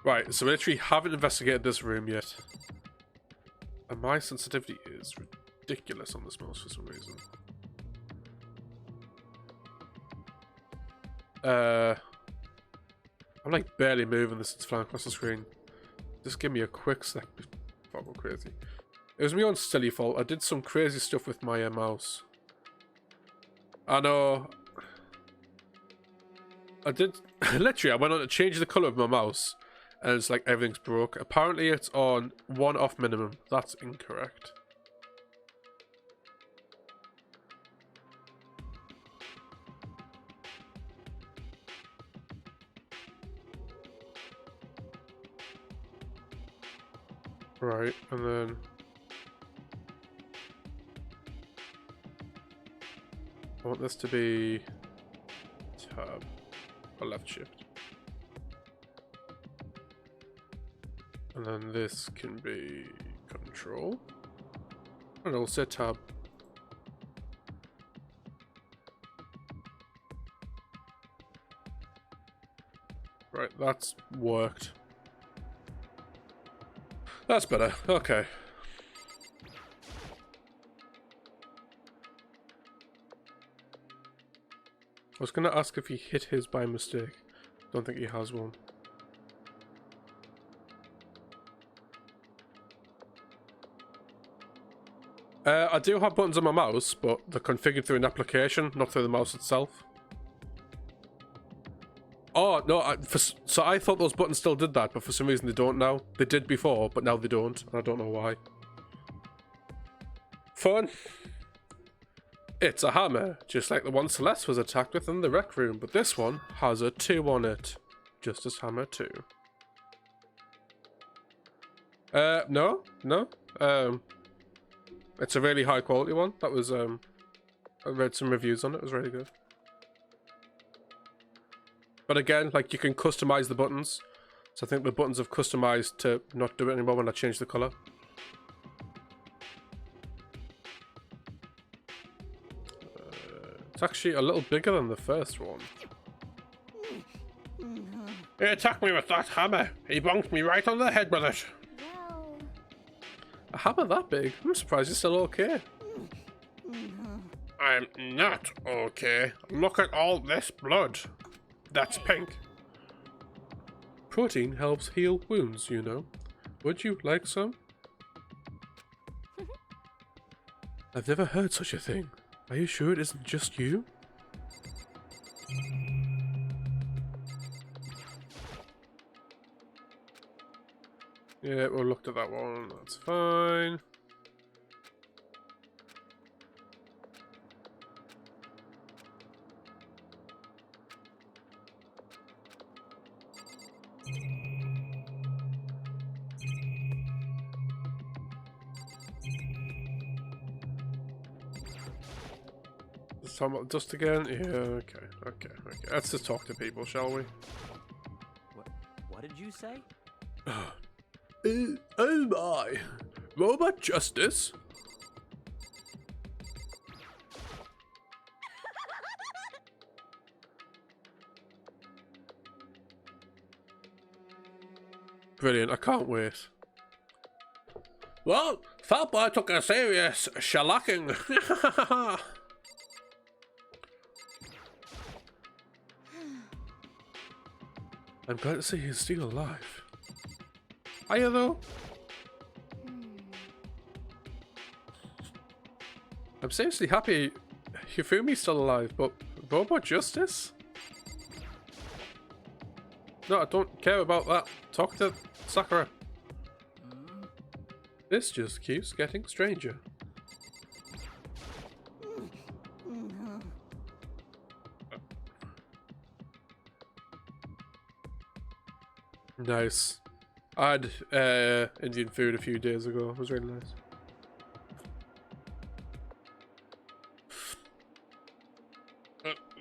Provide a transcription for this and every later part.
Right, so we literally haven't investigated this room yet. And my sensitivity is ridiculous on this mouse for some reason. I'm like barely moving this, it's flying across the screen. Just give me a quick sec before I go crazy. It was my own silly fault. I did some crazy stuff with my mouse. I know. I did. Literally, I went on to change the colour of my mouse. And it's like everything's broke. Apparently it's on 1 off minimum. That's incorrect. Right, and then I want this to be tab or left shift. And then this can be control. And I'll set tab. Right, that's worked. That's better. Okay. I was going to ask if he hit his by mistake. Don't think he has one. I do have buttons on my mouse, but they're configured through an application, not through the mouse itself. Oh, no, so I thought those buttons still did that, but for some reason they don't now. They did before, but now they don't, and I don't know why. Fun. It's a hammer, just like the one Celeste was attacked with in the rec room, but this one has a 2 on it. Justice Hammer 2. No. It's a really high quality one. That was, I read some reviews on it, it was really good. But again, like, you can customize the buttons. So I think the buttons have customized to not do it anymore when I change the color. It's actually a little bigger than the first one. He attacked me with that hammer. He bonked me right on the head with it. A hammer that big? I'm surprised you're still okay. I'm not okay. Look at all this blood. That's pink. Protein helps heal wounds, you know. Would you like some? I've never heard such a thing. Are you sure it isn't just you? Yeah, we looked at that one. That's fine. Let's talk about dust again. Yeah, okay. Let's just talk to people, shall we? What did you say? Oh my! Robot justice? Brilliant, I can't wait. Well, Fat Boy took a serious shellacking. I'm glad to see he's still alive. Are you though? I'm seriously happy Hifumi's still alive, but Robot Justice? No, I don't care about that. Talk to Sakura. This just keeps getting stranger. Nice. I had Indian food a few days ago. It was really nice.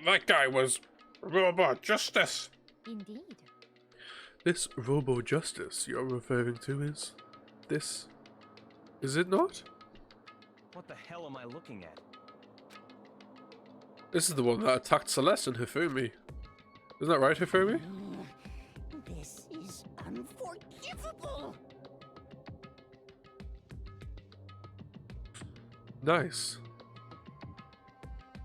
That guy was Robot Justice. Indeed. This Robo Justice you're referring to is this. Is it not? What the hell am I looking at? This is the one that attacked Celeste and Hifumi. Isn't that right, Hifumi? This is Unforgivable! Nice.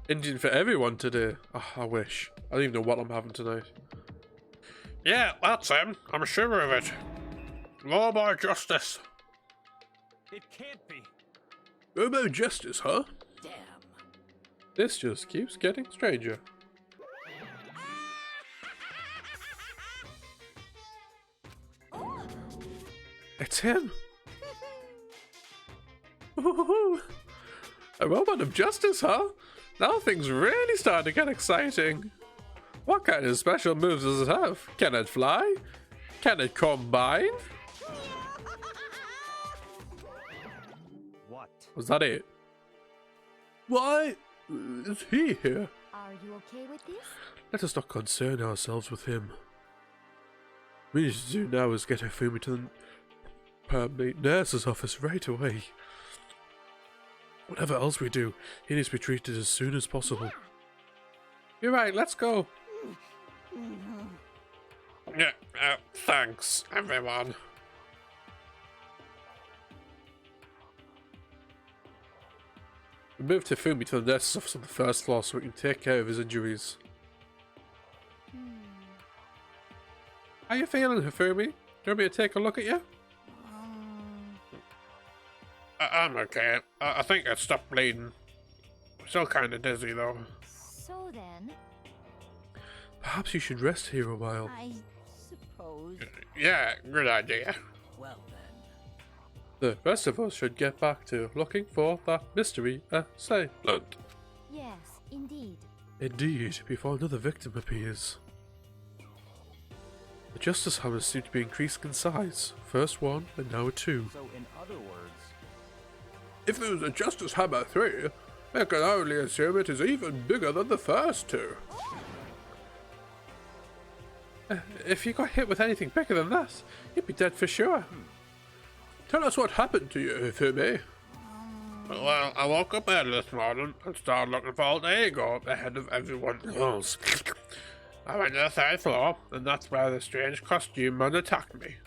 Indian for everyone today. Oh, I wish. I don't even know what I'm having tonight. Yeah, that's him. I'm sure of it. Law by justice. It can't be. Law by justice, huh? Damn. This just keeps getting stranger. It's him. A robot of justice, huh? Now things really start to get exciting. What kind of special moves does it have? Can it fly? Can it combine? What? Was that it? Why is he here? Are you okay with this? Let us not concern ourselves with him. What we need to do now is get Hifumi to the permanent nurse's office right away. Whatever else we do, he needs to be treated as soon as possible. You're right, let's go. Yeah, thanks, everyone. We moved Hifumi to the nurse's office on the first floor so we can take care of his injuries. How you feeling, Hifumi? Do you want me to take a look at you? I'm okay. I think I stopped bleeding. Still kind of dizzy though. So then, Perhaps you should rest here a while. I suppose. Yeah, good idea. Well then. The rest of us should get back to looking for that mystery assailant. Yes, indeed. Indeed, before another victim appears. The Justice Hammers seem to be increasing in size. First one, and now a two. So in other words, If there was a Justice Hammer 3, I can only assume it is even bigger than the first two. If you got hit with anything bigger than that, you'd be dead for sure. Tell us what happened to you, Hifumi. Well, I woke up early this morning and started looking for alter ego ahead of everyone else. I went to the third floor, and that's where the strange costume man attacked me.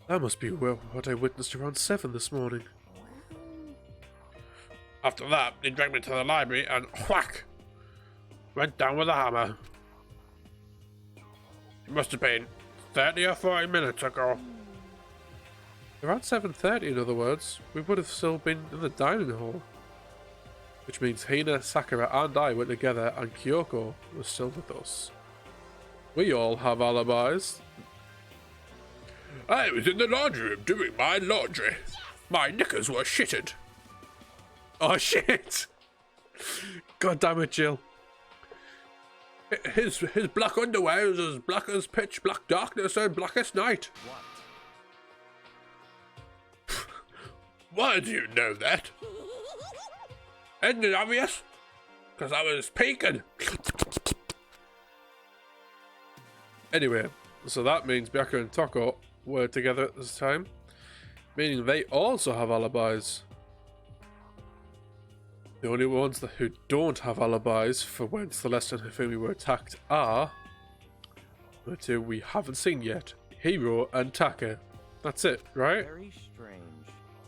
That must be what I witnessed around 7 this morning. After that, he dragged me to the library and whack! Went down with a hammer. It must have been 30 or 40 minutes ago. Around 7:30, in other words, we would have still been in the dining hall. Which means Hina, Sakura and I were together and Kyoko was still with us. We all have alibis. I was in the laundry room doing my laundry. My knickers were shitted. Oh shit! God damn it, Jill. His black underwear is as black as pitch black darkness and blackest night. what? Why do you know that? Isn't it obvious? Because I was peeking. Anyway, so that means Byaku and Toko were together at this time, meaning they also have alibis. The only ones who don't have alibis for when Celeste and Hifumi were attacked are the two we haven't seen yet, Hiro and Taka. That's it, right? Very strange.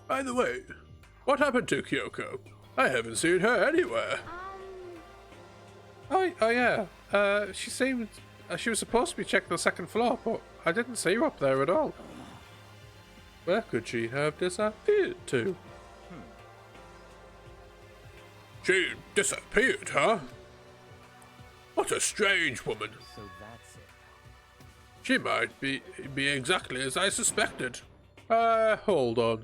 By the way, what happened to Kyoko? I haven't seen her anywhere. Oh yeah. She seemed... she was supposed to be checking the second floor, but I didn't see her up there at all. Where could she have disappeared to? She disappeared, huh? What a strange woman. So that's it. She might be exactly as I suspected. Hold on.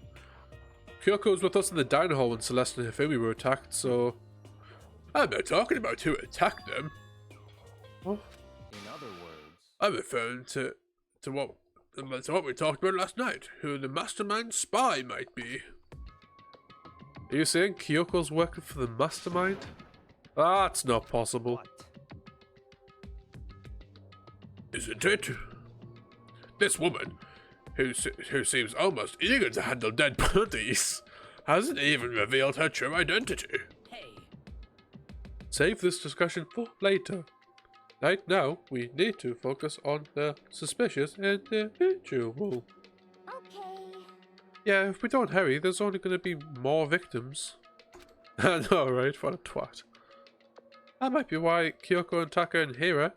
Kyoko was with us in the dining hall when Celeste and Hifumi were attacked, so... I'm not talking about who attacked them. What? In other words, I'm referring to what we talked about last night, who the mastermind spy might be. Are you saying Kyoko's working for the mastermind? That's not possible. what? Isn't it? This woman, who seems almost eager to handle dead bodies, hasn't even revealed her true identity. Hey, Save this discussion for later. Right now, we need to focus on the suspicious individual. Okay. Yeah, if we don't hurry, there's only going to be more victims. I know, right? What a twat. That might be why Kyoko and Taka and Hira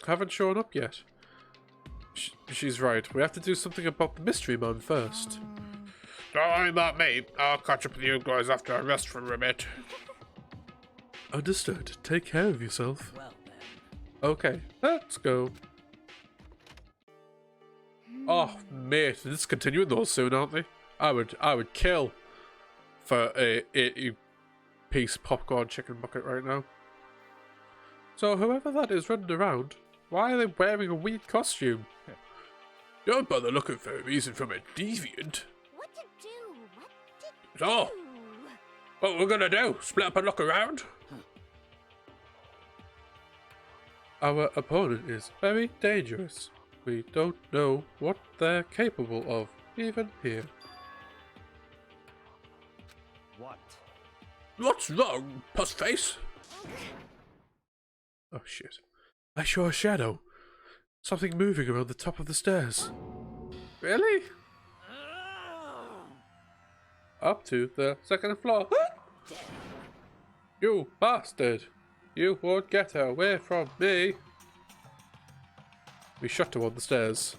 haven't shown up yet. She's right. We have to do something about the mystery man first. Don't worry about me. I'll catch up with you guys after I rest for a bit. Understood. Take care of yourself. Well then. Okay, let's go. Oh, mate, this is continuing those soon, aren't they? I would kill for a 80-piece popcorn chicken bucket right now. So whoever that is running around, why are they wearing a weird costume? Don't bother looking for a reason from a deviant. What to do? What to So, do? what we're gonna do? Split up and look around? Our opponent is very dangerous. We don't know what they're capable of, even here. What? What's wrong, pussface? Oh shit. I saw a shadow. Something moving around the top of the stairs. Really? Up to the second floor. You bastard! You won't get away from me! We shot toward the stairs.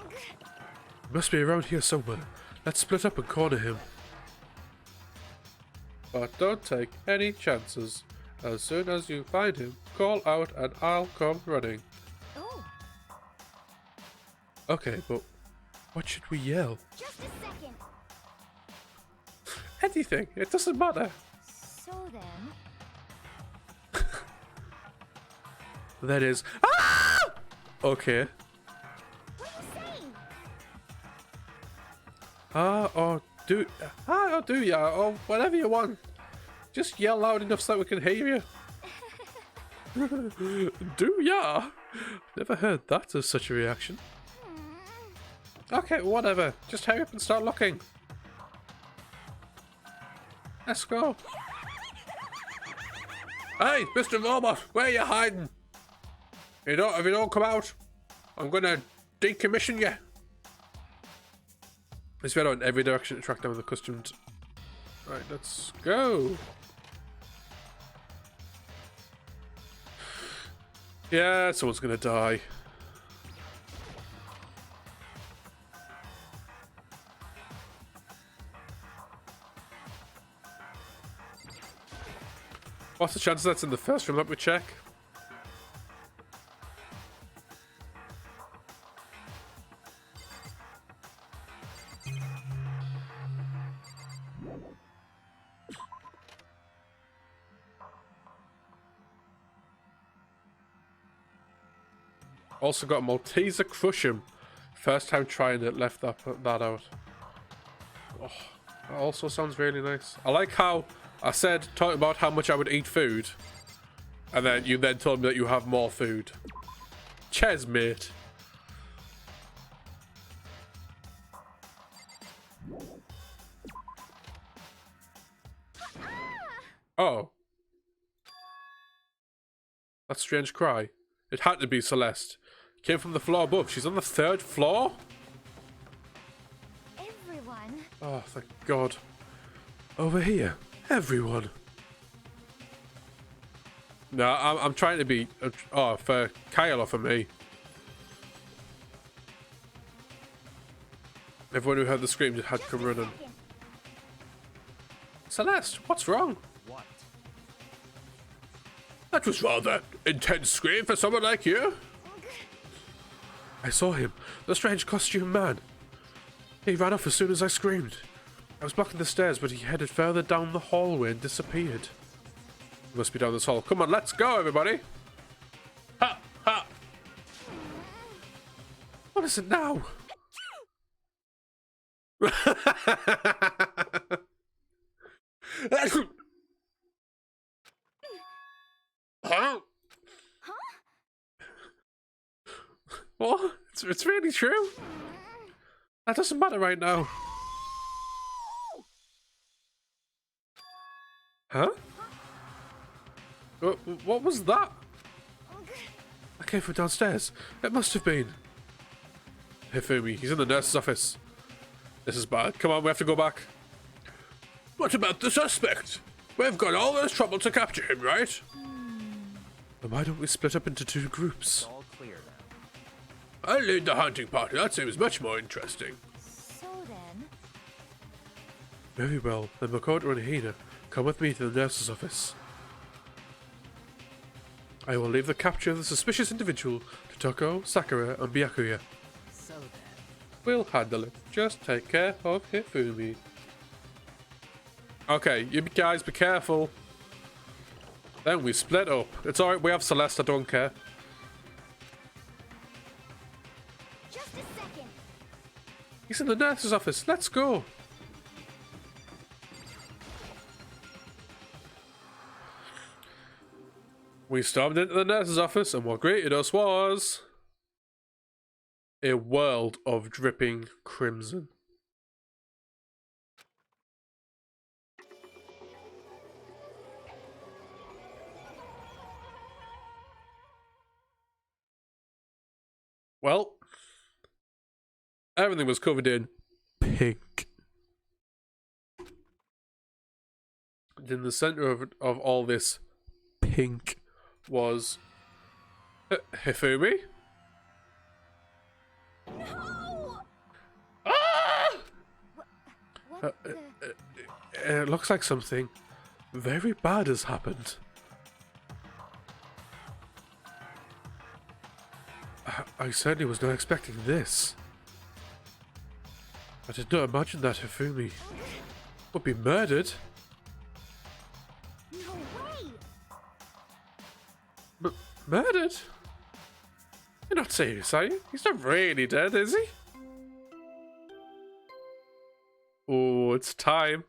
He must be around here somewhere. Let's split up and corner him. But don't take any chances. As soon as you find him, call out and I'll come running. Oh, Okay, but what should we yell? just a second. Anything, it doesn't matter. So then, That is. Ah! Okay. what are you saying? Or do ya, or whatever you want. Just yell loud enough so that we can hear you. Do ya? Never heard that as such a reaction. Okay, whatever. Just hurry up and start looking. Let's go. Hey, Mr. Robot, where are you hiding? If you don't come out, I'm gonna decommission you. Let's go in every direction to track down the customs. Right, let's go. Yeah, someone's gonna die. What's the chances that's in the first room? Let me check. Also got Malteser Crush'em. First time trying it, left that out. Oh, that also sounds really nice. I like how I said, talking about how much I would eat food. And then you then told me that you have more food. Cheers, mate. Oh. That strange cry. It had to be Celeste. Came from the floor above. She's on the 3rd floor? Everyone. Oh, thank God. Over here. Everyone. No, I'm trying to be... Oh, for Kyle or for me. Everyone who heard the scream had come running. Celeste, what's wrong? What? That was rather intense scream for someone like you. I saw him, the strange costume man. He ran off as soon as I screamed. I was blocking the stairs, but he headed further down the hallway and disappeared. He must be down this hall. Come on, let's go, everybody. Ha, ha. What is it now? Huh? What? It's really true? That doesn't matter right now. Huh? What was that? came from downstairs. It must have been. Hifumi, he's in the nurse's office. This is bad. Come on, we have to go back. What about the suspect? We've got all this trouble to capture him, right? Then why don't we split up into 2 groups? It's all clear now. I'll lead the hunting party. That seems much more interesting. So then, Very well. Then Makoto and Hina, come with me to the nurse's office. I will leave the capture of the suspicious individual to Toko, Sakura, and Byakuya. So then. We'll handle it. Just take care of Hifumi. Okay, you guys be careful. Then we split up. It's alright, we have Celeste, I don't care. just a second. He's in the nurse's office. Let's go. We stormed into the nurse's office, and what greeted us was a world of dripping crimson. Well, everything was covered in pink. And in the center of all this pink was Hifumi. No! Ah! What the? It looks like something very bad has happened. I certainly was not expecting this. I did not imagine that Hifumi would be murdered. No way! Murdered? You're not serious, are you? He's not really dead, is he? Oh, it's time.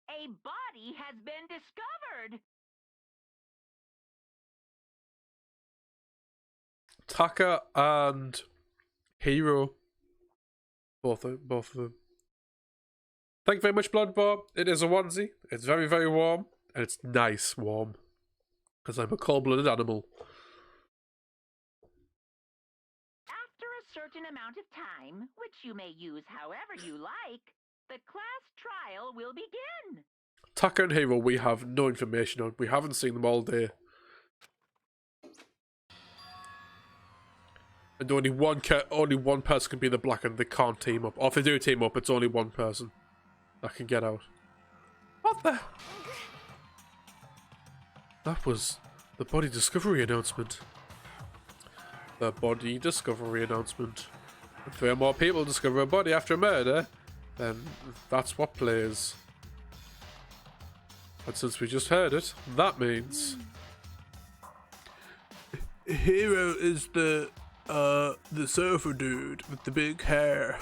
A body has been discovered. Taka and Hero. Both of them. Thank you very much, Bloodborne. It is a onesie. It's very, very warm. And it's nice warm. Because I'm a cold-blooded animal. After a certain amount of time, which you may use however you like, the class trial will begin. Taka and Hero we have no information on. We haven't seen them all day. And only one person can be the black and they can't team up. Or if they do team up, it's only one person that can get out. What the? That was the body discovery announcement. The body discovery announcement. If 3 more people discover a body after a murder, then that's what plays. And since we just heard it, that means Hero is the surfer dude with the big hair.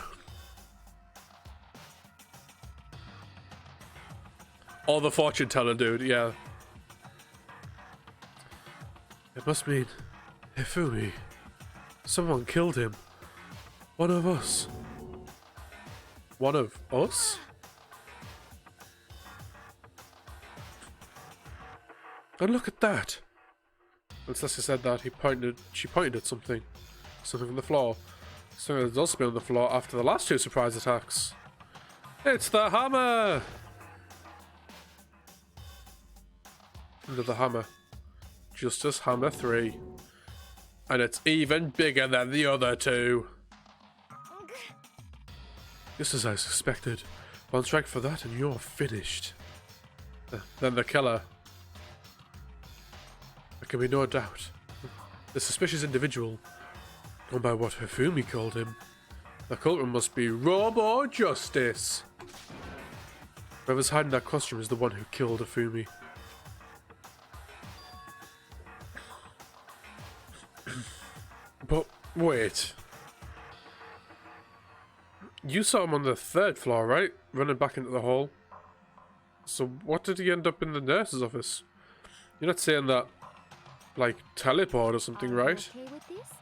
Or the fortune teller dude, yeah. It must mean Hifumi. Someone killed him. One of us. One of us? And look at that. And Celeste said that, she pointed at something. Something on the floor. Something that's also been on the floor after the last 2 surprise attacks. It's the hammer! Another hammer. Justice Hammer 3. And it's even bigger than the other 2. Just as I suspected. One strike for that and you're finished. Then the killer. There can be no doubt. The suspicious individual, going by what Hifumi called him, the culprit must be Robo Justice. Whoever's hiding that costume is the one who killed Hifumi. But wait. You saw him on the 3rd floor, right? Running back into the hall. So what did he end up in the nurse's office? You're not saying that, like, teleport or something, Are you right? okay with this?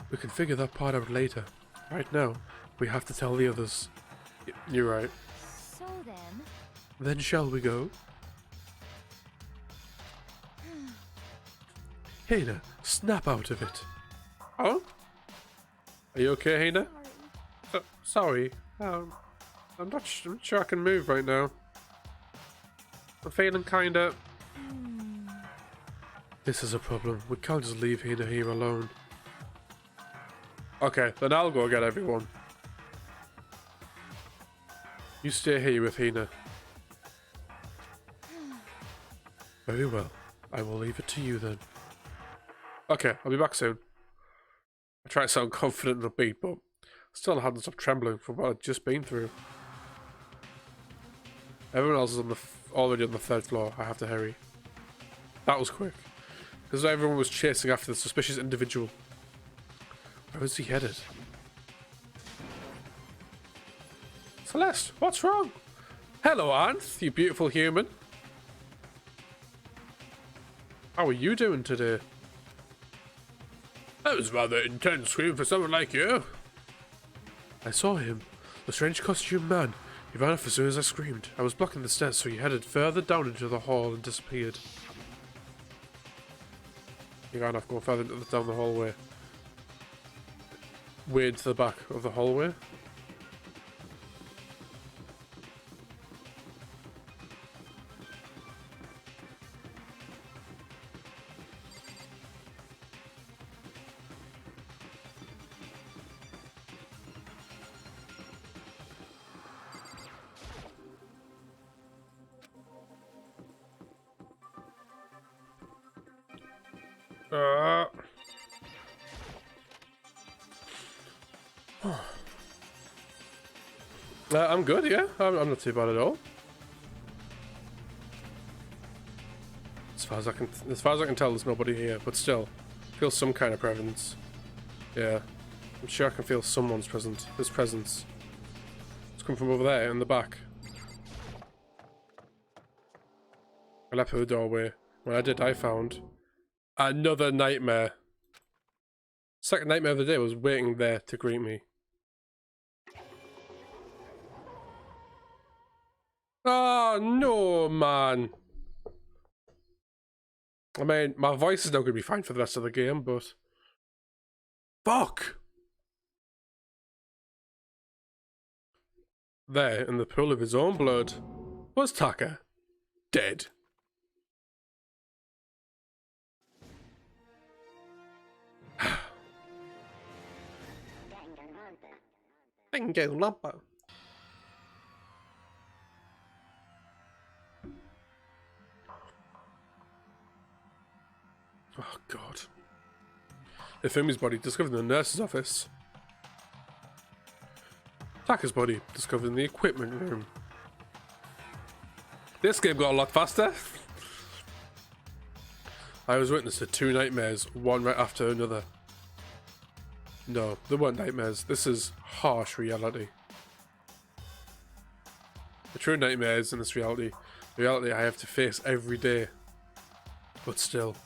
We can figure that part out later. Right now, we have to tell the others. You're right. So then, Then shall we go? Hina, snap out of it. Oh? Are you okay, Hina? Sorry. I'm not sure I can move right now. I'm feeling kinda... This is a problem. We can't just leave Hina here alone. Okay, then I'll go get everyone. You stay here with Hina. Very well. I will leave it to you then. Okay, I'll be back soon. I try to sound confident and upbeat, but still I hadn't stopped trembling from what I'd just been through. Everyone else is on already on the 3rd floor. I have to hurry. That was quick. Because everyone was chasing after the suspicious individual. Where was he headed? Celeste, what's wrong? Hello, Anth, you beautiful human. How are you doing today? That was rather intense scream for someone like you. I saw him. The strange costumed man. He ran off as soon as I screamed. I was blocking the stairs, so he headed further down into the hall and disappeared. He ran off, going further down the hallway. Way into the back of the hallway. I'm good, yeah. I'm not too bad at all. As far as I can tell, there's nobody here, but still, feel some kind of presence. Yeah, I'm sure I can feel someone's presence. His presence. It's come from over there in the back. I left through the doorway. When I did, I found another nightmare. Second nightmare of the day was waiting there to greet me. Oh, no, man. I mean, my voice is not going to be fine for the rest of the game, but... Fuck! There, in the pool of his own blood, was Taka. Dead. Danganronpa. Oh, God. Ifumi's body discovered in the nurse's office. Taka's body discovered in the equipment room. This game got a lot faster. I was witness to 2 nightmares, one right after another. No, they weren't nightmares. This is harsh reality. The true nightmare is in this reality. The reality I have to face every day. But still.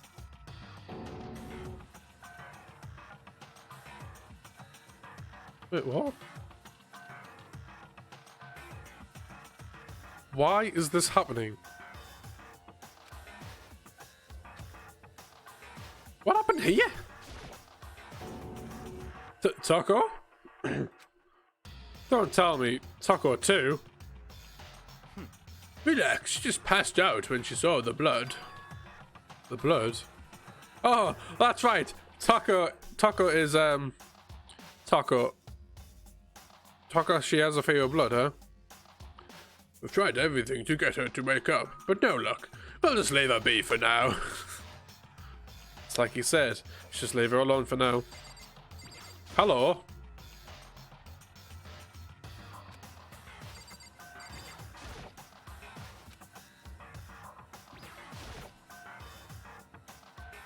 Wait, what? Why is this happening? What happened here? Taco? Don't tell me Taco too. Relax, she just passed out when she saw the blood. The blood? Oh, that's right. Taco is Taco, she has a fear of blood, huh? We've tried everything to get her to wake up, but no luck. We'll just leave her be for now. It's like you said, just leave her alone for now. Hello?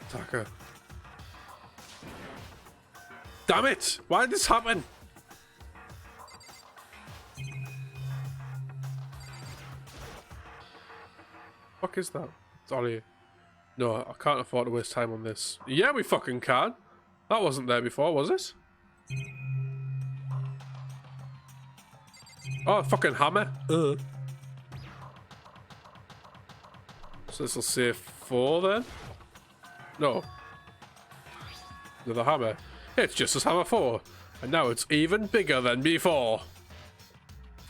Taka. Damn it! Why did this happen? Fuck is that? It's Ollie. No, I can't afford to waste time on this. Yeah, we fucking can. That wasn't there before, was it? Oh, fucking hammer. So this will save 4 then? No. another hammer. It's just as Hammer 4, and now it's even bigger than before.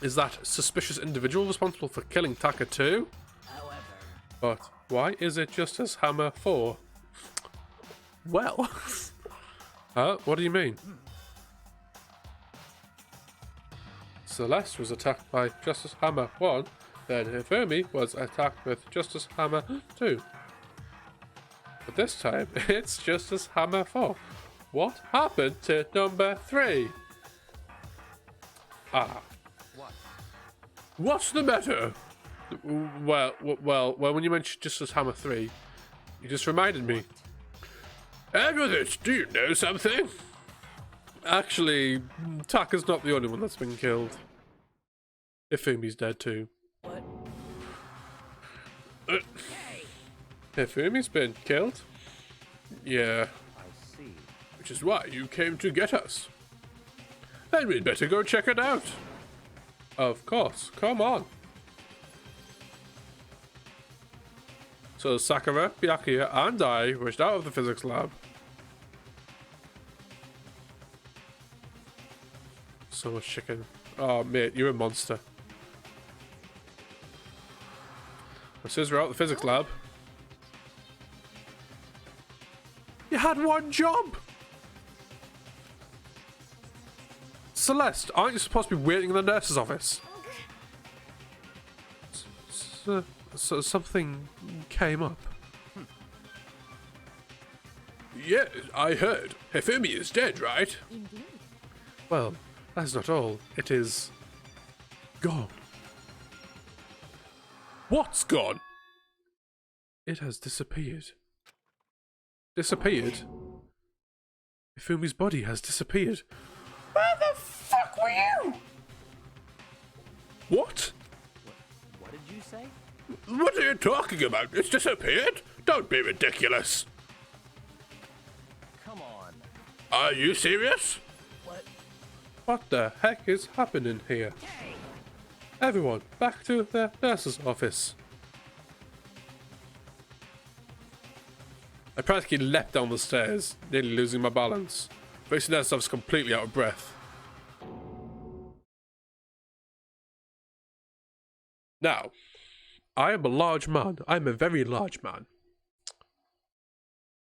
Is that suspicious individual responsible for killing Taka too? However, But why is it just as Hammer 4? Well, what do you mean? Celeste was attacked by Justice Hammer 1, then Hifumi was attacked with Justice Hammer 2. But this time, it's Justice Hammer 4. What happened to number 3? Ah. what? What's the matter? Well, when you mentioned Justice Hammer 3, you just reminded me. Amethyst, do you know something? Actually, Taka's not the only one that's been killed. Hifumi's dead too. What? Hifumi's been killed? Yeah, I see. which is why you came to get us. Then we'd better go check it out. Of course, come on. So Sakura, Byakuya, and I rushed out of the physics lab. So much chicken. Oh, mate, you're a monster. As soon as we're out of the physics lab, you had one job! Celeste, aren't you supposed to be waiting in the nurse's office? So something came up. Yeah, I heard. Hifumi is dead, right? Indeed. Well, that's not all. It is gone. What's gone? It has disappeared. Disappeared? Hifumi's body has disappeared. Where the fuck were you? What? What did you say? What are you talking about? It's disappeared? Don't be ridiculous. Come on. Are you serious? What? What the heck is happening here? Hey! Everyone, back to the nurse's office. I practically leapt down the stairs, nearly losing my balance. Facing nurse's office completely out of breath. Now, I am a large man. I am a very large man.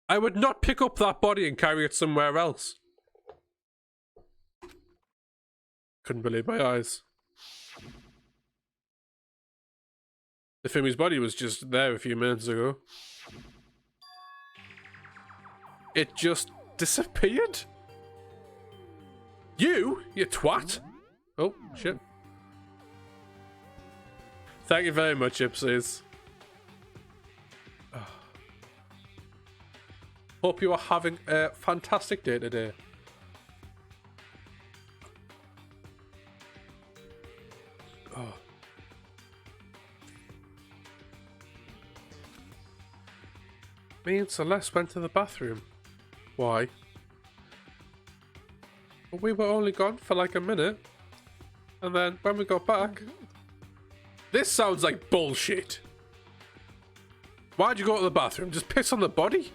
I would not pick up that body and carry it somewhere else. Couldn't believe my eyes. Hifumi's body was just there a few minutes ago. It just disappeared? You twat! Oh, shit. Thank you very much, Ipsies. Hope you are having a fantastic day today. Oh. Me and Celeste went to the bathroom. Why? But we were only gone for like a minute. And then when we got back... This sounds like bullshit. Why'd you go to the bathroom? Just piss on the body?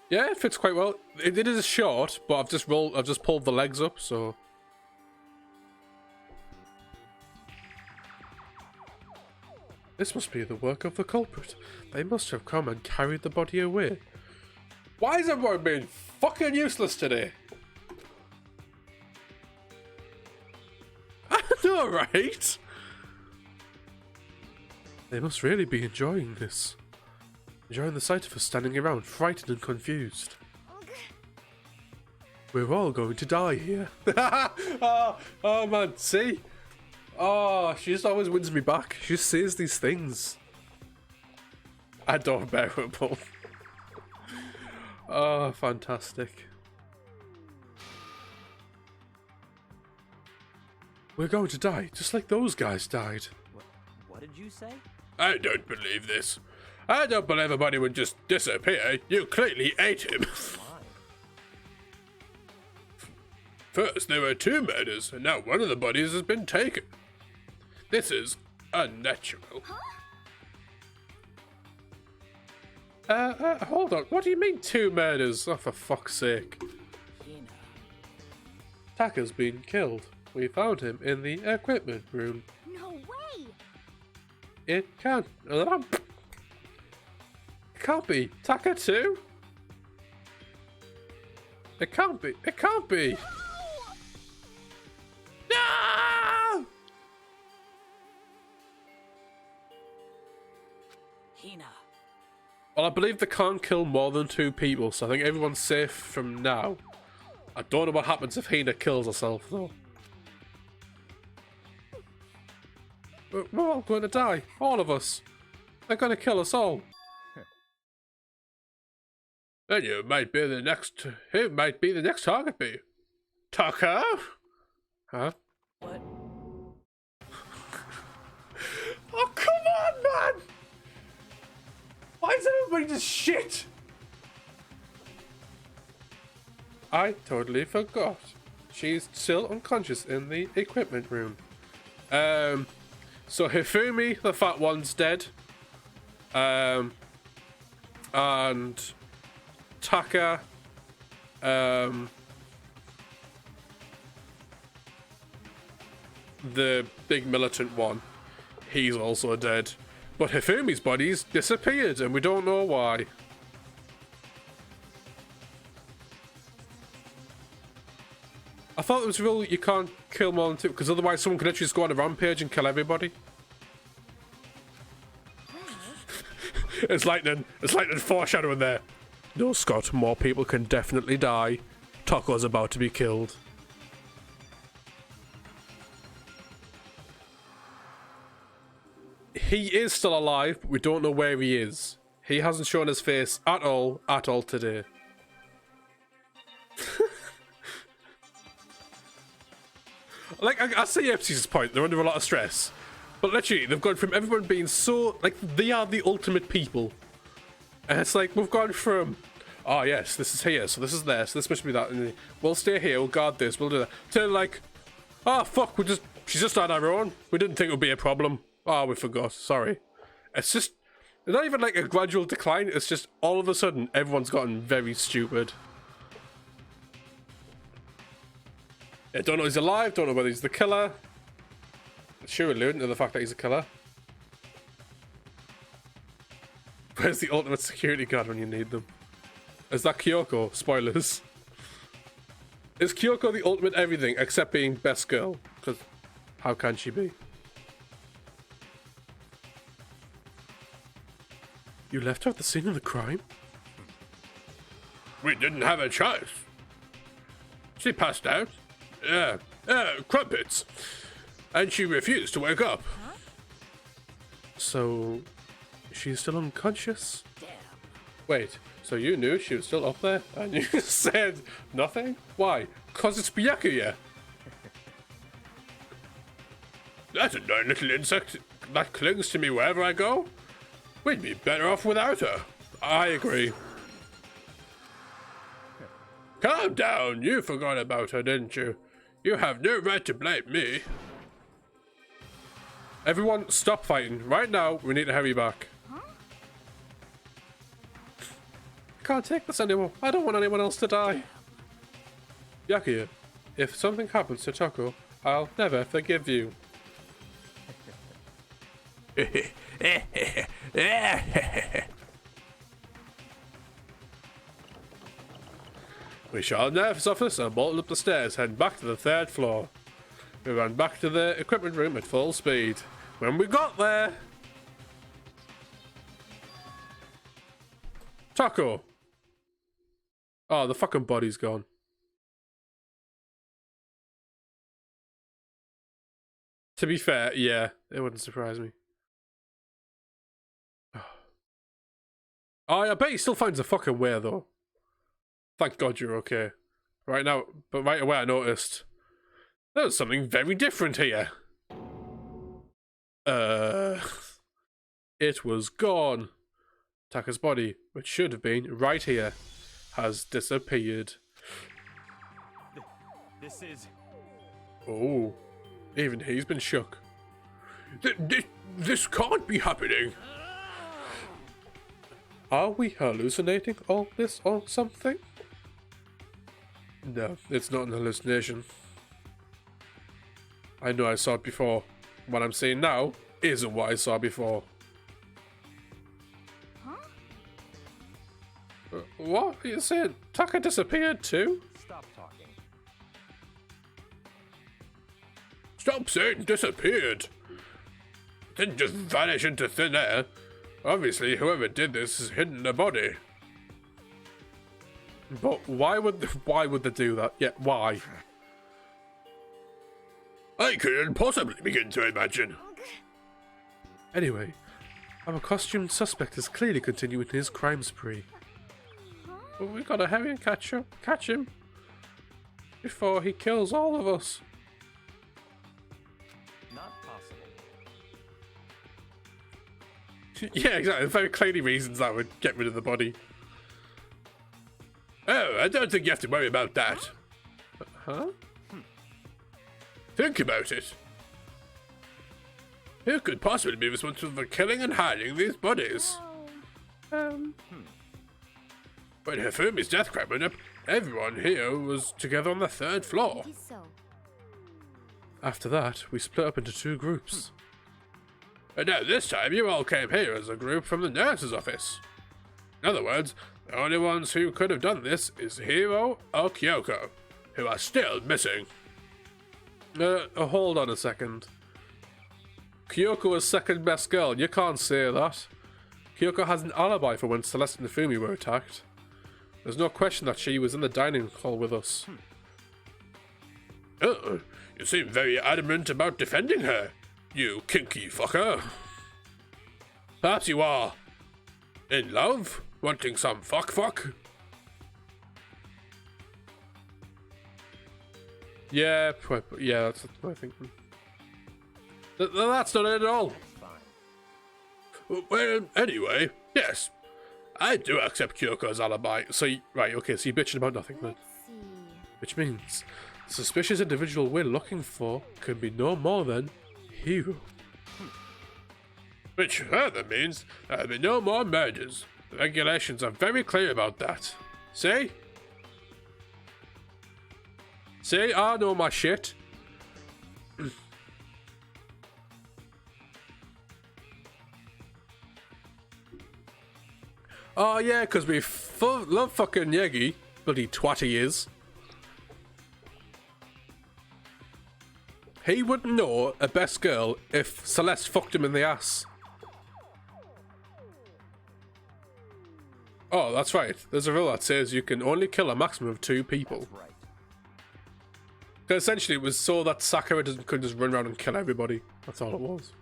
Yeah, it fits quite well. It is short, but I've just pulled the legs up, so... This must be the work of the culprit. They must have come and carried the body away. Why is everyone being fucking useless today? I know, right? They must really be enjoying this. Enjoying the sight of us standing around, frightened and confused. We're all going to die here. oh man, see? Oh, she just always wins me back. She just says these things. Adorable. Oh, fantastic. We're going to die, just like those guys died. What did you say? I don't believe this. I don't believe a body would just disappear. You clearly ate him. Why? First, there were 2 murders, and now one of the bodies has been taken. This is unnatural. Hold on. What do you mean 2 murders? Oh, for fuck's sake. Hina. Taka's been killed. We found him in the equipment room. No way! It can't be. Taka too? It can't be. It can't be. No! Hina. Well, I believe they can't kill more than 2 people, so I think everyone's safe from now. I don't know what happens if Hina kills herself, though. We're all going to die. All of us. They're going to kill us all. Then you might be the next... Who might be the next target be? Taka? Huh? What? Oh, come on, man! Why is everybody just shit? I totally forgot. She's still unconscious in the equipment room. So Hifumi, the fat one's dead. And Taka, the big militant one, he's also dead. But Hifumi's body's disappeared and we don't know why. I thought it was a rule you can't kill more than 2, because otherwise someone could actually just go on a rampage and kill everybody. It's lightning foreshadowing there. No, Scott, more people can definitely die. Tako's about to be killed. He is still alive, but we don't know where he is. He hasn't shown his face at all today. Like, I see Epstein's point, they're under a lot of stress. But literally, they've gone from everyone being so, like, they are the ultimate people. And it's like, we've gone from, oh yes, this is here, so this is there, so this must be that, and we'll stay here, we'll guard this, we'll do that. To like, oh fuck, she's just on our own. We didn't think it would be a problem. Oh, we forgot, sorry. It's not even like a gradual decline, it's just all of a sudden, everyone's gotten very stupid. I don't know if he's alive, don't know whether he's the killer. Sure alluding to the fact that he's a killer. Where's the ultimate security guard when you need them? Is that Kyoko? Spoilers. Is Kyoko the ultimate everything except being best girl? Because how can she be? You left her at the scene of the crime? We didn't have a choice. She passed out. Crumpets. And she refused to wake up. Huh? So, she's still unconscious? Damn. Wait, so you knew she was still up there and you said nothing? Why? 'Cause it's Byakuya. That's a darn little insect that clings to me wherever I go. We'd be better off without her. I agree. Calm down, you forgot about her, didn't you? You have no right to blame me. Everyone, stop fighting. Right now, we need to hurry back. Huh? I can't take this anymore. I don't want anyone else to die. Byakuya, if something happens to Tako, I'll never forgive you. We shot nervous office and bolted up the stairs, heading back to the 3rd floor. We ran back to the equipment room at full speed. When we got there... Tako! Oh, the fucking body's gone. To be fair, yeah, it wouldn't surprise me. Oh, I bet he still finds a fucking way, though. Thank God you're okay. Right now, but right away I noticed there's something very different here. It was gone. Taka's body, which should have been right here, has disappeared. This is... Oh, even he's been shook. This can't be happening. Are we hallucinating all this or something? No, it's not an hallucination. I know I saw it before. What I'm saying now isn't what I saw before. Huh? What are you saying? Taka disappeared too? Stop talking. Stop saying disappeared. Didn't just vanish into thin air. Obviously, whoever did this has hidden the body. But why would they do that? Yeah, why? I couldn't possibly begin to imagine. Anyway, our costumed suspect is clearly continuing his crime spree. But we gotta hurry and catch him before he kills all of us. Not possible. Yeah, exactly. Very clearly reasons that would get rid of the body. Oh, I don't think you have to worry about that. Huh? Think about it. Who could possibly be responsible for killing and hiding these bodies? When Hifumi's death crime went up, everyone here was together on the 3rd floor. So. After that, we split up into 2 groups. And now this time, you all came here as a group from the nurse's office. In other words, the only ones who could have done this is Hiro or Kyoko, who are still missing. Hold on a second. Kyoko was second best girl, you can't say that. Kyoko has an alibi for when Celeste and Hifumi were attacked. There's no question that she was in the dining hall with us. Oh, you seem very adamant about defending her, you kinky fucker. Perhaps you are in love? Wanting some fuck? Yeah, that's what I think. That's not it at all. Fine. Well, anyway, yes. I do accept Kyoko's alibi. So, right, okay, so you're bitching about nothing then. Let's see. Which means the suspicious individual we're looking for could be no more than Hiro. Which further means there'll be no more murders. The regulations are very clear about that. See? See, I know my shit. Oh yeah, because we love fucking Yegi. Bloody twat he is. He wouldn't know a best girl if Celeste fucked him in the ass. Oh, that's right. There's a rule that says you can only kill a maximum of 2 people. That's right. Because essentially it was so that Sakura couldn't just run around and kill everybody. That's all it was.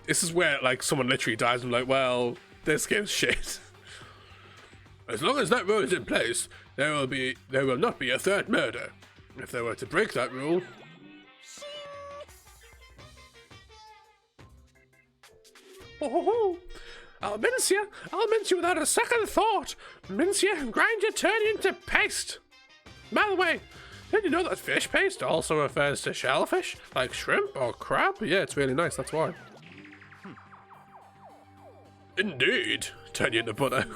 This is where, like, someone literally dies and I'm like, well, this game's shit. As long as that rule is in place, there will not be a 3rd murder. If they were to break that rule... Oh, I'll mince you without a second thought. Mince you and grind you, turn you into paste. By the way, did you know that fish paste also refers to shellfish, like shrimp or crab? Yeah, it's really nice, that's why. Indeed, turn you into butter.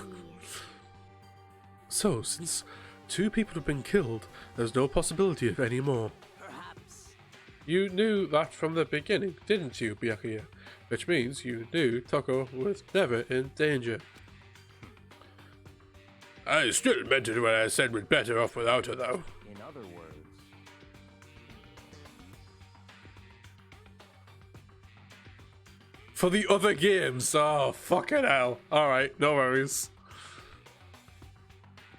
So, since 2 people have been killed, there's no possibility of any more. Perhaps. You knew that from the beginning, didn't you, Byakuya? Which means you knew Toko was never in danger. I still meant it when I said we'd better off without her, though. In other words, For the other games, oh, fucking hell. Alright, no worries.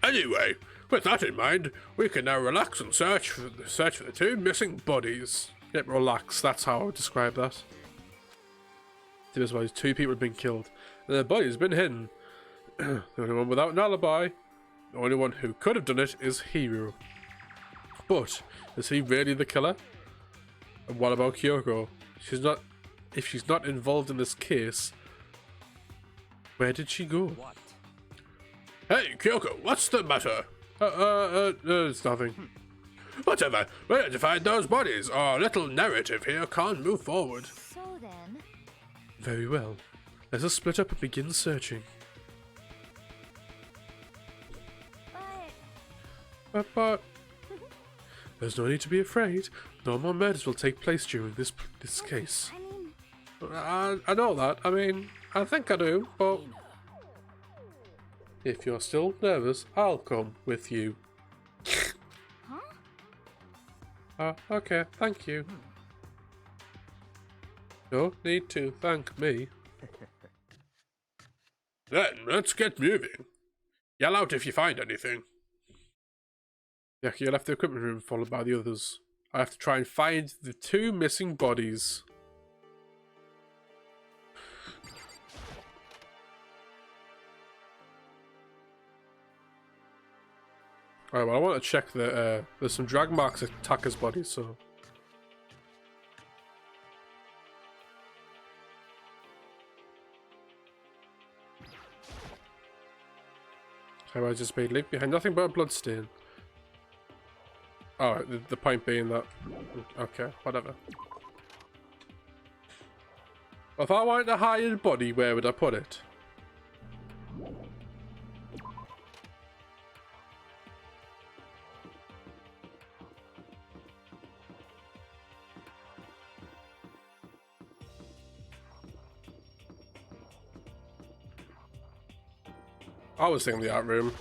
Anyway, with that in mind, we can now relax and search for the 2 missing bodies. Yep, relax, that's how I would describe that. There's why 2 people have been killed, and their body's been hidden. The only one without an alibi, the only one who could have done it is Hiro. But, is he really the killer? And what about Kyoko? If she's not involved in this case, where did she go? what? Hey, Kyoko, what's the matter? It's nothing. Whatever, we're to find those bodies. Our little narrative here can't move forward. So then. Very well. Let us split up and begin searching. But there's no need to be afraid. No more murders will take place during this case. I mean, I know that. I mean, I think I do, but Hina. if you're still nervous, I'll come with you. huh? Okay, thank you. No need to thank me. Then, let's get moving. Yell out if you find anything. Yeah, you left the equipment room followed by the others. I have to try and find the 2 missing bodies. Alright, well I want to check that there's some drag marks at Taka's body, so... How I just made leave behind nothing but a bloodstain. Alright, the point being that... Okay, whatever. If I wanted to hide a body, where would I put it? I was thinking the art room.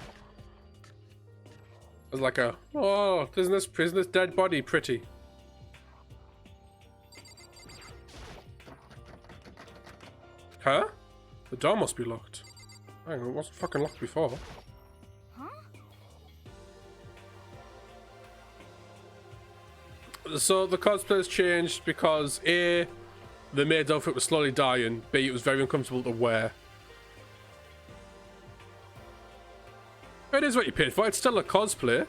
It was like a, oh, isn't this dead body pretty? Huh? The door must be locked. Hang on, it wasn't fucking locked before. Huh? So the cosplay's changed because A, the maid's outfit was slowly dying, B, it was very uncomfortable to wear. It is what you paid for, it's still a cosplay.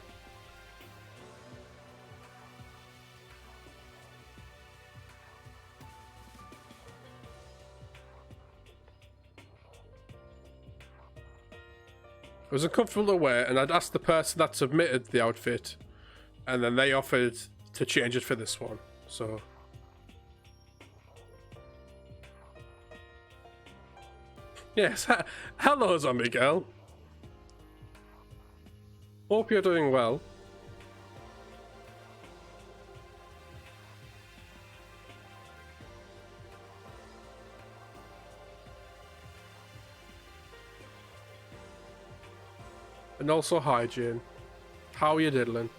It was uncomfortable to wear, and I'd asked the person that submitted the outfit, and then they offered to change it for this one, so... Yes, hello zombie girl. Hope you're doing well. And also, hi Jane. How are you diddling?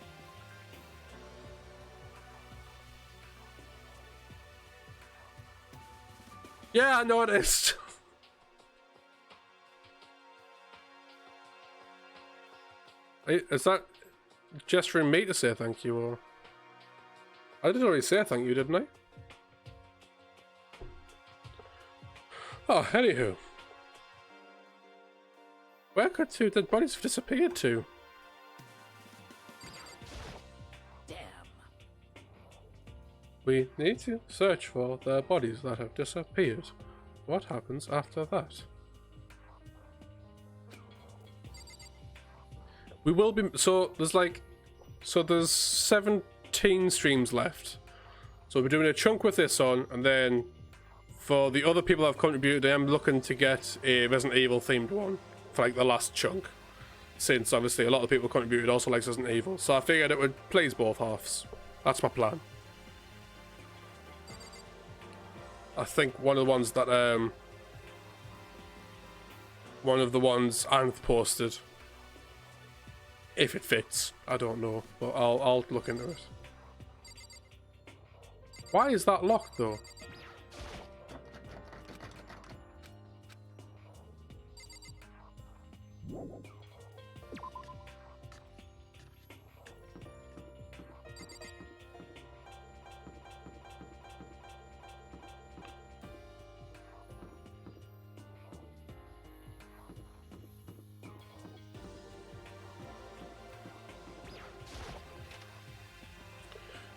Yeah, I noticed. Is that gesturing me to say thank you, or... I did already say thank you, didn't I? Oh, anywho. Where could 2 dead bodies have disappeared to? Damn. We need to search for the bodies that have disappeared. What happens after that? We will be... So, there's 17 streams left. So we're doing a chunk with this on, and then for the other people that have contributed, I'm looking to get a Resident Evil themed one for like the last chunk. Since obviously a lot of people contributed also likes Resident Evil. So I figured it would please both halves. That's my plan. I think one of the ones that one of the ones Anth posted, if it fits, I don't know, but I'll look into it. Why is that locked though?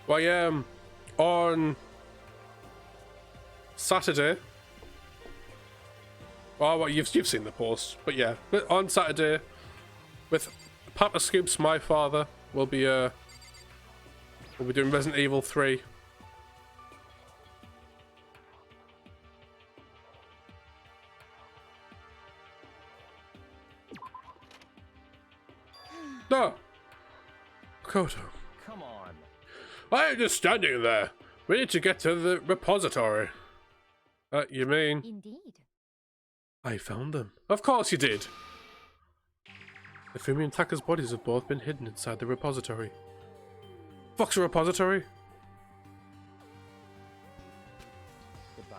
Well, on Saturday. Well, you've seen the post, but yeah, on Saturday, with Papa Scoops, my father, we'll be doing Resident Evil 3. No, Makoto. Come on. Why are you just standing there? We need to get to the repository. You mean? Indeed. I found them. Of course you did. The Fumi and Taka's bodies have both been hidden inside the repository. Fuck's a repository? Goodbye.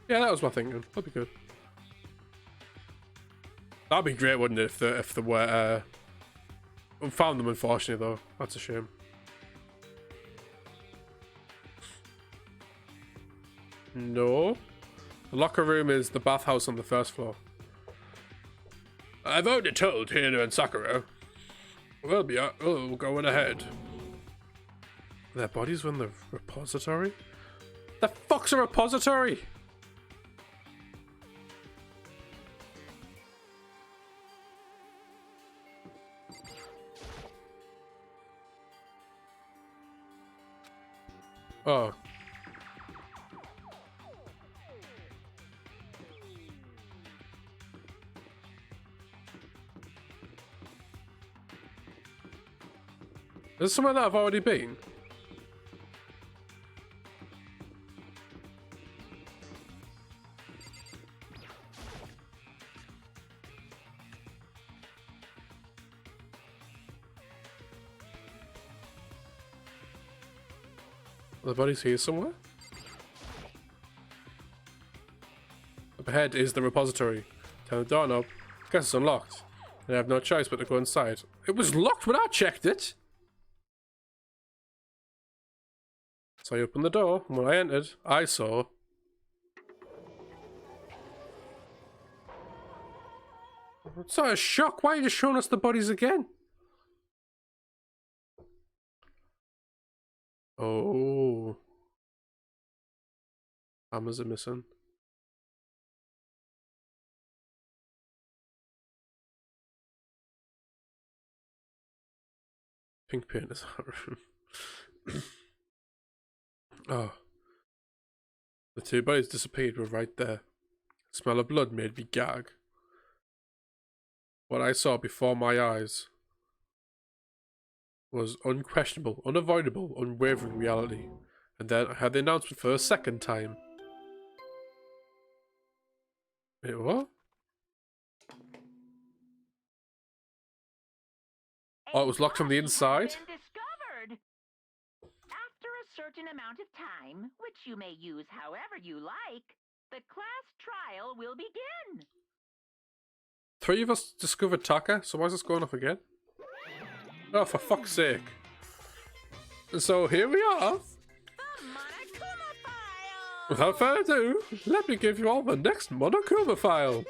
Yeah, that was my thinking. That'd be good. That'd be great, wouldn't it, if they were, found them, unfortunately, though. That's a shame. No. The locker room is the bathhouse on the first floor. I've already told Hina and Sakura. We'll be going ahead. Their bodies were in the repository? The fuck's a repository? Oh. Is this somewhere that I've already been? The body's here somewhere? Up ahead is the repository. Turn the door knob. Guess it's unlocked. I have no choice but to go inside. It was locked when I checked it! So I opened the door, and when I entered, I saw... It's not a shock. Why are you just showing us the bodies again? Oh. Hammers are missing. Pink paint is that room. Oh. The two bodies disappeared were right there. The smell of blood made me gag. What I saw before my eyes was unquestionable, unavoidable, unwavering reality. And then I had the announcement for a second time. Wait, what? Oh, it was locked from the inside? Been discovered. After a certain amount of time, which you may use however you like, the class trial will begin. 3 of us discovered Taka, so why is this going off again? Oh, for fuck's sake. So here we are. Without further ado, let me give you all the next Monokuma file.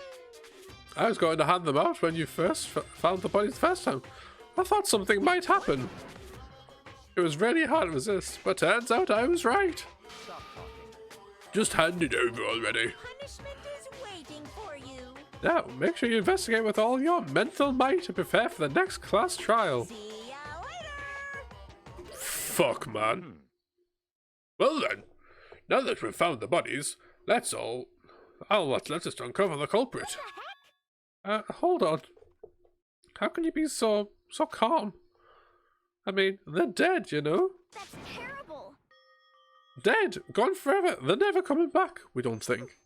I was going to hand them out when you first found the bodies the first time. I thought something might happen. It was really hard to resist, but turns out I was right. Stop talking. Just hand it over already. Punishment is waiting for you. Now, make sure you investigate with all your mental might to prepare for the next class trial. See ya later. Fuck, man. Well then, now that we've found the bodies, let's just uncover the culprit. Hold on. How can you be so calm? I mean, they're dead, you know? That's terrible. Dead, gone forever. They're never coming back, we don't think.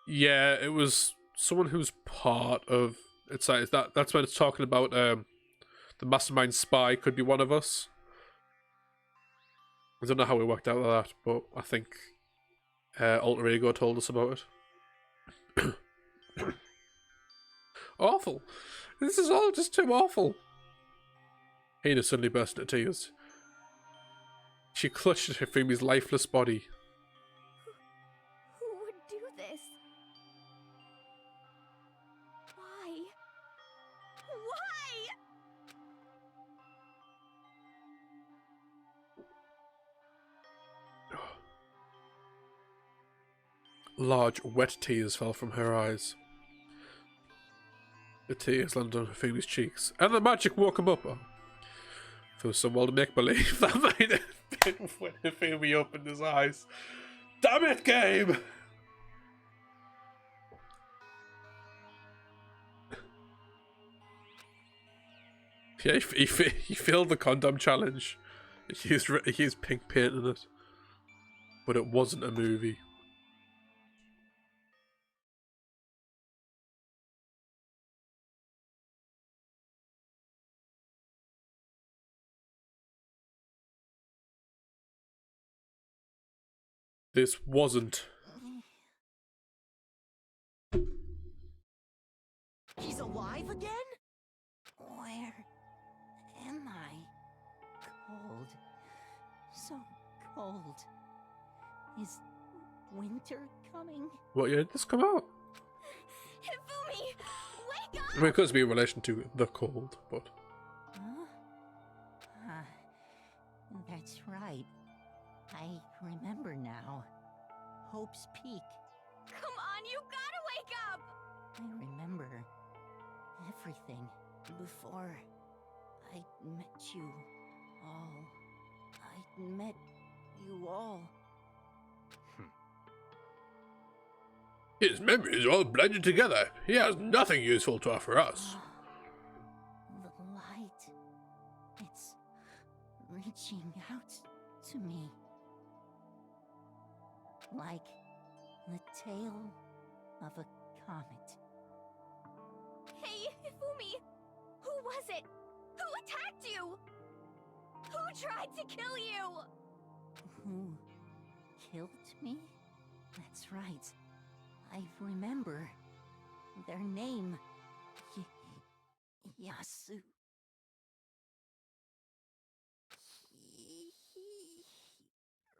Yeah, it was someone who's part of... It's like that's when it's talking about the mastermind spy could be one of us. I don't know how we worked out that, but I think Alter Ego told us about it. Awful. This is all just too awful. Hina suddenly burst into tears. She clutched at Hifumi's lifeless body. Who would do this? Why? Why? Large, wet tears fell from her eyes. The tears landed on Hifumi's cheeks, and the magic woke him up. Oh. If it was some world make-believe, that might have been when Hifumi opened his eyes. Damn it, game! Yeah, he failed the condom challenge. He used pink paint in it. But it wasn't a movie. This wasn't. He's alive again? Where am I? Cold. So cold. Is winter coming? What year did this come out? Hifumi, wake up! I mean, it could be in relation to the cold, but Huh? That's right. I remember now. Hope's Peak. Come on, you gotta wake up! I remember everything before I met you all. I met you all. his memories all blended together. He has nothing useful to offer us. The light. It's reaching out to me. Like the tail of a comet. Hey, Hifumi! Who was it? Who attacked you? Who tried to kill you? Who killed me? That's right. I remember their name. Yasu.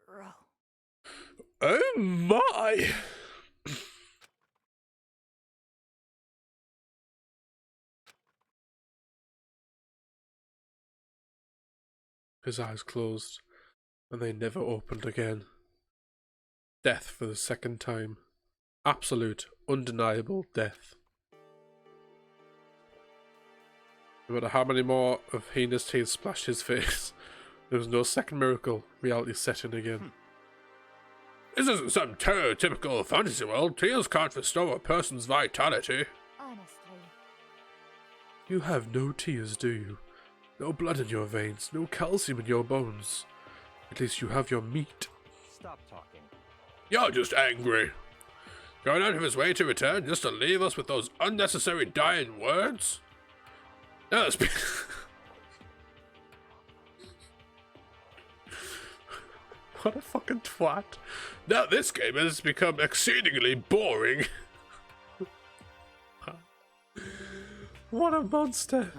Hiro. Oh my! His eyes closed, and they never opened again. Death for the second time. Absolute, undeniable death. No matter how many more of Hina's teeth splashed his face, there was no second miracle. Reality set in again. This isn't some stereotypical fantasy world. Tears can't restore a person's vitality. Honestly. You have no tears, do you? No blood in your veins, no calcium in your bones. At least you have your meat. Stop talking. You're just angry. Going out of his way to return just to leave us with those unnecessary dying words? Now let's be... What a fucking twat. Now this game has become exceedingly boring. What a monster.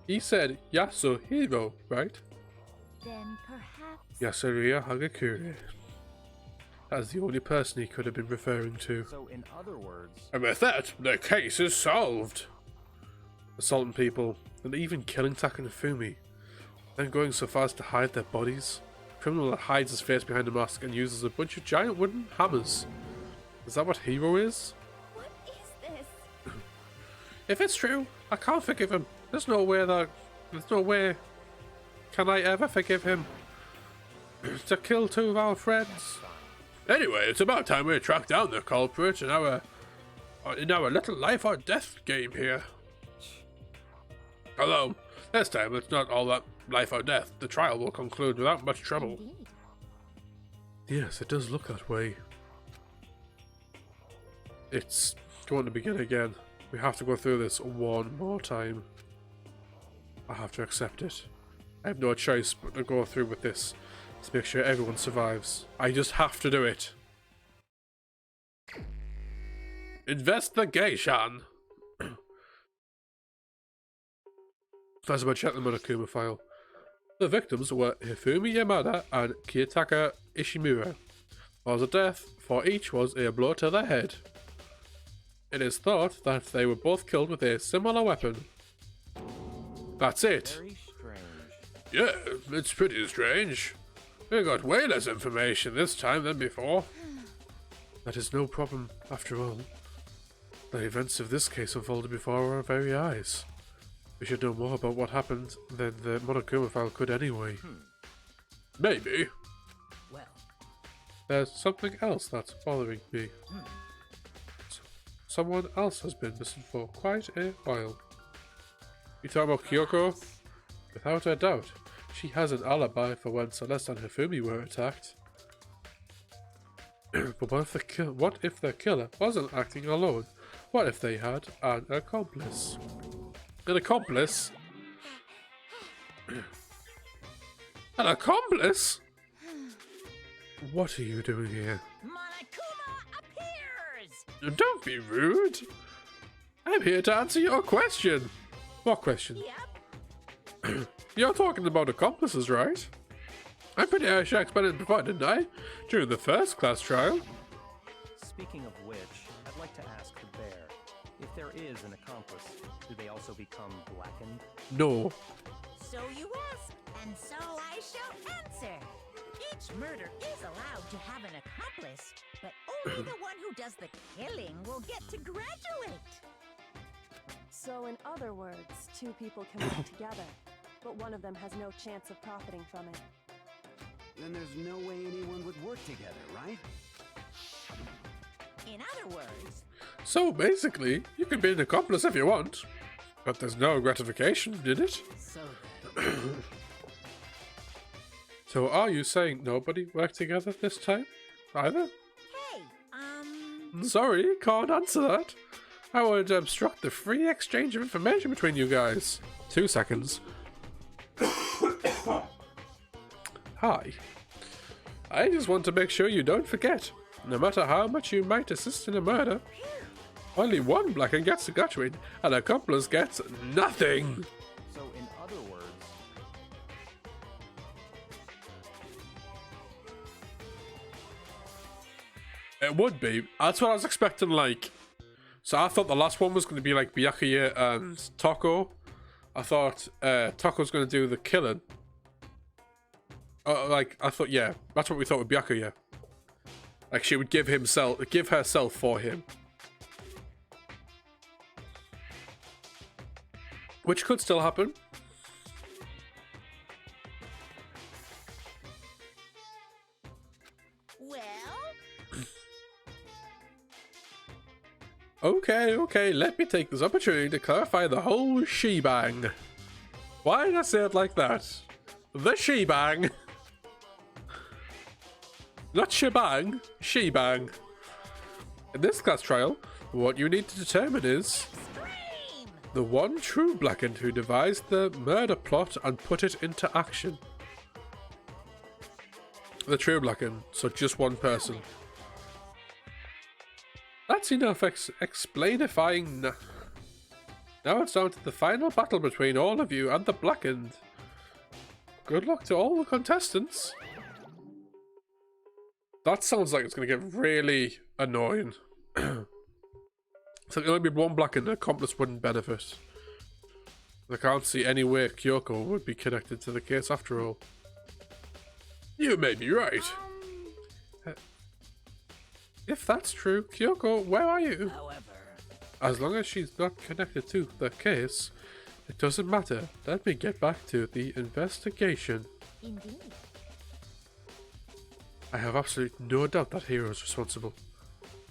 He said Yasuhiro, right? Then perhaps... Yasuria Hagakure. That's the only person he could have been referring to. So, in other words, And with that, the case is solved. Assaulting people, and even killing Taka and Fumi. Then going so far as to hide their bodies. A criminal that hides his face behind a mask and uses a bunch of giant wooden hammers. Is that what Hero is? What is this? If it's true, I can't forgive him. There's no way can I ever forgive him to kill two of our friends. Anyway, it's about time we track down the culprit in our little life or death game here. Although, this time it's not all that life or death. The trial will conclude without much trouble. Indeed. Yes, it does look that way. It's going to begin again. We have to go through this one more time. I have to accept it. I have no choice but to go through with this to make sure everyone survives. I just have to do it. Investigation! First, I'm going to check the Monokuma file. The victims were Hifumi Yamada and Kiyotaka Ishimura. Cause of death for each was a blow to the head. It is thought that they were both killed with a similar weapon. That's it. very strange. Yeah, it's pretty strange. We got way less information this time than before. That is no problem, after all. The events of this case unfolded before our very eyes. We should know more about what happened than the Monokuma file could anyway. Maybe. Well, There's something else that's bothering me. someone else has been missing for quite a while. You talking about Kyoko? Without a doubt, she has an alibi for when Celeste and Hifumi were attacked. But what if the killer wasn't acting alone? What if they had an accomplice? An accomplice? An accomplice? What are you doing here? Monokuma appears! Don't be rude. I'm here to answer your question. What question? Yep. You're talking about accomplices, right? I'm pretty sure I explained it before, didn't I? During the first class trial. Speaking of which, I'd like to ask the bear, if there is an accomplice, do they also become blackened? No. So you ask, and so I shall answer. Each murder is allowed to have an accomplice, but only the one who does the killing will get to graduate. So in other words, two people can work together, but one of them has no chance of profiting from it. Then there's no way anyone would work together, right? In other words, So basically, you can be an accomplice if you want, but there's no gratification in it. so So are you saying nobody worked together this time? Either? hey, Sorry, can't answer that. I would obstruct the free exchange of information between you guys. 2 seconds. Hi. I just want to make sure you don't forget. No matter how much you might assist in a murder, only one blackened gets to graduate, and an accomplice gets nothing. So in other words, It would be. That's what I was expecting, like. So I thought the last one was going to be like Byakuya and Toko. I thought Toko was going to do the killing. I thought, yeah, that's what we thought with Byakuya. Like she would give herself for him. Which could still happen. well, Okay, let me take this opportunity to clarify the whole shebang. Why did I say it like that? The shebang. Not shebang, shebang. In this class trial, what you need to determine is extreme! the one true blackened who devised the murder plot and put it into action. The true blackened, so just one person. That's enough explainifying. Now it's down to the final battle between all of you and the blackened. Good luck to all the contestants. That sounds like it's going to get really annoying. So there'll only be one blackened, an accomplice wouldn't benefit. I can't see any way Kyoko would be connected to the case after all. You may be right. If that's true, Kyoko, where are you? However, As long as she's not connected to the case, it doesn't matter. Let me get back to the investigation. indeed. I have absolutely no doubt that Hero is responsible.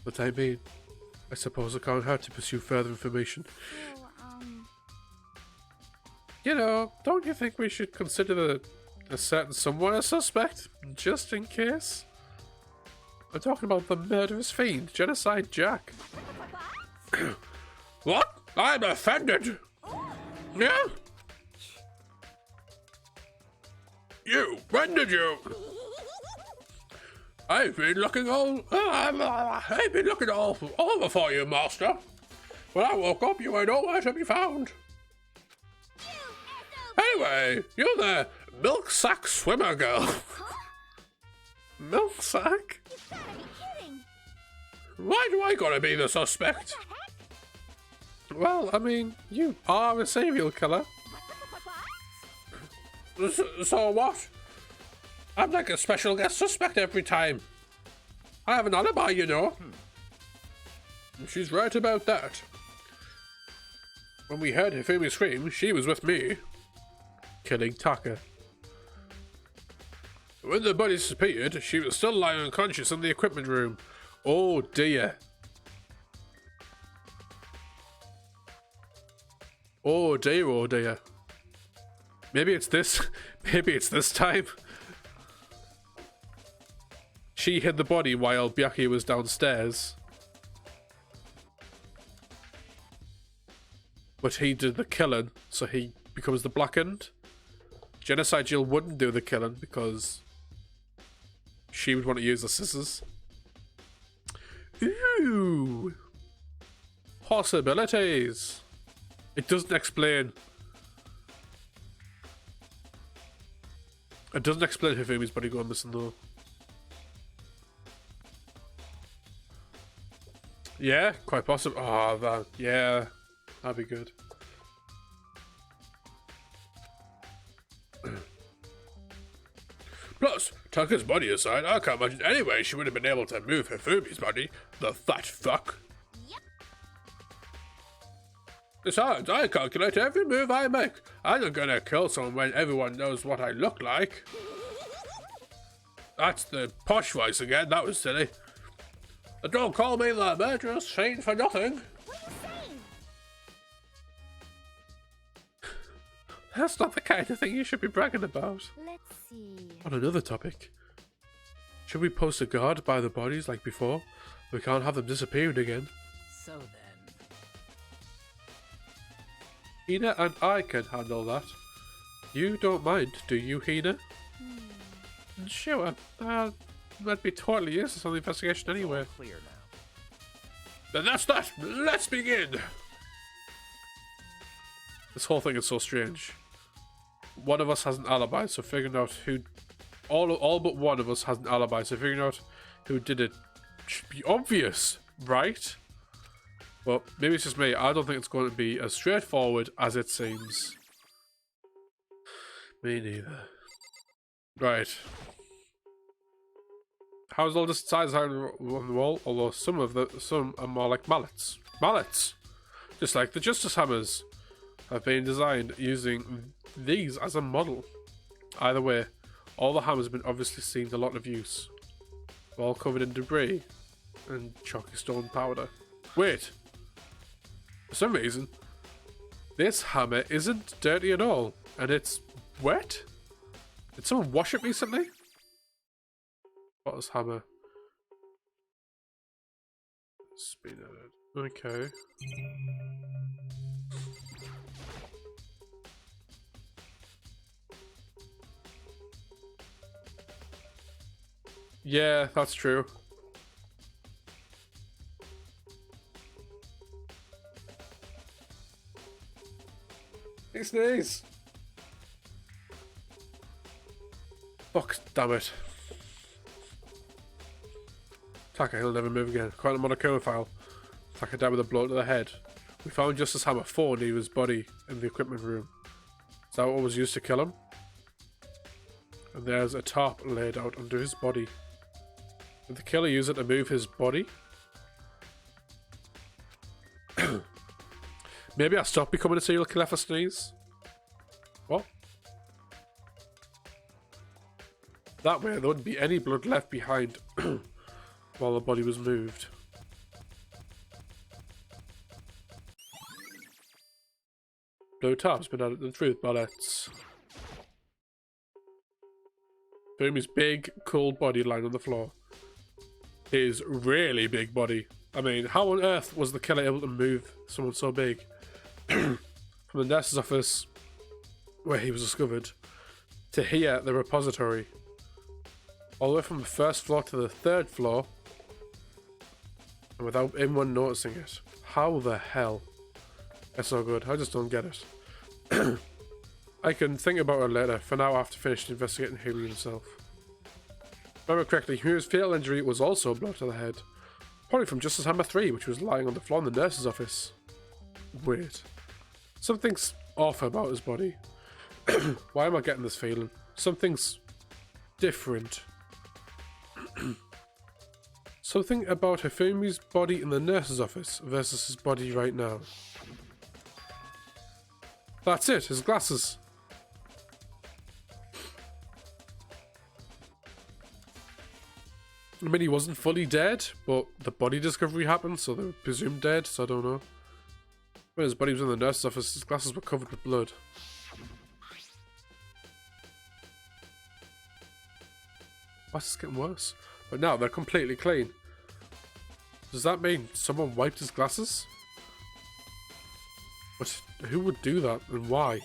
But I mean, I suppose I can't hurt to pursue further information. Well, You know, don't you think we should consider a certain someone a suspect? Just in case? I'm talking about the murderous fiend, Genocide Jack. What? I'm offended! Yeah? You, when did you? I've been looking all over for you, master. When I woke up, you were nowhere to be found. Anyway, you're the milk sack swimmer girl. Milk sack? You've gotta be kidding! Why do I gotta be the suspect? Well, I mean, you are a serial killer. So what? I'm like a special guest suspect every time. I have an alibi, you know. She's right about that. When we heard Hifumi scream, she was with me, killing Taka. When the body disappeared, she was still lying unconscious in the equipment room. Oh dear. Oh dear, oh dear. Maybe it's this. Maybe it's this time. She hid the body while Wacky was downstairs. But he did the killing, so he becomes the blackened. Genocide Jill wouldn't do the killing because she would want to use the scissors. Ooh. Possibilities. It doesn't explain. It doesn't explain Hifumi's body going missing though. Yeah, quite possible. Oh, that. Yeah, that'd be good. Plus, Tucker's body aside, I can't imagine any way she would have been able to move Hifumi's body. The fat fuck. Yep. Besides, I calculate every move I make. I'm not gonna kill someone when everyone knows what I look like. That's the posh voice again, that was silly. Don't call me the murderous fiend for nothing. What are you saying? That's not the kind of thing you should be bragging about. Let's see. On another topic. Should we post a guard by the bodies like before? We can't have them disappearing again. So then. Hina and I can handle that. You don't mind, do you, Hina? Sure. That'd be totally useless on the investigation anyway. Clear now. Then that's that. Let's begin. This whole thing is so strange. One of us has an alibi, so figuring out who... All but one of us has an alibi, so figuring out who did it should be obvious, right? Well, maybe it's just me. I don't think it's going to be as straightforward as it seems. Me neither. Right. How's all this size on the wall? Although some are more like mallets. Mallets! Just like the Justice Hammers have been designed using these as a model. Either way, all the hammers have been obviously seen a lot of use. They're all covered in debris and chalky stone powder. Wait! For some reason, this hammer isn't dirty at all, and it's wet? Did someone wash it recently? What is hammer? Speed edit. Okay. Yeah, that's true. He sneeze. Fuck, damn it. Taka, he'll never move again. Quantum Monochrome file. Taka died with a blow to the head. We found Justice Hammer 4 near his body in the equipment room. Is that what was used to kill him? And there's a tarp laid out under his body. Did the killer use it to move his body? Maybe I stopped becoming a serial killer for sneeze? What? That way there wouldn't be any blood left behind while the body was moved. Blue tab's been added to the truth bullets. Fumi's big, cool body lying on the floor. His really big body. I mean, how on earth was the killer able to move someone so big? From the nurse's office, where he was discovered, to here, the repository. All the way from the first floor to the third floor, and without anyone noticing it. How the hell? That's not good. I just don't get it. I can think about it later. For now, I have to finish investigating Haley himself. If I remember correctly, Hugh's fatal injury was also a blow to the head. Probably from Justice Hammer 3, which was lying on the floor in the nurse's office. Weird. Something's off about his body. Why am I getting this feeling? Something's different. Something about Hifumi's body in the nurse's office versus his body right now. That's it, his glasses. I mean, he wasn't fully dead, but the body discovery happened, so they were presumed dead, so I don't know. When his body was in the nurse's office, his glasses were covered with blood. Why is this getting worse? But now they're completely clean. Does that mean someone wiped his glasses? But who would do that and why?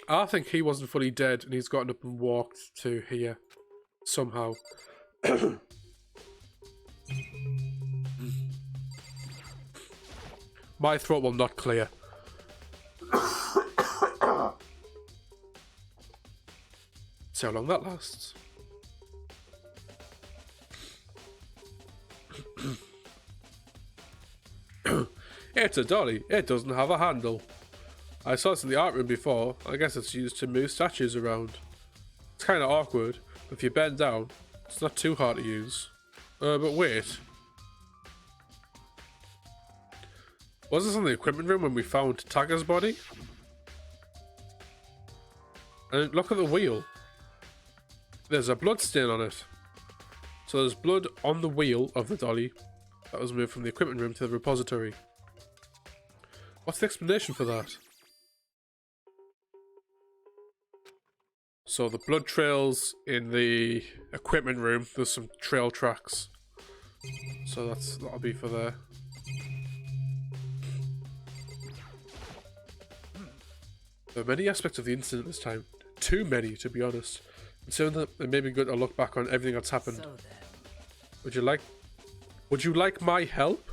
I think he wasn't fully dead and he's gotten up and walked to here. Somehow. My throat will not clear. See how long that lasts. It's a dolly. It doesn't have a handle. I saw this in the art room before. I guess it's used to move statues around. It's kind of awkward, but if you bend down, it's not too hard to use. But wait. Was this in the equipment room when we found Taka's body? And look at the wheel. There's a blood stain on it. So there's blood on the wheel of the dolly that was moved from the equipment room to the repository. What's the explanation for that? So the blood trails in the equipment room, there's some trail tracks. So that'll be for there. There are many aspects of the incident this time. Too many, to be honest. Considering that it may be good to look back on everything that's happened. So then, Would you like my help?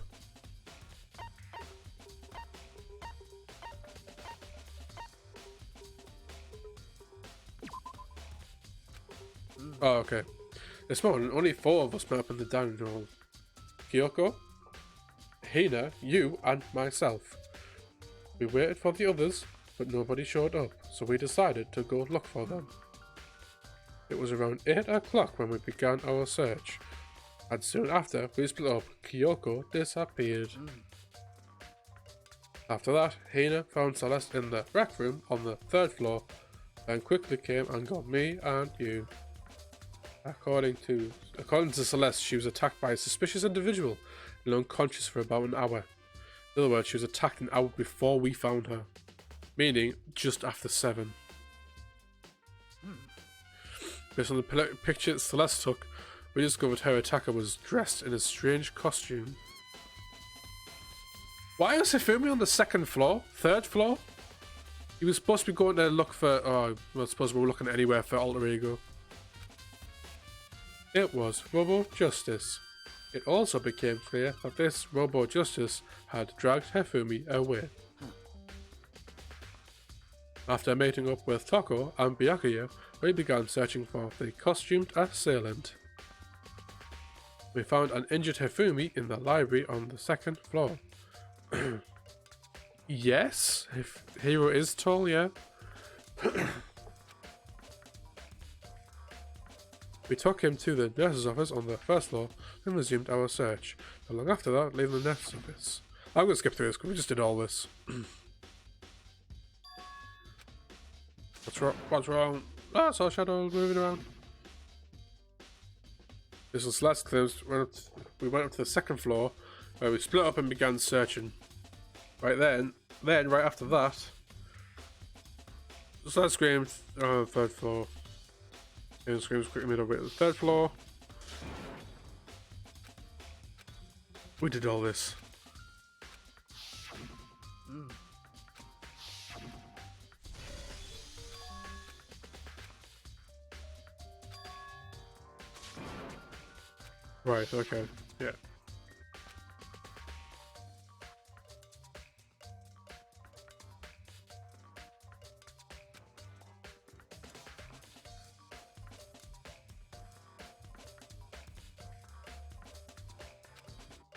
Oh, okay. This morning, only 4 of us met up in the dining hall. Kyoko, Hina, you, and myself. We waited for the others, but nobody showed up, so we decided to go look for them. It was around 8 o'clock when we began our search, and soon after we split up. Kyoko disappeared. After that, Hina found Celeste in the rec room on the 3rd floor, then quickly came and got me and you. According to Celeste, she was attacked by a suspicious individual and unconscious for about an hour. In other words, she was attacked an hour before we found her, meaning just after 7. Based on the picture Celeste took, we discovered her attacker was dressed in a strange costume. Why is Hifumi on the 2nd floor? 3rd floor? He was supposed to be going to look for... Oh, I suppose we were looking anywhere for Alter Ego. It was Robo Justice. It also became clear that this Robo Justice had dragged Hifumi away. After meeting up with Toko and Byakuya, we began searching for the costumed assailant. We found an injured Hifumi in the library on the 2nd floor. Yes, if Hero is tall, yeah. We took him to the nurse's office on the 1st floor and resumed our search. Not long after that, leaving the nurse's office. I'm going to skip through this because we just did all this. What's wrong? Ah, I saw shadows moving around. This was Celeste claims we went up to the 2nd floor where we split up and began searching. Right then right after that, Celeste screamed on the 3rd floor. And screams quickly made our way to the 3rd floor. We did all this. Right, okay, yeah.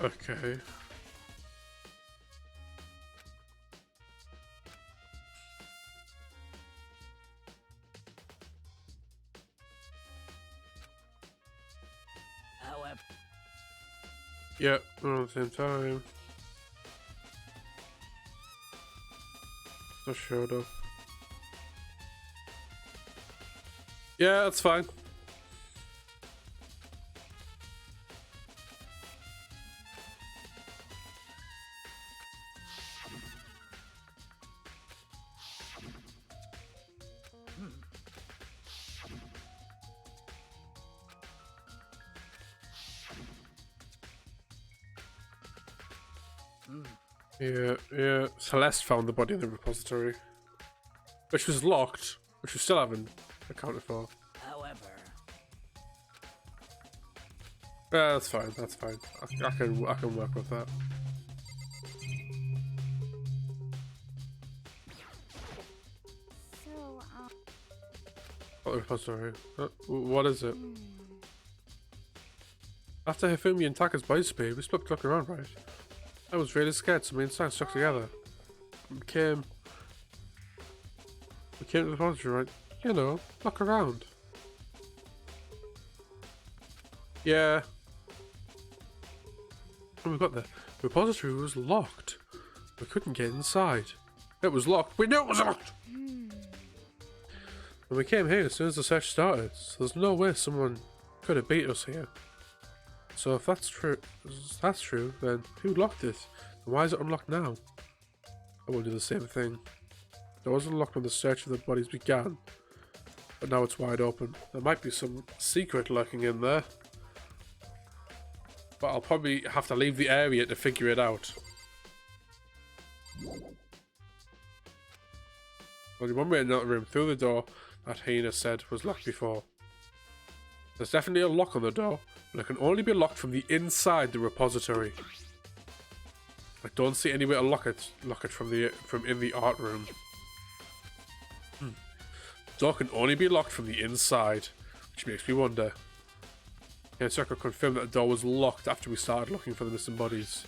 Okay. Yeah, we're on the same time. Just showed up. Yeah, that's fine. Yeah. Celeste found the body in the repository, which was locked, which we still haven't accounted for. However, Yeah, that's fine. That's fine. I can work with that. So, What the repository? What is it? After Hifumi and Taka's body speed, we split looking around, right? I was really scared, so me and Sam stuck together. We came to the repository, right? You know, look around. Yeah. When we got there, the repository was locked. We couldn't get inside. It was locked. We knew it was locked! And we came here as soon as the search started, so there's no way someone could have beat us here. So if that's true, then who locked it? And why is it unlocked now? I will do the same thing. It was unlocked when the search of the bodies began, but now it's wide open. There might be some secret lurking in there, but I'll probably have to leave the area to figure it out. Only one way in that room through the door that Hina said was locked before. There's definitely a lock on the door, but it can only be locked from the inside the repository. I don't see any way to lock it from in the art room. The door can only be locked from the inside, which makes me wonder. Circle confirmed that the door was locked after we started looking for the missing bodies.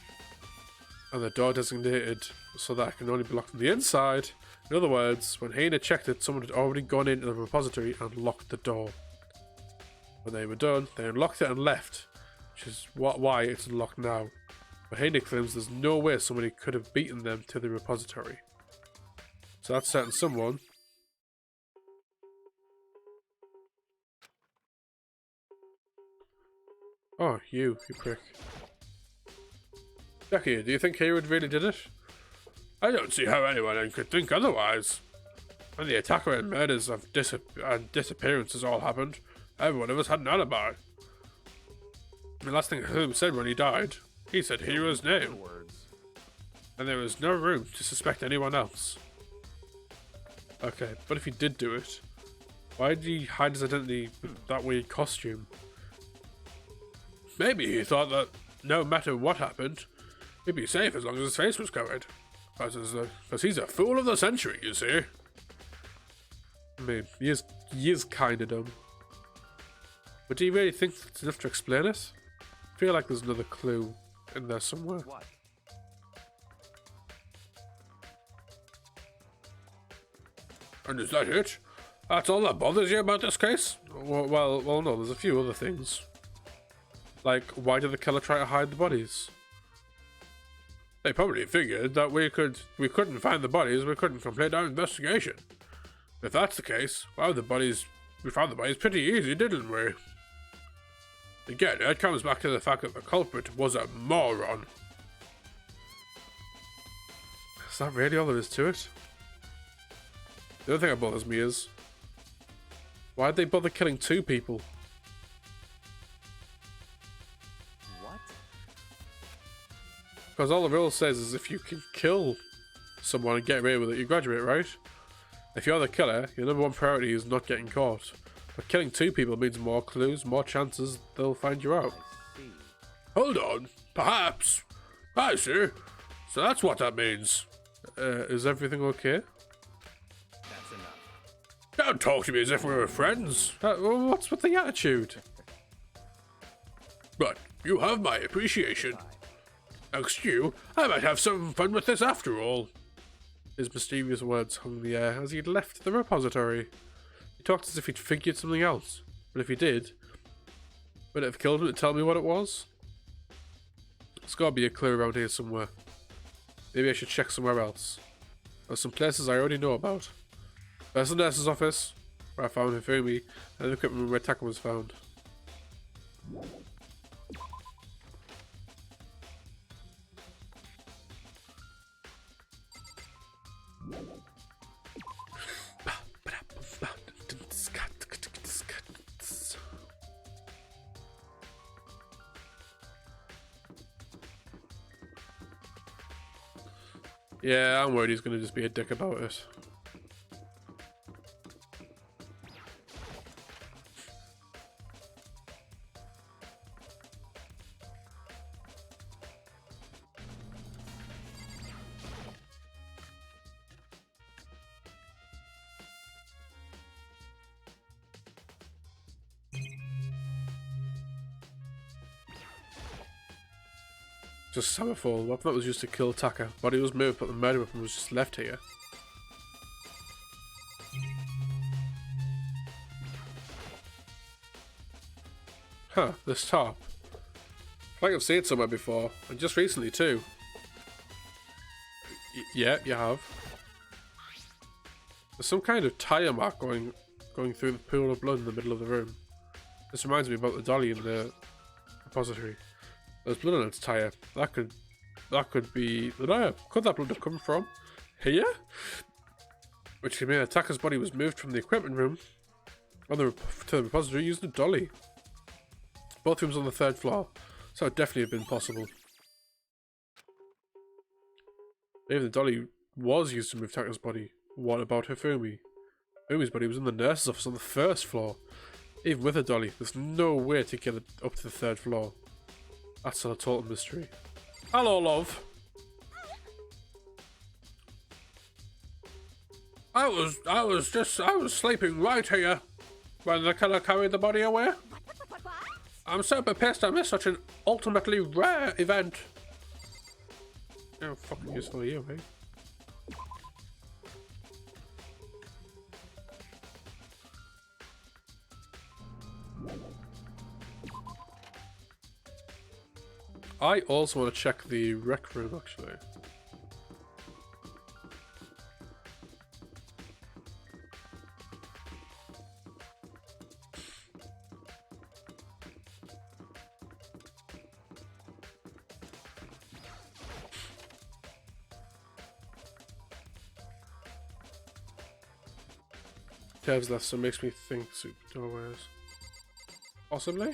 And the door designated so that it can only be locked from the inside. In other words, when Hina checked it, someone had already gone into the repository and locked the door. When they were done, they unlocked it and left, which is why it's unlocked now. But Hina claims there's no way somebody could have beaten them to the repository. So that's certain someone. Oh, you prick. Becky, do you think Hayward really did it? I don't see how anyone could think otherwise. When the attacker and murders and disappearances all happened, every one of us had an alibi. The last thing Hum said when he died, he said Hero's name. And there was no room to suspect anyone else. Okay, but if he did do it, why did he hide his identity with that weird costume? Maybe he thought that no matter what happened, he'd be safe as long as his face was covered. Because he's a fool of the century, you see. I mean, he is kinda dumb. But do you really think it's enough to explain it? I feel like there's another clue in there somewhere. What? And is that it? That's all that bothers you about this case? Well, no, there's a few other things. Like, why did the killer try to hide the bodies? They probably figured that we couldn't find the bodies, we couldn't complete our investigation. If that's the case, we found the bodies pretty easy, didn't we? Again, it comes back to the fact that the culprit was a moron. Is that really all there is to it? The other thing that bothers me is, why'd they bother killing two people? What? Because all the rule says is if you can kill someone and get away with it, you graduate, right? If you're the killer, your number one priority is not getting caught. But killing two people means more clues, more chances they'll find you out. I see. Hold on, perhaps. I see. So that's what that means. Is everything okay? That's enough. Don't talk to me as if we were friends. What's with the attitude? But you have my appreciation. Thanks to you, I might have some fun with this after all. His mysterious words hung in the air as he had left the repository. He talked as if he'd figured something else, but if he did, would it have killed him to tell me what it was? There's gotta be a clue around here somewhere. Maybe I should check somewhere else. There's some places I already know about. There's the nurse's office, where I found Hifumi, and the equipment room where Taka was found. Yeah, I'm worried he's going to just be a dick about it. Just Hammerfall. Weapon that was used to kill Taka. Body was moved, but the murder weapon was just left here. Huh, this top. I think I've seen it somewhere before, and just recently too. Yeah, you have. There's some kind of tire mark going through the pool of blood in the middle of the room. This reminds me about the dolly in the repository. There's blood on its tire. That could be the tire. Could that blood have come from here? Which could mean the attacker's body was moved from the equipment room to the repository using a dolly. Both rooms on the 3rd floor, so it definitely have been possible. Maybe the dolly was used to move Taka's body. What about Hifumi? Hifumi's body was in the nurse's office on the 1st floor. Even with a dolly, there's no way to get it up to the 3rd floor. That's a total mystery. Hello, love. I was sleeping right here when the killer carried the body away. I'm super pissed I missed such an ultimately rare event. How fucking useful are you, eh? I also want to check the rec room, actually. Kev's left, so it makes me think super doorways. Possibly?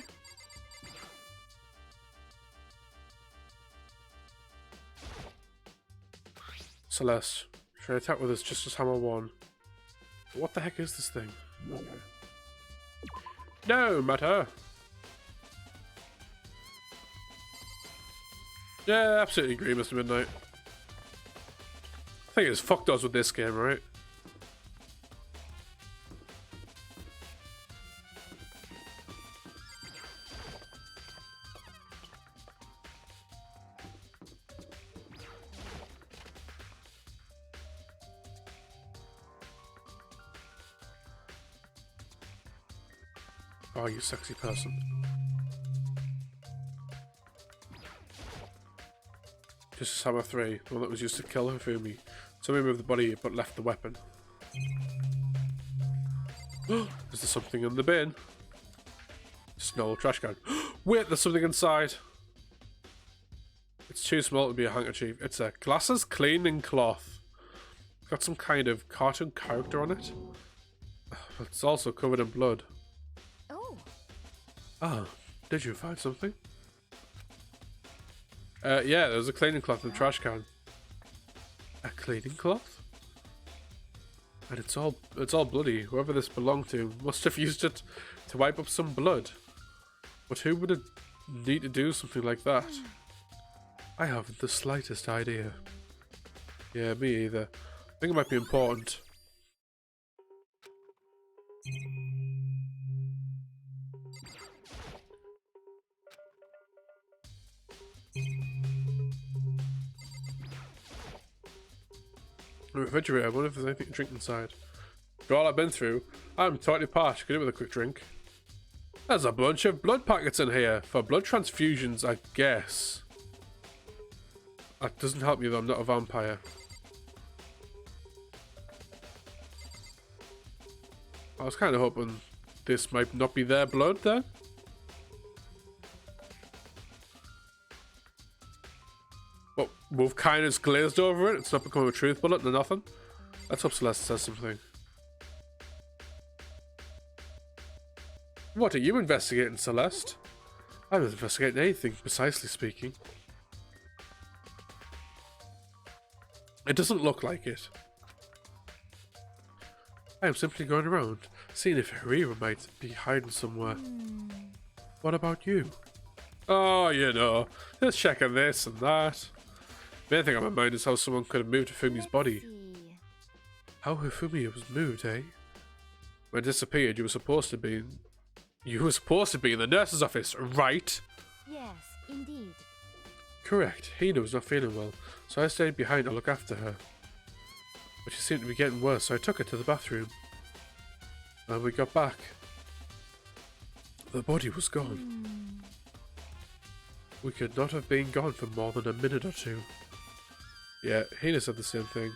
Celeste. Try to attack with us just as Hammer 1. What the heck is this thing? Okay. No matter! Yeah, absolutely agree, Mr. Midnight. I think it's fucked us with this game, right? Oh, you sexy person. Just as Hammer 3, the one that was used to kill Hifumi. Somebody moved the body but left the weapon. Is there something in the bin? Just an old trash can. Wait, there's something inside. It's too small to be a handkerchief. It's a glasses cleaning cloth. It's got some kind of cartoon character on it. It's also covered in blood. Ah, did you find something? Yeah, there's a cleaning cloth in the trash can. A cleaning cloth? And it's all bloody. Whoever this belonged to must have used it to wipe up some blood. But who would need to do something like that? I haven't the slightest idea. Yeah, me either. I think it might be important. The refrigerator, I wonder if there's anything to drink inside. For all I've been through, I'm totally parched. Could do with a quick drink. There's a bunch of blood packets in here for blood transfusions, I guess. That doesn't help me though, I'm not a vampire. I was kind of hoping this might not be their blood then. But we've kind of glazed over it. It's not become a truth bullet or nothing. Let's hope Celeste says something. What are you investigating, Celeste? I'm not investigating anything, precisely speaking. It doesn't look like it. I am simply going around, seeing if Harira might be hiding somewhere. What about you? Oh, you know, just checking this and that. The main thing on my mind is how someone could have moved Hifumi's body. See. How Hifumi was moved, eh? When it disappeared, you were supposed to be in the nurse's office, right? Yes, indeed. Correct. Hina was not feeling well, so I stayed behind to look after her. But she seemed to be getting worse, so I took her to the bathroom. When we got back, the body was gone. We could not have been gone for more than a minute or two. Yeah, Hina said the same thing.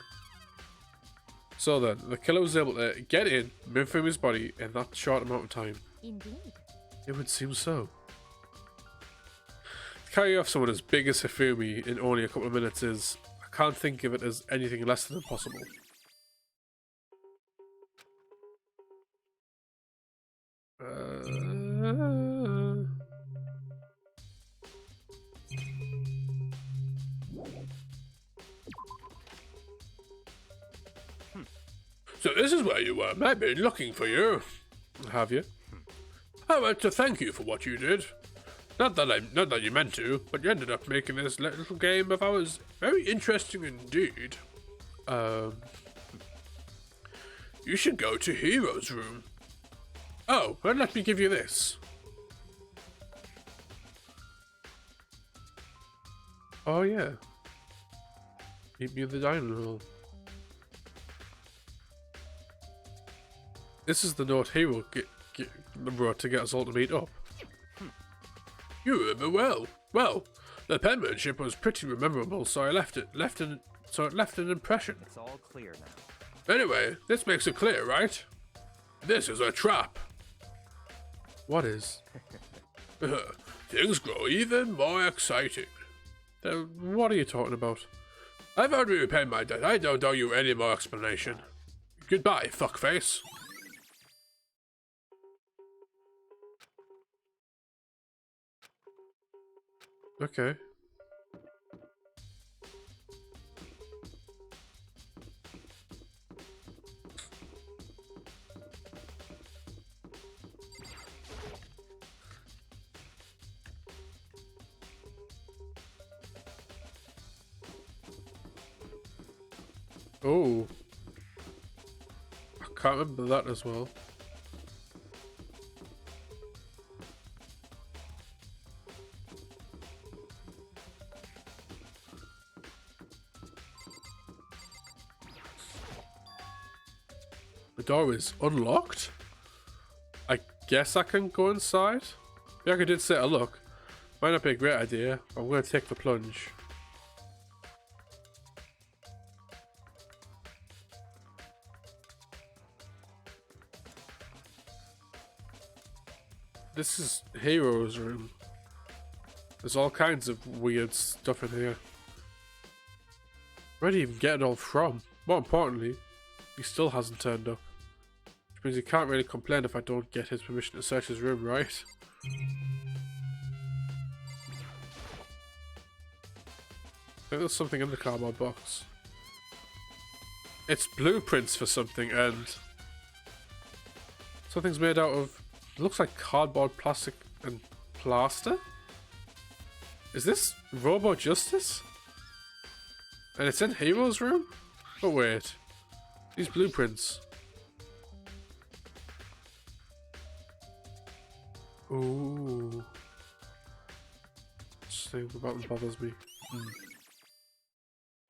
So then, the killer was able to get in, move through his body in that short amount of time. Indeed. It would seem so. To carry off someone as big as Hifumi in only a couple of minutes is, I can't think of it as anything less than impossible. So this is where you were. I've been looking for you. Have you? I want to thank you for what you did. Not that you meant to, but you ended up making this little game of ours very interesting indeed. You should go to Hero's room. Oh, and let me give you this. Oh yeah. Meet me in the dining hall. This is the note Hero wrote to get us all to meet up. You remember well. Well, the penmanship was pretty memorable, so it left an impression. It's all clear now. Anyway, this makes it clear, right? This is a trap. What is? Things grow even more exciting. What are you talking about? I've already repaid my debt. I don't owe you any more explanation. Goodbye, fuckface. Okay. Oh. I can't remember that as well. The door is unlocked? I guess I can go inside? Yeah, I did say a look. Might not be a great idea, but I'm going to take the plunge. This is Hero's room. There's all kinds of weird stuff in here. Where did he even get it all from? More importantly, he still hasn't turned up. Which means he can't really complain if I don't get his permission to search his room, right? I think there's something in the cardboard box. It's blueprints for something, and something's made out of, it looks like cardboard, plastic, and plaster? Is this Robo Justice? And it's in Hero's room? Oh wait, these blueprints. Ooh. This thing about them bothers me.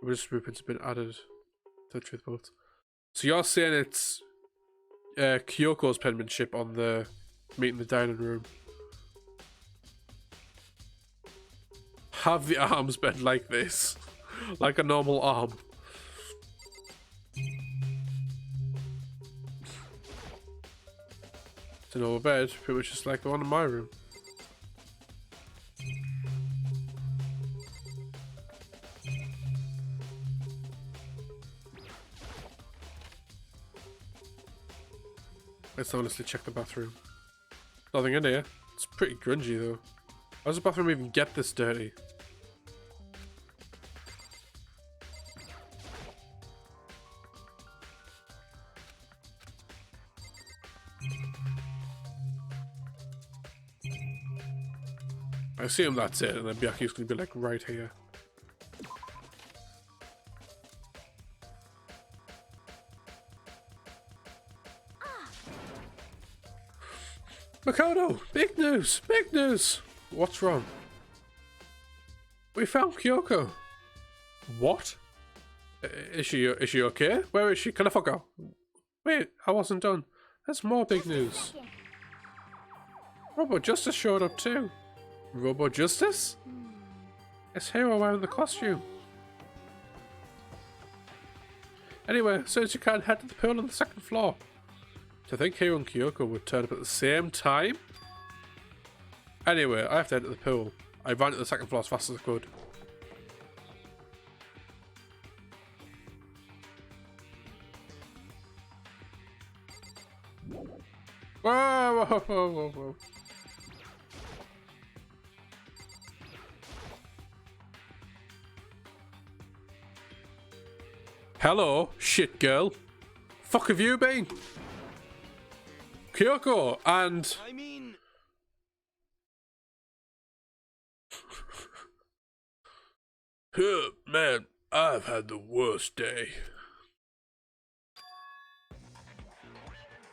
Which blueprints have been added to the truth bolt. So you're saying it's Kyoko's penmanship on the meet in the dining room. Have the arms been like this? Like a normal arm? It's a normal bed, pretty much just like the one in my room. Let's honestly check the bathroom. Nothing in here. It's pretty grungy though. How does the bathroom even get this dirty? I assume that's it, and then Byaku's gonna be like right here. Makoto! Big news! Big news! What's wrong? We found Kyoko. What? Is she okay? Where is she? Can I fuck her? Wait, I wasn't done. There's more big news. Robo Justice showed up too. Robo Justice? It's Hero wearing the costume. Anyway, as soon as you can, head to the pool on the second floor. To think Hero and Kyoko would turn up at the same time? Anyway, I have to head to the pool. I ran to the second floor as fast as I could. Whoa, whoa, whoa, whoa, whoa. Hello, shit girl. Fuck have you been? Kyoko and... I mean... Man, I've had the worst day.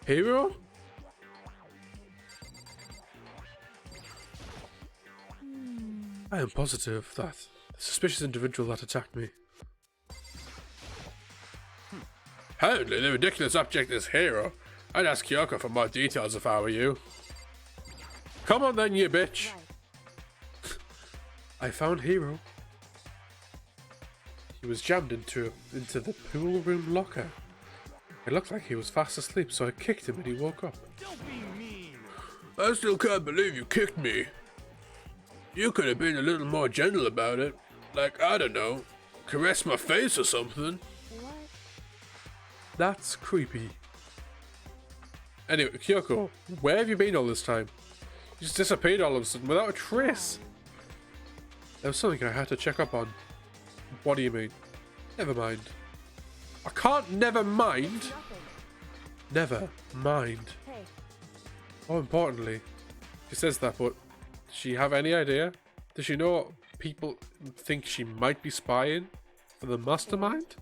Hero? I am positive that the suspicious individual that attacked me. Apparently, the ridiculous object is Hero. I'd ask Kyoko for more details if I were you. Come on then, you bitch. Right. I found Hero. He was jammed into the pool room locker. It looked like he was fast asleep, so I kicked him and he woke up. Don't be mean. I still can't believe you kicked me. You could have been a little more gentle about it. Like, I don't know, caress my face or something. What? That's creepy. Anyway, Kyoko, where have you been all this time? You just disappeared all of a sudden without a trace. There was something I had to check up on. What do you mean? Never mind. I can't never mind. Nothing. Never mind. Hey, More importantly, she says that, but does she have any idea? Does she know people think she might be spying for the mastermind?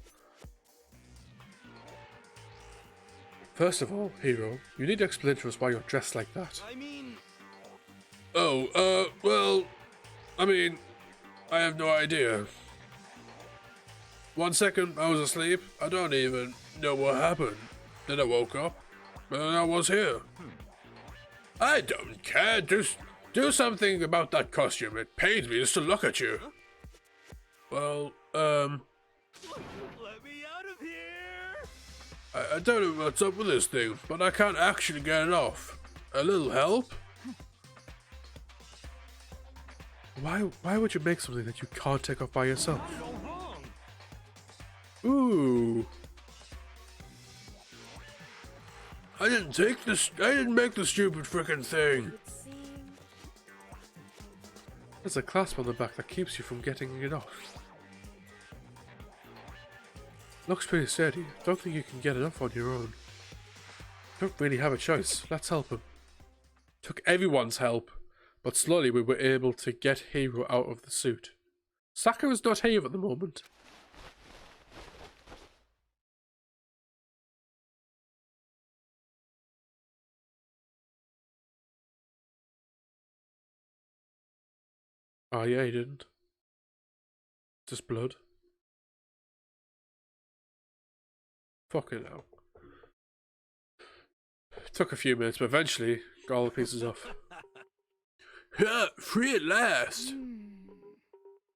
First of all, Hero, you need to explain to us why you're dressed like that. I mean... Oh, well, I mean, I have no idea. 1 second, I was asleep. I don't even know what happened. Then I woke up, and I was here. I don't care. Just do something about that costume. It pains me just to look at you. Well, Let me out of here! I don't know what's up with this thing, but I can't actually get it off. A little help? Why would you make something that you can't take off by yourself? So wrong. Ooh. I didn't make the stupid frickin' thing. it seems... There's a clasp on the back that keeps you from getting it off. Looks pretty sturdy. Don't think you can get it off on your own. Don't really have a choice. Let's help him. Took everyone's help, but slowly we were able to get Hero out of the suit. Sakura's not here at the moment. Oh yeah, he didn't. Just blood. Fucking hell. Took a few minutes, but eventually got all the pieces off. Yeah, free at last!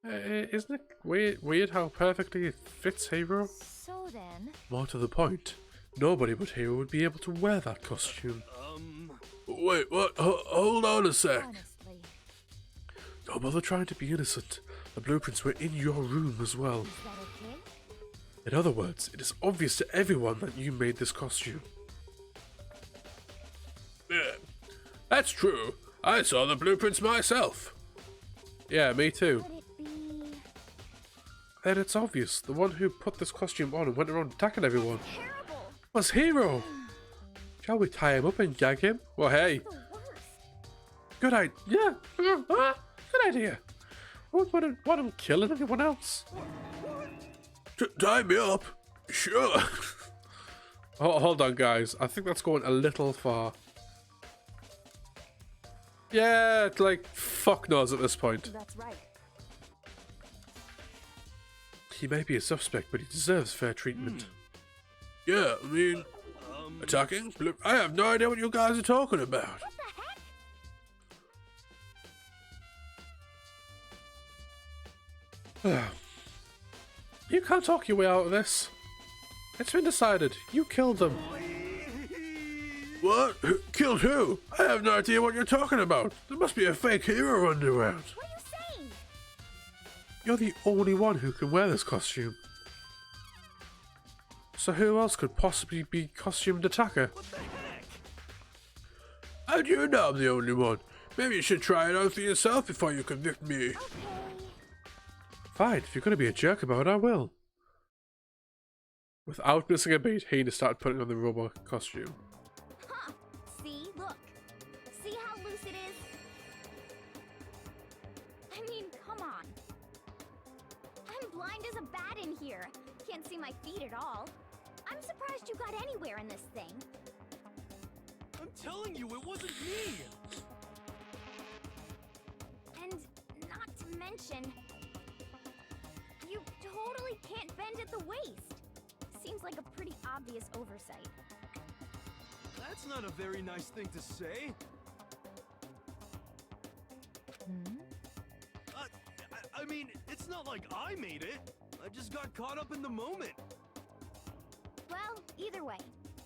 Isn't it weird how perfectly it fits Hero? So then, More to the point, nobody but Hero would be able to wear that costume. Wait, what? Hold on a sec. honestly, Don't bother trying to be innocent. The blueprints were in your room as well. is that okay? In other words, it is obvious to everyone that you made this costume. Yeah, that's true. I saw the blueprints myself. Yeah, me too. Could it be... Then it's obvious. The one who put this costume on and went around attacking everyone Terrible! was Hero. Shall we tie him up and gag him? Well, hey. The worst. Good idea. Yeah. Good idea. I wouldn't want him killing anyone else. Tie me up? Sure. Hold on, guys. I think that's going a little far. Yeah, it's like, fuck knows at this point. That's right. He may be a suspect, but he deserves fair treatment. Yeah, I mean, attacking? I have no idea what you guys are talking about. What the heck? You can't talk your way out of this. It's been decided. You killed them. What? Killed who? I have no idea what you're talking about. There must be a fake hero underground. What are you saying? You're the only one who can wear this costume. So who else could possibly be costumed attacker? What the heck? How do you know I'm the only one? Maybe you should try it out for yourself before you convict me. Okay. Fine, if you're going to be a jerk about it, I will. Without missing a beat, Hina started putting on the robot costume. Huh. See? Look. See how loose it is? I mean, come on. I'm blind as a bat in here. Can't see my feet at all. I'm surprised you got anywhere in this thing. I'm telling you, it wasn't me! And not to mention, you totally can't bend at the waist. Seems like a pretty obvious oversight. That's not a very nice thing to say. I mean, it's not like I made it. I just got caught up in the moment. Well, either way,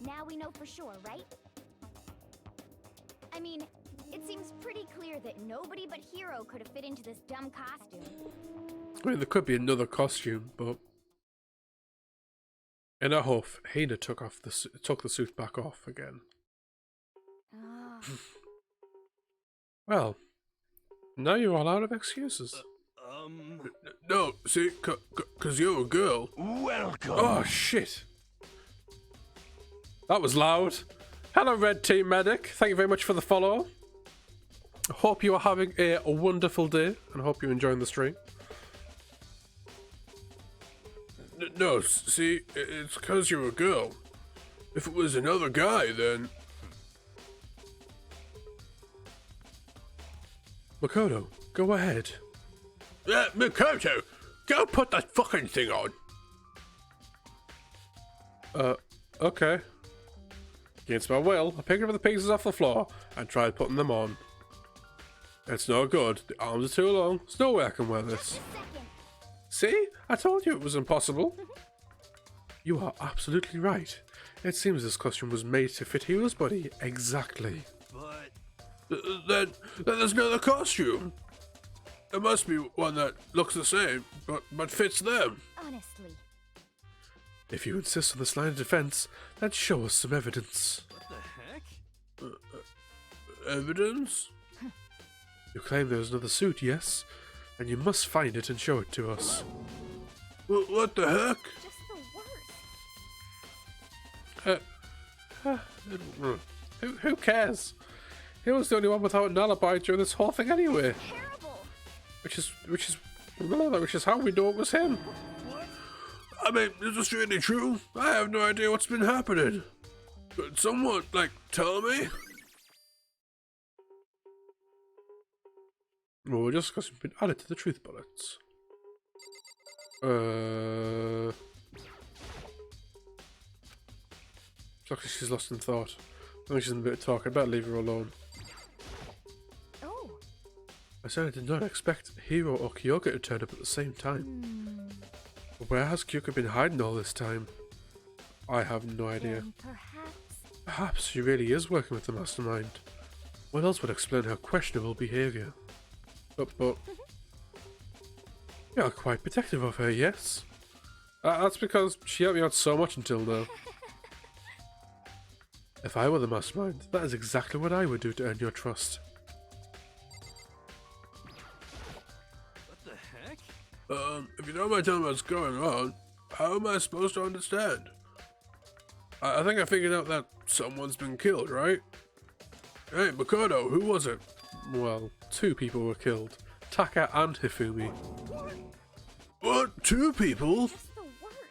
now we know for sure, right? I mean, it seems pretty clear that nobody but Hero could have fit into this dumb costume. I mean, there could be another costume, but in a huff, Hina took the suit back off again. Ah. Well, now you're all out of excuses. No, see, cause you're a girl. Welcome. Oh shit! That was loud. Hello, Red Team Medic. Thank you very much for the follow. I hope you are having a wonderful day, and I hope you're enjoying the stream. No, see, it's because you're a girl. If it was another guy, then... Makoto, go ahead. Makoto, go put that fucking thing on. Okay. Against my will, I picked up the pieces off the floor and tried putting them on. It's no good. The arms are too long. There's no way I can wear this. See? I told you it was impossible. You are absolutely right. It seems this costume was made to fit Hero's body exactly. But... Then there's another costume. There must be one that looks the same, but fits them. Honestly. If you insist on this line of defense, then show us some evidence. what the heck? Evidence? You claim there's another suit, yes? And you must find it and show it to us. What the heck? Just the worst. Who cares? He was the only one without an alibi during this whole thing anyway. Terrible. Which is how we know it was him. What? I mean, is this really true? I have no idea what's been happening. Could someone, tell me? Well, we're just because we've been added to the truth bullets. Looks like she's lost in thought. I think she's in a bit of talk. I better leave her alone. Oh. I said I did not expect Hiro or Kyoka to turn up at the same time. But where has Kyoka been hiding all this time? I have no idea. Then perhaps. Perhaps she really is working with the mastermind. What else would explain her questionable behaviour? But you are quite protective of her, yes? That's because she helped me out so much until now. If I were the mastermind, that is exactly what I would do to earn your trust. What the heck? If you don't mind telling me what's going on, how am I supposed to understand? I think I figured out that someone's been killed, right? Hey, Mikado, who was it? Well, 2 people were killed. Taka and Hifumi. What? 2 people? Just the worst.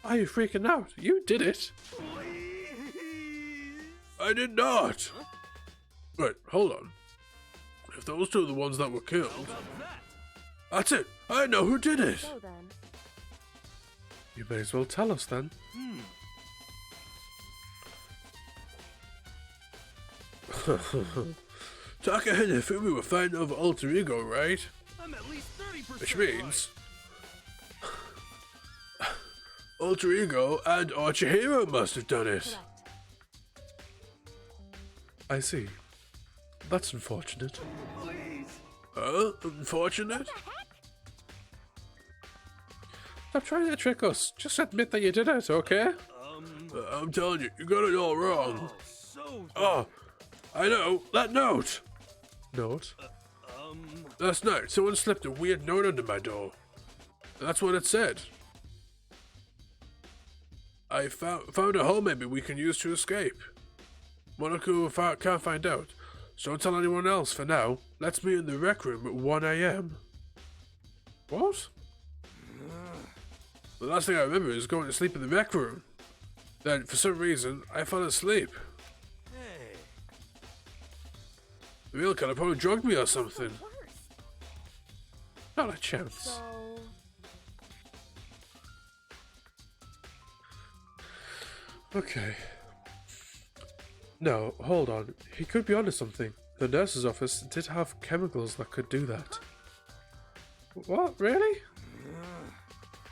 Are you freaking out? You did it. I did not. Wait, hold on. If those 2 are the ones that were killed, that's it. I know who did it. So then, You may as well tell us then. Taka and Hifumi were fighting over alter ego, right? I'm at least 30%. Which means alter ego and Archihiro must have done it. correct. I see. That's unfortunate. Please. Unfortunate? Stop trying to trick us. Just admit that you did it, okay? I'm telling you, you got it all wrong. So. Oh, I know. That note. Note? Last night, someone slipped a weird note under my door. That's what it said. I found a hole maybe we can use to escape. Monaco can't find out, so don't tell anyone else for now. Let's meet in the rec room at 1 a.m. What? The last thing I remember is going to sleep in the rec room. Then, for some reason, I fell asleep. Hey. The real killer probably drugged me or something. Worst. Not a chance. So, Okay. No, hold on. He could be onto something. The nurse's office did have chemicals that could do that. What? Really?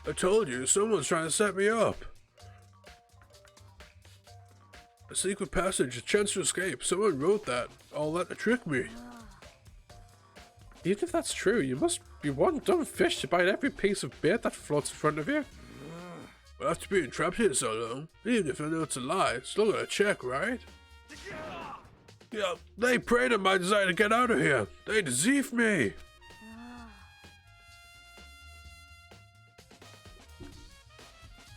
I told you, someone's trying to set me up. A secret passage, a chance to escape. Someone wrote that. All that to trick me. Even if that's true, you must be one dumb fish to bite every piece of bait that floats in front of you. Well, after being trapped here so long, even if I know it's a lie, still gotta check, right? Yeah, they preyed on my desire to get out of here. They deceived me.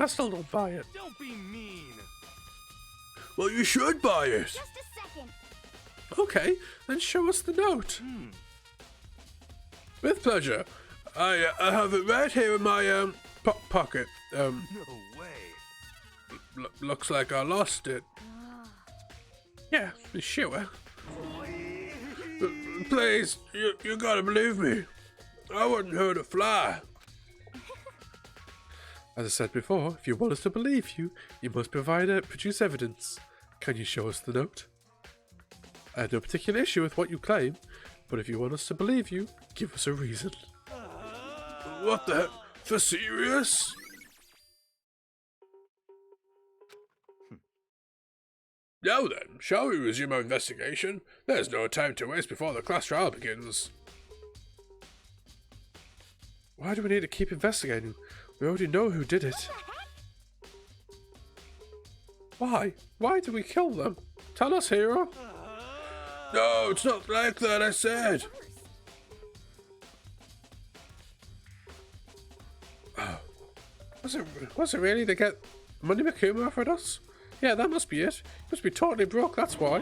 I still don't buy it. Don't be mean. Well, you should buy it. Just a second. Okay, then show us the note. With pleasure. I have it right here in my pocket. No way. Looks like I lost it. Yeah, sure. Please, you gotta believe me. I wouldn't hurt a fly. As I said before, if you want us to believe you, you must produce evidence. Can you show us the note? I have no particular issue with what you claim, but if you want us to believe you, give us a reason. What the heck? For serious? Now then, shall we resume our investigation? There's no time to waste before the class trial begins. Why do we need to keep investigating? We already know who did it. Why? Why did we kill them? Tell us, hero. No, it's not like that, I said. Was it really to get money Makuma offered us? Yeah, that must be it. He must be totally broke, that's why.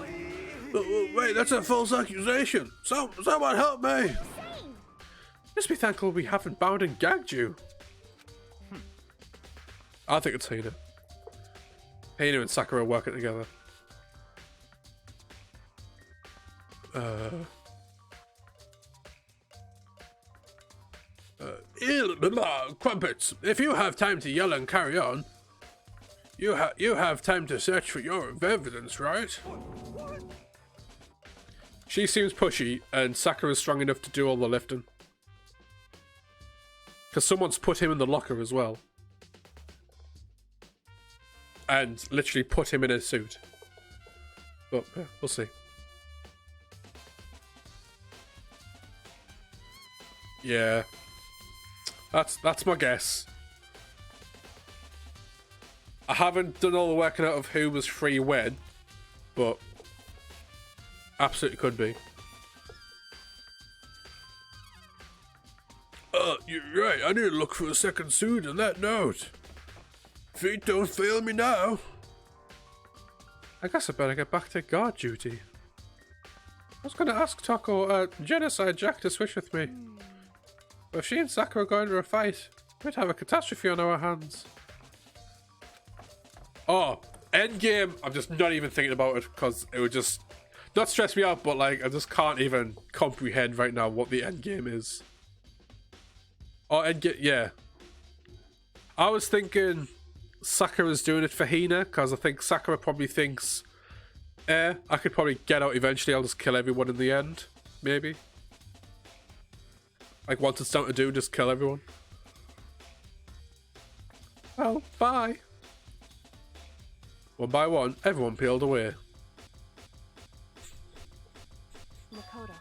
Wait, that's a false accusation. Someone help me. Just be thankful we haven't bound and gagged you. I think it's Hina. Hina and Sakura are working together. Crumpets, if you have time to yell and carry on, you have time to search for your evidence, right? She seems pushy, and Sakura's strong enough to do all the lifting. Because someone's put him in the locker as well. And literally put him in a suit. But, yeah, we'll see. Yeah. That's my guess. I haven't done all the working out of who was free when, but absolutely could be. You're right. I need to look for a second suit in that note. Feet don't fail me now. I guess I better get back to guard duty. I was gonna ask Taco, Genocide Jack to switch with me. But if she and Sakura go into a fight, we'd have a catastrophe on our hands. Oh, endgame. I'm just not even thinking about it because it would just not stress me out, but like I just can't even comprehend right now what the endgame is. Oh, endgame, yeah. I was thinking Sakura's doing it for Hina because I think Sakura probably thinks, I could probably get out eventually. I'll just kill everyone in the end, maybe. Like once it's down to do, just kill everyone. Well, bye. One by one, everyone peeled away. Makoto.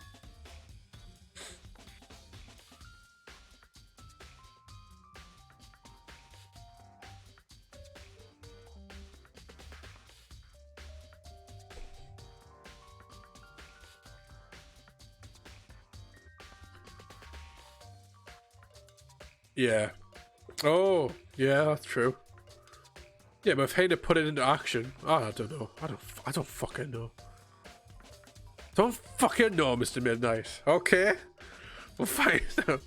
Yeah. Oh, yeah, that's true. Yeah, but if Hina put it into action, I don't know. I don't fucking know. Don't fucking know, Mr. Midnight. Okay, we'll find out.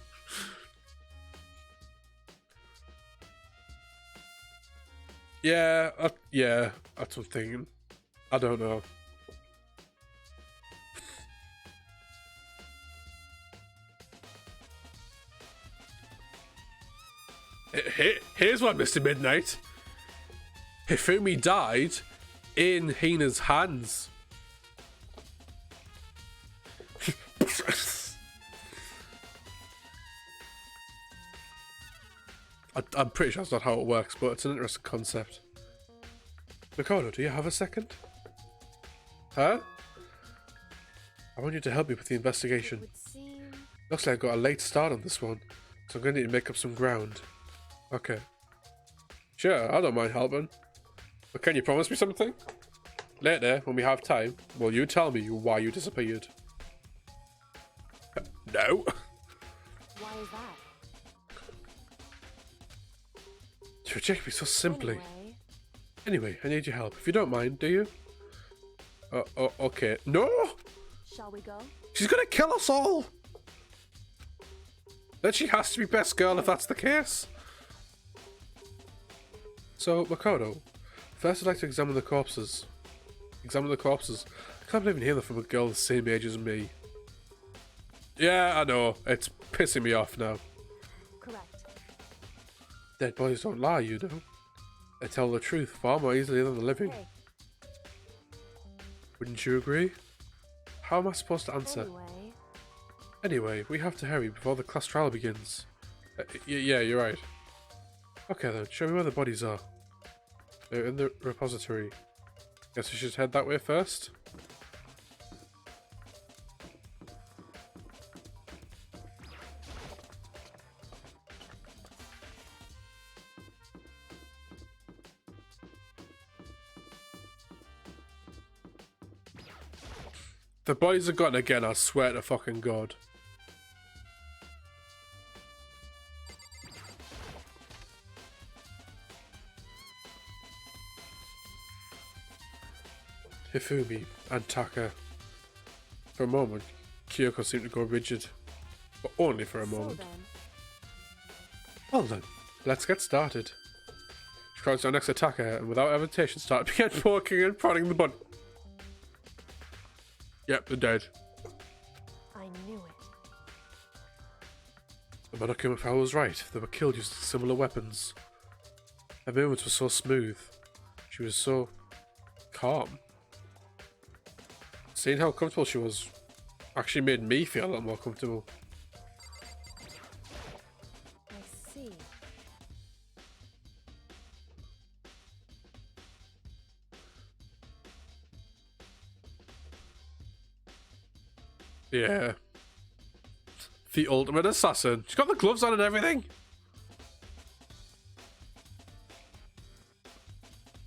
Yeah, yeah, that's what I'm thinking. I don't know. Here's one, Mr. Midnight. Hifumi died in Hina's hands. I'm pretty sure that's not how it works, but it's an interesting concept. Makoto, do you have a second? Huh? I want you to help me with the investigation. It would seem... Looks like I got a late start on this one, so I'm going to need to make up some ground. Okay. Sure, I don't mind helping. But can you promise me something? Later, when we have time, will you tell me why you disappeared? No. Why is that? You reject me so simply. Anyway, Anyway, I need your help. If you don't mind, do you? Okay. No! shall we go? She's gonna kill us all! Then she has to be best girl if that's the case. So, Makoto, first I'd like to examine the corpses. Examine the corpses? I can't believe I'm hearing from a girl the same age as me. Yeah, I know. It's pissing me off now. Correct. Dead bodies don't lie, you know. They tell the truth far more easily than the living. Hey, Wouldn't you agree? How am I supposed to answer? anyway, Anyway, we have to hurry before the class trial begins. Yeah, you're right. Okay then, show me where the bodies are. They're in the repository. Guess we should head that way first. The bodies are gone again, I swear to fucking God. Hifumi and Taka. For a moment, Kyoko seemed to go rigid. But only for a moment. So then, Well then, let's get started. She crouched down next to Taka and without hesitation started began poking and prodding the body. Yep, they're dead. I knew it. The Monokuma was right. They were killed using similar weapons. Her movements were so smooth. She was so calm. Seeing how comfortable she was actually made me feel a lot more comfortable. I see. Yeah. The ultimate assassin. She's got the gloves on and everything.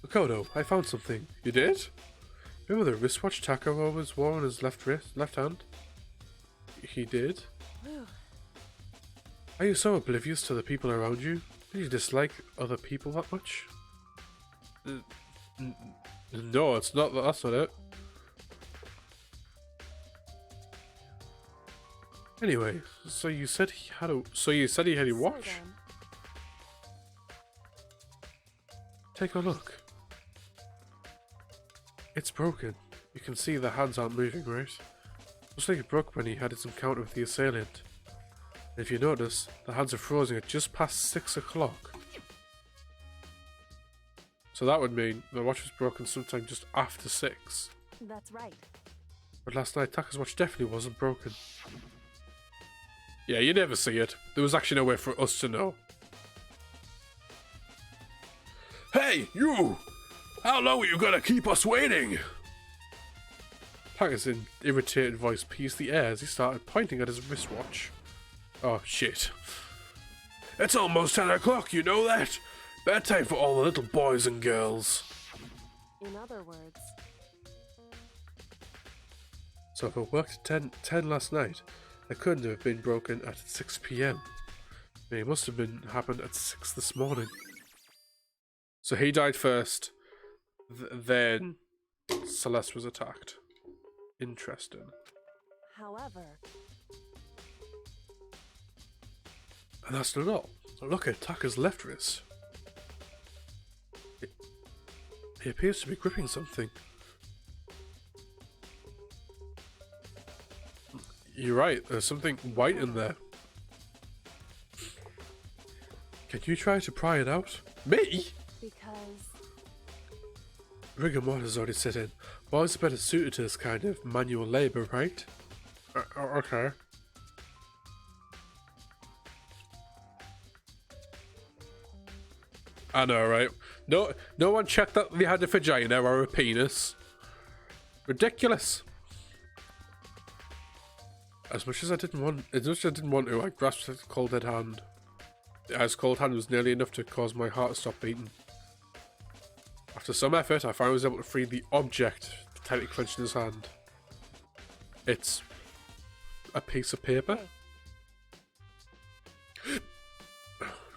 Makoto, I found something. You did? Remember the wristwatch Taka always wore on his left hand? He did? Whew. Are you so oblivious to the people around you? Do you dislike other people that much? No, it's not. That's not it. Anyway, so you said he had a. So you said he had a watch. So then, Take a look. It's broken. You can see the hands aren't moving, right? Looks like it broke when he had his encounter with the assailant. And if you notice, the hands are frozen at just past 6 o'clock. So that would mean the watch was broken sometime just after 6. that's right. But last night, Taka's watch definitely wasn't broken. Yeah, you never see it. There was actually no way for us to know. Hey, you! How long are you gonna keep us waiting? Taka's irritated voice pierced the air as he started pointing at his wristwatch. Oh, shit. It's almost 10 o'clock, you know that? Bedtime for all the little boys and girls. In other words, So if it worked at 10 last night, it couldn't have been broken at 6 p.m. It must have happened at 6 this morning. So he died first, then Celeste was attacked. Interesting. however, And that's not all. Look at Taka's left wrist. He appears to be gripping something. You're right, there's something white in there. Can you try to pry it out? Me? because Rigor mortis already set in. Boys are better suited to this kind of manual labour, right? Okay. I know, right? No one checked that they had a vagina or a penis. Ridiculous. As much as I didn't want to, I grasped his cold dead hand. His cold hand was nearly enough to cause my heart to stop beating. After some effort, I finally was able to free the object tightly clenched in his hand. It's a piece of paper.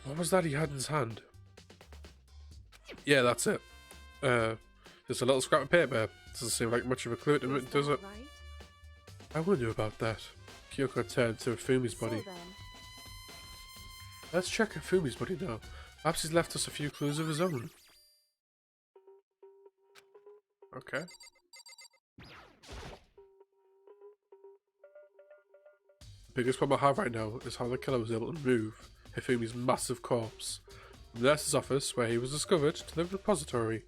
What was that he had in his hand? Yeah, that's it. Just a little scrap of paper. Doesn't seem like much of a clue to me, is does that it? right? I wonder about that. Kyoko turned to Fumi's body. So then, Let's check Fumi's body now. Perhaps he's left us a few clues of his own. Okay. The biggest problem I have right now is how the killer was able to move Hifumi's massive corpse from the nurse's office, where he was discovered, to the repository.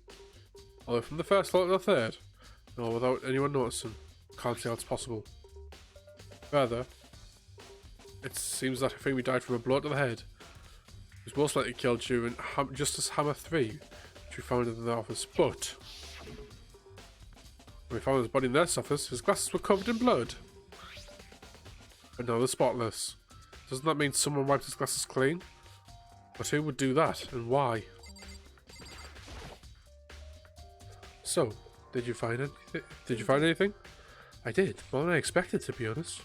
Although from the first floor to the third, and all without anyone noticing. Can't see how it's possible. Further, it seems that Hifumi died from a blow to the head. He was most likely killed during Justice Hammer 3, which we found in the office, but when we found his body in this office, his glasses were covered in blood. But now they're spotless. Doesn't that mean someone wiped his glasses clean? But who would do that, and why? So, did you find anything? Did you find anything? I did, more than I expected, to be honest.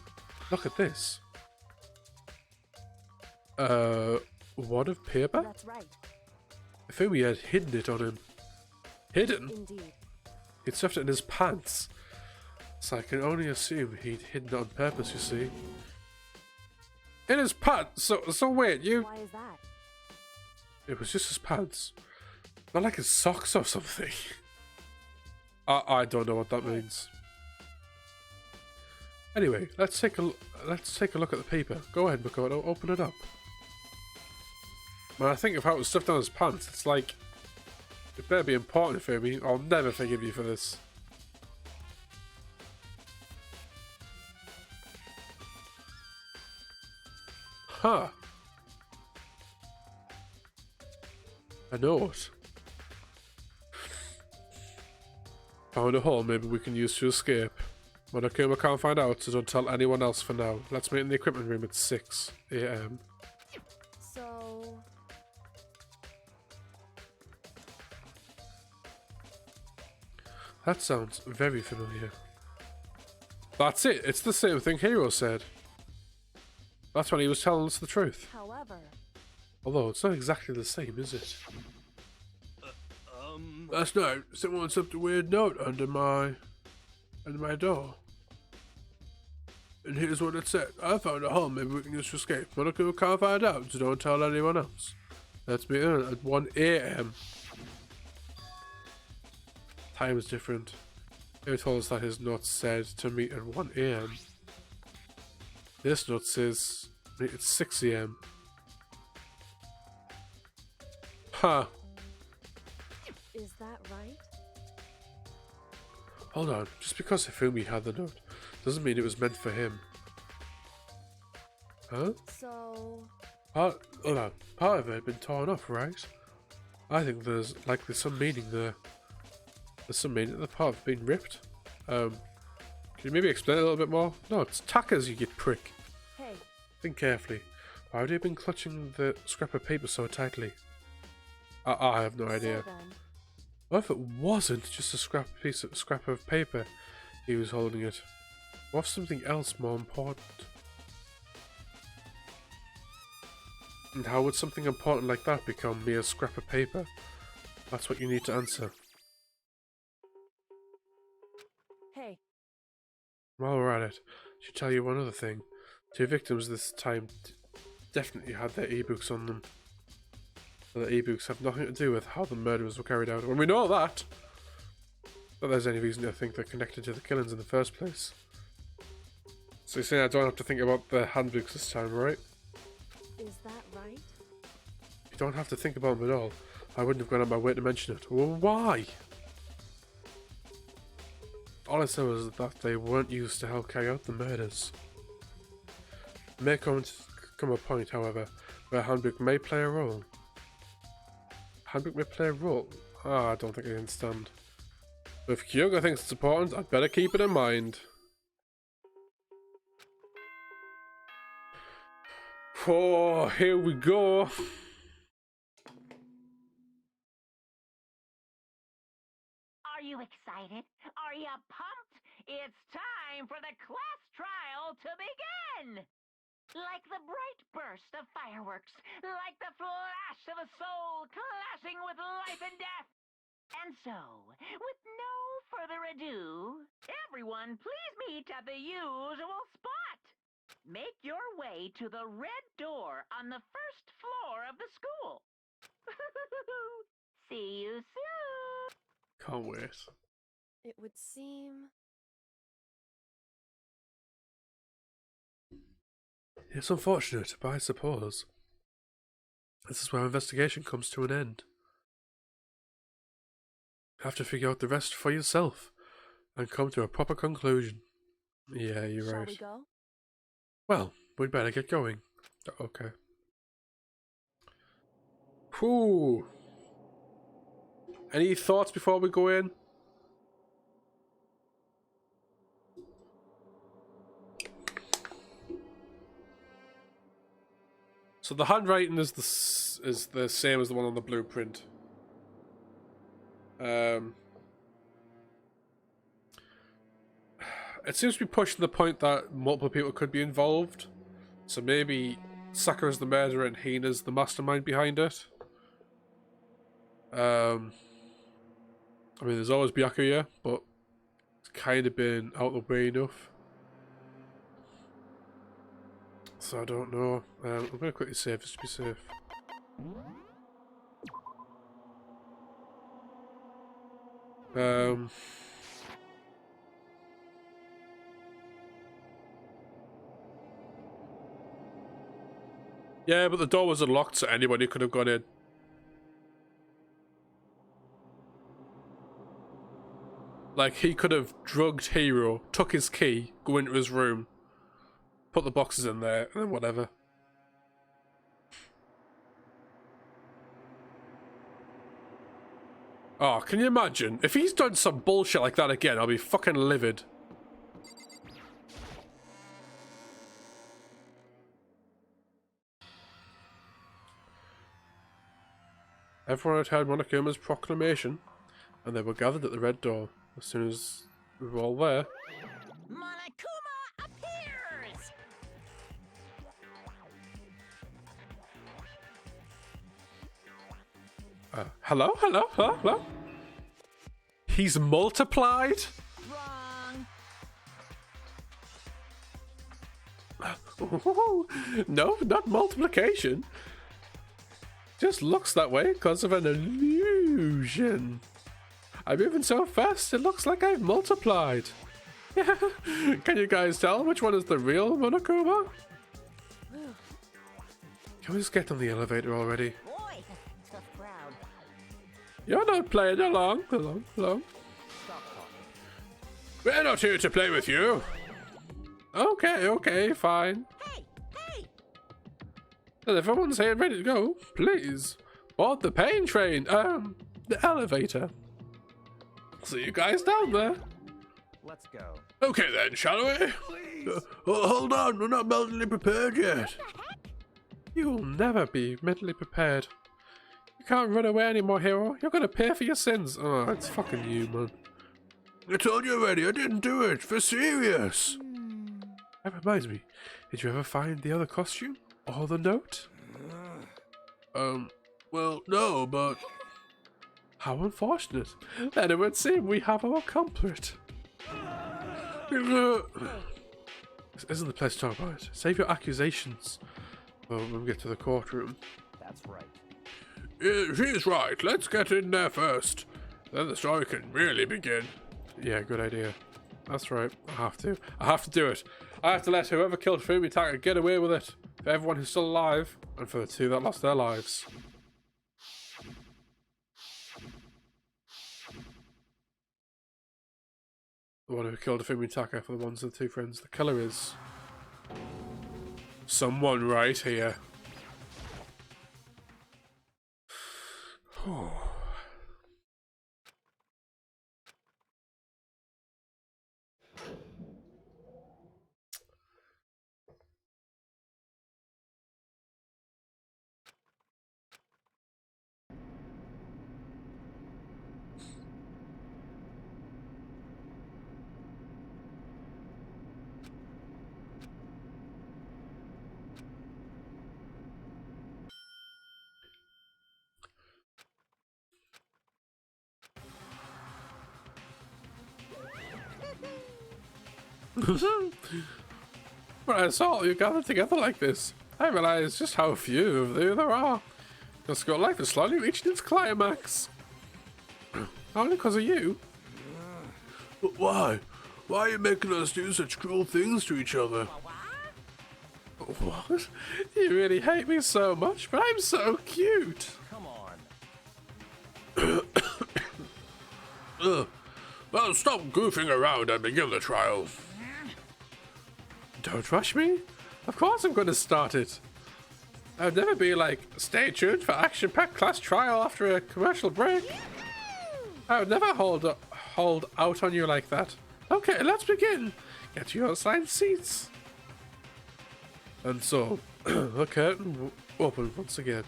Look at this. Wad of paper? that's right. Hifumi had hidden it on him. Hidden? Indeed. He'd stuffed it in his pants. So I can only assume he'd hidden it on purpose, you see. In his pants? So wait, you... Why is that? It was just his pants. Not like his socks or something. I don't know what that means. Anyway, let's take a look at the paper. Go ahead, Makoto, open it up. When I think of how it was stuffed down his pants, it's like, it better be important for me. I'll never forgive you for this. Huh. A note. Found a hole maybe we can use to escape. Monokuma can't find out, so don't tell anyone else for now. Let's meet in the equipment room at 6 AM. So, That sounds very familiar. That's it. It's the same thing Hiro said. That's when he was telling us the truth. however, Although it's not exactly the same, is it? Last night, someone slipped a weird note under my door. And here's what it said. I found a home, maybe we can just escape. But I can't find out, so don't tell anyone else. That's me at 1 a.m. Time is different. He told us that his note said to meet at 1 a.m. This note says meet at 6 a.m. Huh. Is that right? Hold on. Just because Hifumi had the note doesn't mean it was meant for him. Huh? So... Hold on. Part of it had been torn off, right? I think there's likely some meaning there. There's some meaning at the part of being ripped. Can you maybe explain it a little bit more? No, it's Taka's, you get prick. Hey, Think carefully. Why would he have been clutching the scrap of paper so tightly? I have no idea. so then, What if it wasn't just a scrap of paper he was holding it? What if something else more important? And how would something important like that become mere scrap of paper? That's what you need to answer. hey, While we're at it, I should tell you one other thing. 2 victims this time definitely had their e-books on them. The e-books have nothing to do with how the murders were carried out. When we know that! Not there's any reason to think they're connected to the killings in the first place. So you're saying I don't have to think about the handbooks this time, right? is that right? You don't have to think about them at all. I wouldn't have gone out my way to mention it. Well, why? All I said was that they weren't used to help carry out the murders. There may come a point, however, where a handbook may play a role. Handbook may play a role? I don't think I understand. But if Kyogo thinks it's important, I'd better keep it in mind. Oh, here we go. Are you excited? Are you pumped? It's time for the class trial to begin! Like the bright burst of fireworks, like the flash of a soul clashing with life and death. And so, with no further ado, everyone please meet at the usual spot. Make your way to the red door on the first floor of the school. See you soon. Can't wait. It would seem... It's unfortunate, but I suppose this is where our investigation comes to an end. You have to figure out the rest for yourself and come to a proper conclusion. Yeah, you're Shall right. we go? Well, we'd better get going. Okay. Whew. Any thoughts before we go in? So the handwriting is the same as the one on the blueprint. It seems to be pushed to the point that multiple people could be involved. So maybe Sakura's the murderer and Hina's the mastermind behind it. I mean, there's always Byakuya, but it's kind of been out of the way enough. So I don't know. I'm going to quickly save just to be safe. Yeah, but the door was unlocked, so anybody could have gone in. Like, he could have drugged Hiro, took his key, go into his room, put the boxes in there, and then whatever. Oh, can you imagine? If he's done some bullshit like that again, I'll be fucking livid. Everyone had heard Monokuma's proclamation, and they were gathered at the red door. As soon as we were all there, Monokuma appears! hello? He's multiplied? Wrong. No, not multiplication. Just looks that way because of an illusion. I'm moving so fast, it looks like I've multiplied. Can you guys tell which one is the real Monokuma? Can we just get on the elevator already? Boy, tough crowd. You're not playing along. Stop talking. We're not here to play with you. Okay, fine. Hey, hey! And everyone's here ready to go, please. Board the pain train. The elevator. See you guys down there. Let's go. Okay then, shall we? Hold on, we're not mentally prepared yet. You'll never be mentally prepared. You can't run away anymore, hero. You're gonna pay for your sins. Oh, it's fucking you, man. I told you already, I didn't do it. For serious. That reminds me, did you ever find the other costume? Or the note? Well, no, but... How unfortunate. Then it would seem we have our culprit. This isn't the place to talk about it. Save your accusations when we get to the courtroom. That's right. She's right. Let's get in there first. Then the story can really begin. Yeah, good idea. That's right. I have to do it. I have to let whoever killed Fumitaka get away with it. For everyone who's still alive, and for the two that lost their lives. The one who killed Fumitaka, for the ones of the two friends. The killer is someone right here. When I saw you gathered together like this, I realized just how few of you there are. Your school life is slowly reaching its climax. Only because of you. But why? Why are you making us do such cruel things to each other? What? You really hate me so much, but I'm so cute. Come on. Well, stop goofing around and begin the trial. Don't rush me. Of course I'm going to start it. I'd never be like, stay tuned for action-packed class trial after a commercial break. I would never hold out on you like that. Okay, let's begin. Get to your assigned seats. And so, the curtain opened once again.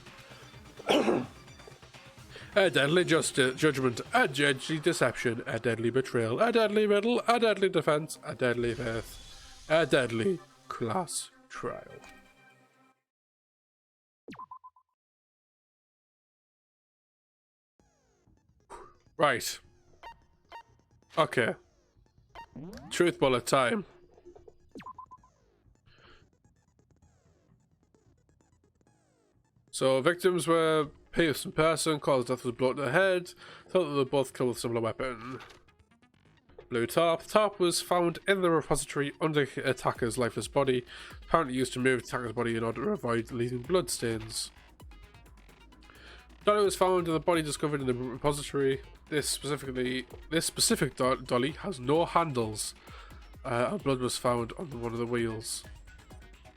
A deadly judgment, a deadly deception, a deadly betrayal, a deadly riddle, a deadly defense, a deadly faith, a deadly class trial. Right. Okay. Truth bullet time. So victims were pierced in person, caused death with a blow to the head, thought that they were both killed with a similar weapon. Blue top. The top was found in the repository under attacker's lifeless body, apparently used to move attacker's body in order to avoid leaving blood stains. Dolly was found in the body discovered in the repository. This specific dolly has no handles, and blood was found on one of the wheels.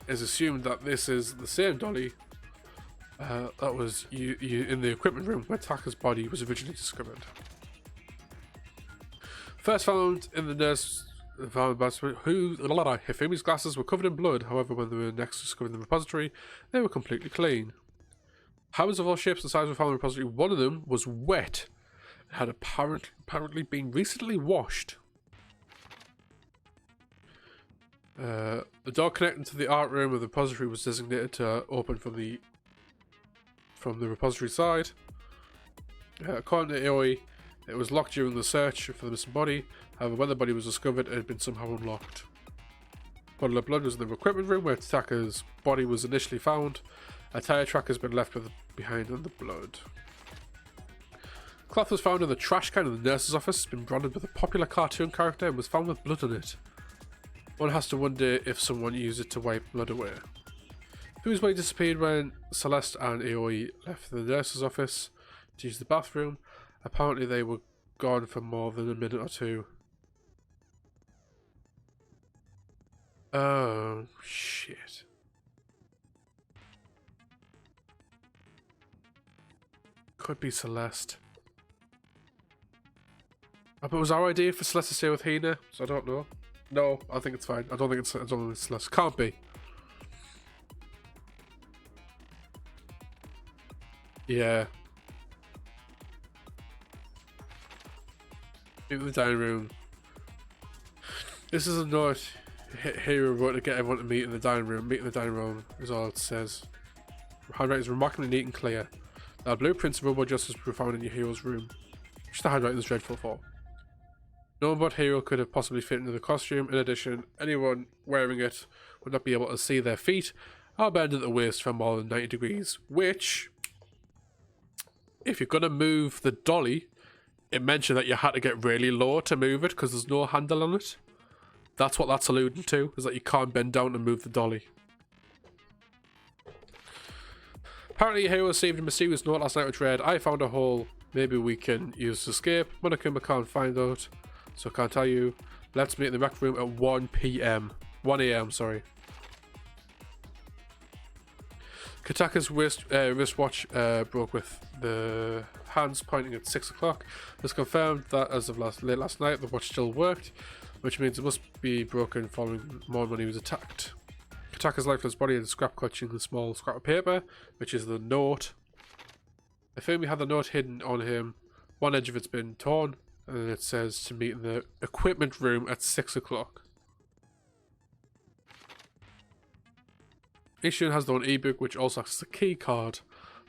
It is assumed that this is the same dolly that was in the equipment room where Taka's body was originally discovered. First found in the nurse Hifumi's glasses were covered in blood. However, when they were next discovered in the repository, they were completely clean. Hammers of all shapes and sizes were found in the repository. One of them was wet and had apparently been recently washed. The door connecting to the art room of the repository was designated to open from the repository side. According to Aoi, It was locked during the search for the missing body. However, when the body was discovered, it had been somehow unlocked. Puddle of blood was in the equipment room where Taka's body was initially found. A tire track has been left behind in the blood. Cloth was found in the trash can in the nurse's office. It's been branded with a popular cartoon character and was found with blood on it. One has to wonder if someone used it to wipe blood away. Whose body disappeared when Celeste and Aoi left the nurse's office to use the bathroom. Apparently they were gone for more than a minute or two. Oh, shit. Could be Celeste. But it was our idea for Celeste to stay with Hina, so I don't know. No, I think it's fine. I don't think it's Celeste. Can't be. Yeah. In the dining room. This is a note Hero wrote to get everyone to meet in the dining room. Meet in the dining room is all it says. Handwriting is remarkably neat and clear. There are blueprints of robot justice were found in your hero's room. Which the handwriting is dreadful for. No one but Hero could have possibly fit into the costume. In addition, anyone wearing it would not be able to see their feet or bend at the waist for more than 90 degrees. Which, if you're going to move the dolly, it mentioned that you had to get really low to move it because there's no handle on it. That's what that's alluding to, is that you can't bend down and move the dolly. Apparently, Hero received a mysterious note last night which read, I found a hole. Maybe we can use to escape. Monokuma can't find out, so I can't tell you. Let's meet in the rec room at 1 p.m. 1 a.m., sorry. Kataka's wristwatch broke with the hands pointing at 6 o'clock. It's confirmed that as of late last night, the watch still worked, which means it must be broken following more when he was attacked. Kataka's lifeless body had a scrap clutching a small scrap of paper, which is the note. Ifumi had the note hidden on him. One edge of it's been torn, and it says to meet in the equipment room at 6 o'clock. Ishun has their own ebook, which also acts as a key card.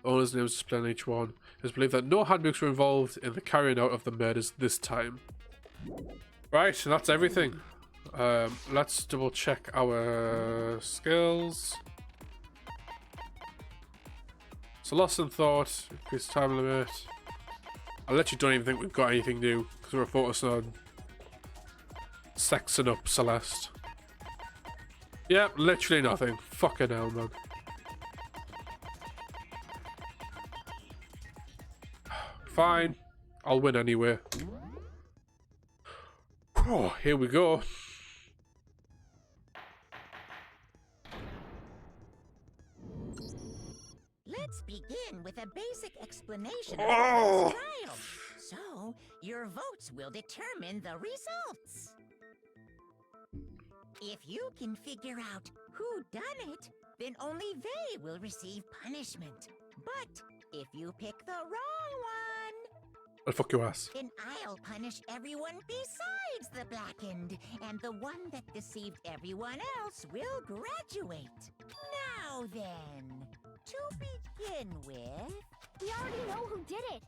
The owner's name is displayed on each one. It is believed that no handbooks were involved in the carrying out of the murders this time. Right, and that's everything. Let's double check our skills. So Lost in Thought, increase time limit. I literally don't even think we've got anything new because we're focused on sexing up Celeste. Yep, literally nothing. Fucking hell, man. Fine. I'll win anyway. Oh, here we go. Let's begin with a basic explanation of the trial. So, your votes will determine the results. If you can figure out who done it, then only they will receive punishment. But if you pick the wrong one, I'll fuck your ass. then I'll punish everyone besides the blackened, and the one that deceived everyone else will graduate. Now then, to begin with, We already know who did it.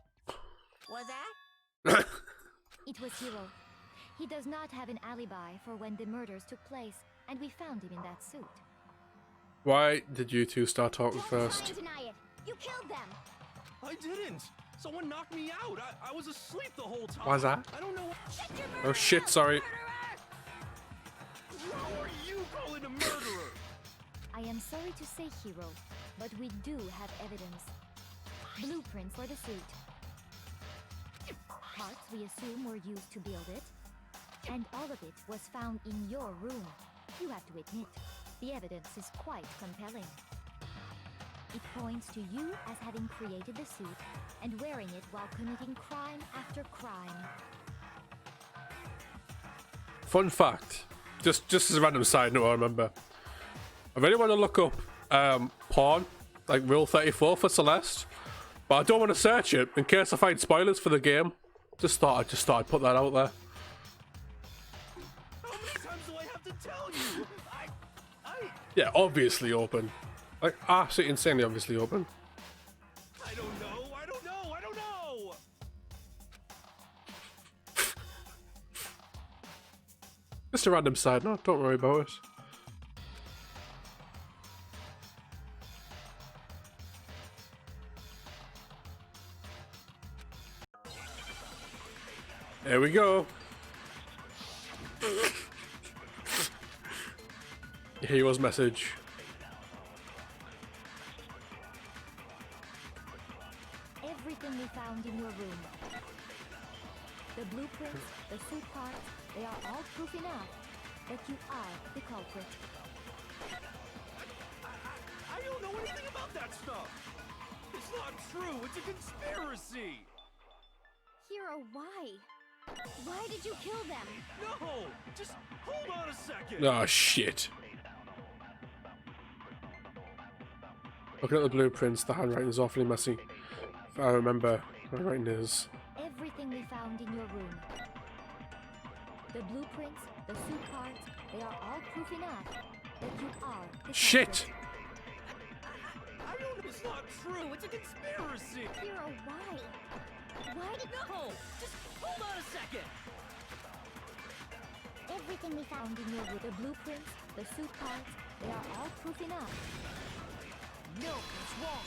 was that? It was Hiro. He does not have an alibi for when the murders took place, and we found him in that suit. Why did you two start talking Don't try first? and deny it. You killed them. I didn't. Someone knocked me out. I was asleep the whole time. Why's that? I don't know. Oh shit, sorry. How are you calling a murderer? I am sorry to say, Hiro, but we do have evidence. Blueprints for the suit. Parts we assume were used to build it. And all of it was found in your room. You have to admit, the evidence is quite compelling. It points to you as having created the suit and wearing it while committing crime after crime. Fun fact, just as a random side note, I remember. I really want to look up porn, like Rule 34 for Celeste, but I don't want to search it in case I find spoilers for the game. Just thought I'd put that out there. How many times do I have to tell you? Yeah, obviously open. Like, absolutely insanely obviously open. I don't know. Just a random side note, don't worry about it. There we go. Hero's message. Everything we found in your room. The blueprints, the suit parts, they are all proof enough that you are the culprit. I don't know anything about that stuff. It's not true. It's a conspiracy. Hero, why? Why did you kill them? No, just hold on a second. Oh shit. Looking at the blueprints, the handwriting is awfully messy. If I remember, my handwriting is... Everything we found in your room. The blueprints, the suit parts, they are all proof enough that you are the Shit! culprit. I don't. It's not true. It's a conspiracy. Hero, why? Why did No, just hold on a second. Everything we found in your room. The blueprints, the suit parts, they are all proof enough. No, it's wrong.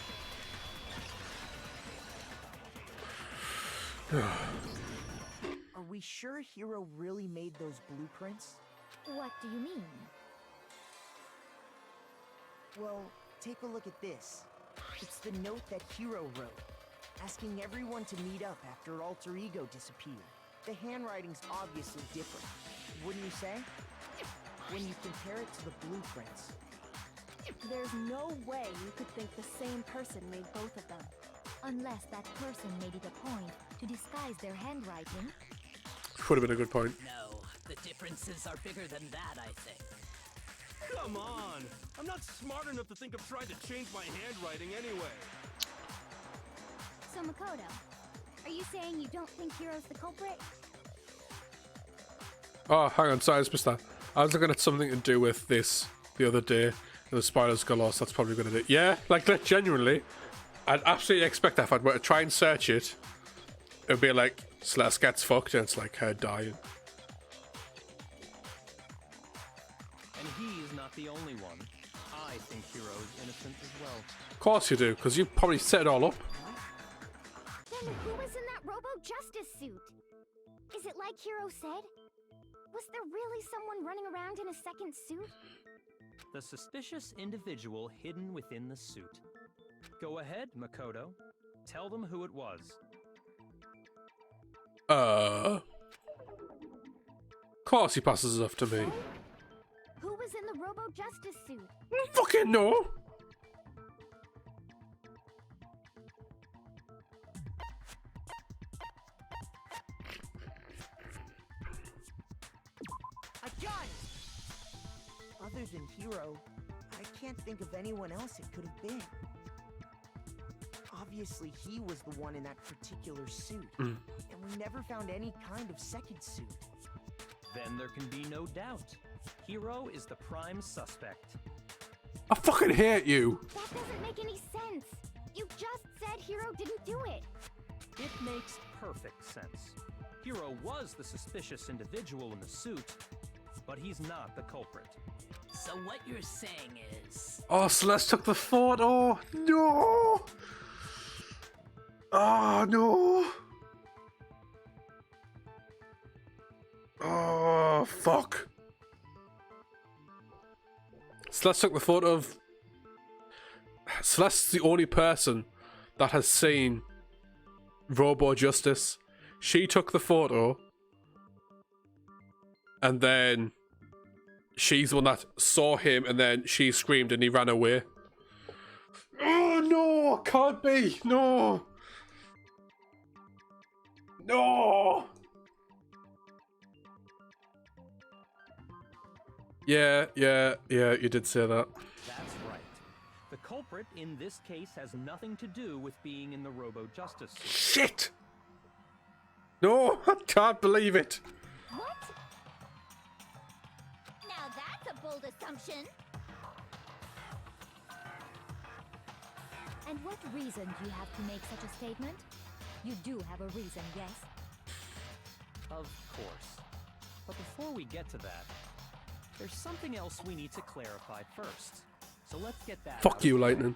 Are we sure Hero really made those blueprints? What do you mean? Well, take a look at this. It's the note that Hero wrote, asking everyone to meet up after Alter Ego disappeared. The handwriting's obviously different, wouldn't you say? When you compare it to the blueprints. There's no way you could think the same person made both of them. Unless that person made it a point to disguise their handwriting. Would have been a good point. No, the differences are bigger than that, I think. Come on. I'm not smart enough to think of trying to change my handwriting anyway. So Makoto, are you saying you don't think Hero's the culprit? Oh, hang on, sorry, I just missed that. I was looking at something to do with this the other day, and the spoilers got lost. That's probably going to do it. Yeah, like genuinely, I'd absolutely expect that if I'd were to try and search it, it'd be like, Celeste gets fucked, and it's like her dying. And he is not the only one. I think Hero is innocent as well. Of course you do, because you probably set it all up. Then who was in that Robo-Justice suit? Is it like Hero said? Was there really someone running around in a second suit? The suspicious individual hidden within the suit. Go ahead, Makoto. Tell them who it was. Of course he passes it off to me. Who was in the Robo-Justice suit? Fucking no! A gun! Other than Hero, I can't think of anyone else it could have been. Obviously, he was the one in that particular suit, and we never found any kind of second suit. Then there can be no doubt. Hero is the prime suspect. I fucking hate you! That doesn't make any sense. You just said Hero didn't do it. It makes perfect sense. Hero was the suspicious individual in the suit, but he's not the culprit. So what you're saying is... Oh, Celeste took the photo! No! Oh, no! Oh, fuck. Celeste took the photo of... Celeste's the only person that has seen Robo-Justice. She took the photo, and then she's the one that saw him, and then she screamed and he ran away. Oh, no! Can't be! No! No! Yeah, you did say that. That's right. The culprit in this case has nothing to do with being in the Robo-Justice suit. Shit! No, I can't believe it. What? Now that's a bold assumption. And what reason do you have to make such a statement? You do have a reason, yes? Of course. But before we get to that, There's something else we need to clarify first. So let's get that out Fuck of you, the way. Lightning.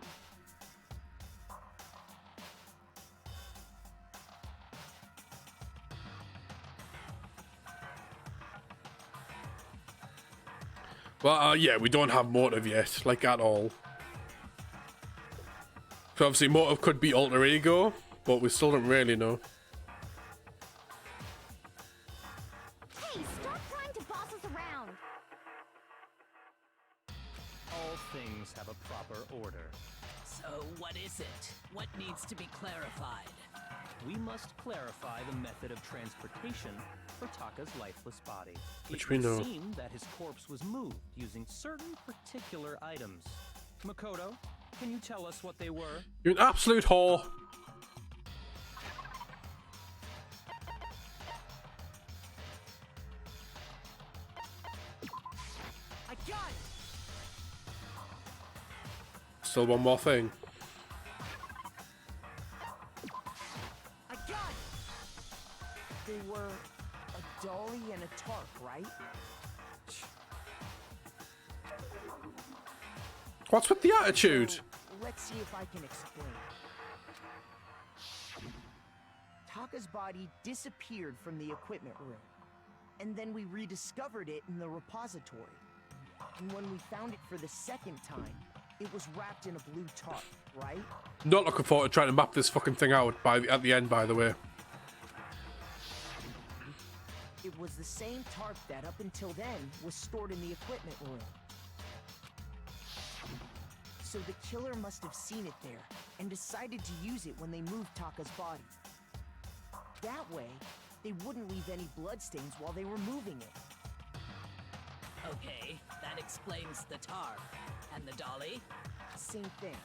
Well, yeah, we don't have motive yet, like at all. So obviously motive could be alter ego, but we still don't really know. Hey, stop trying to boss us around! All things have a proper order. So what is it? What needs to be clarified? We must clarify the method of transportation for Taka's lifeless body. Which It we would know. seem that his corpse was moved using certain particular items. Makoto, can you tell us what they were? You're an absolute whore. I got it! Still one more thing. I got it! They were a dolly and a tarp, right? What's with the attitude? So, let's see if I can explain. Taka's body disappeared from the equipment room, and then we rediscovered it in the repository. And when we found it for the second time, it was wrapped in a blue tarp, right? Not looking forward to trying to map this fucking thing out at the end, by the way. It was the same tarp that up until then was stored in the equipment room. So the killer must have seen it there and decided to use it when they moved Taka's body. That way, they wouldn't leave any bloodstains while they were moving it. Okay, that explains the tarp. And the dolly? Same thing.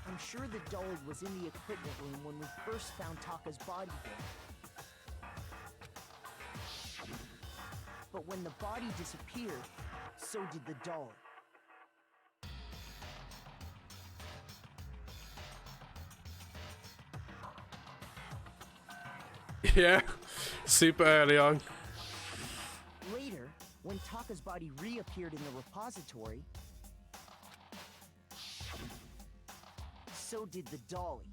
I'm sure the dolly was in the equipment room when we first found Taka's body there. But when the body disappeared, so did the dolly. Yeah, super early on. Later, when Taka's body reappeared in the repository, so did the dolly.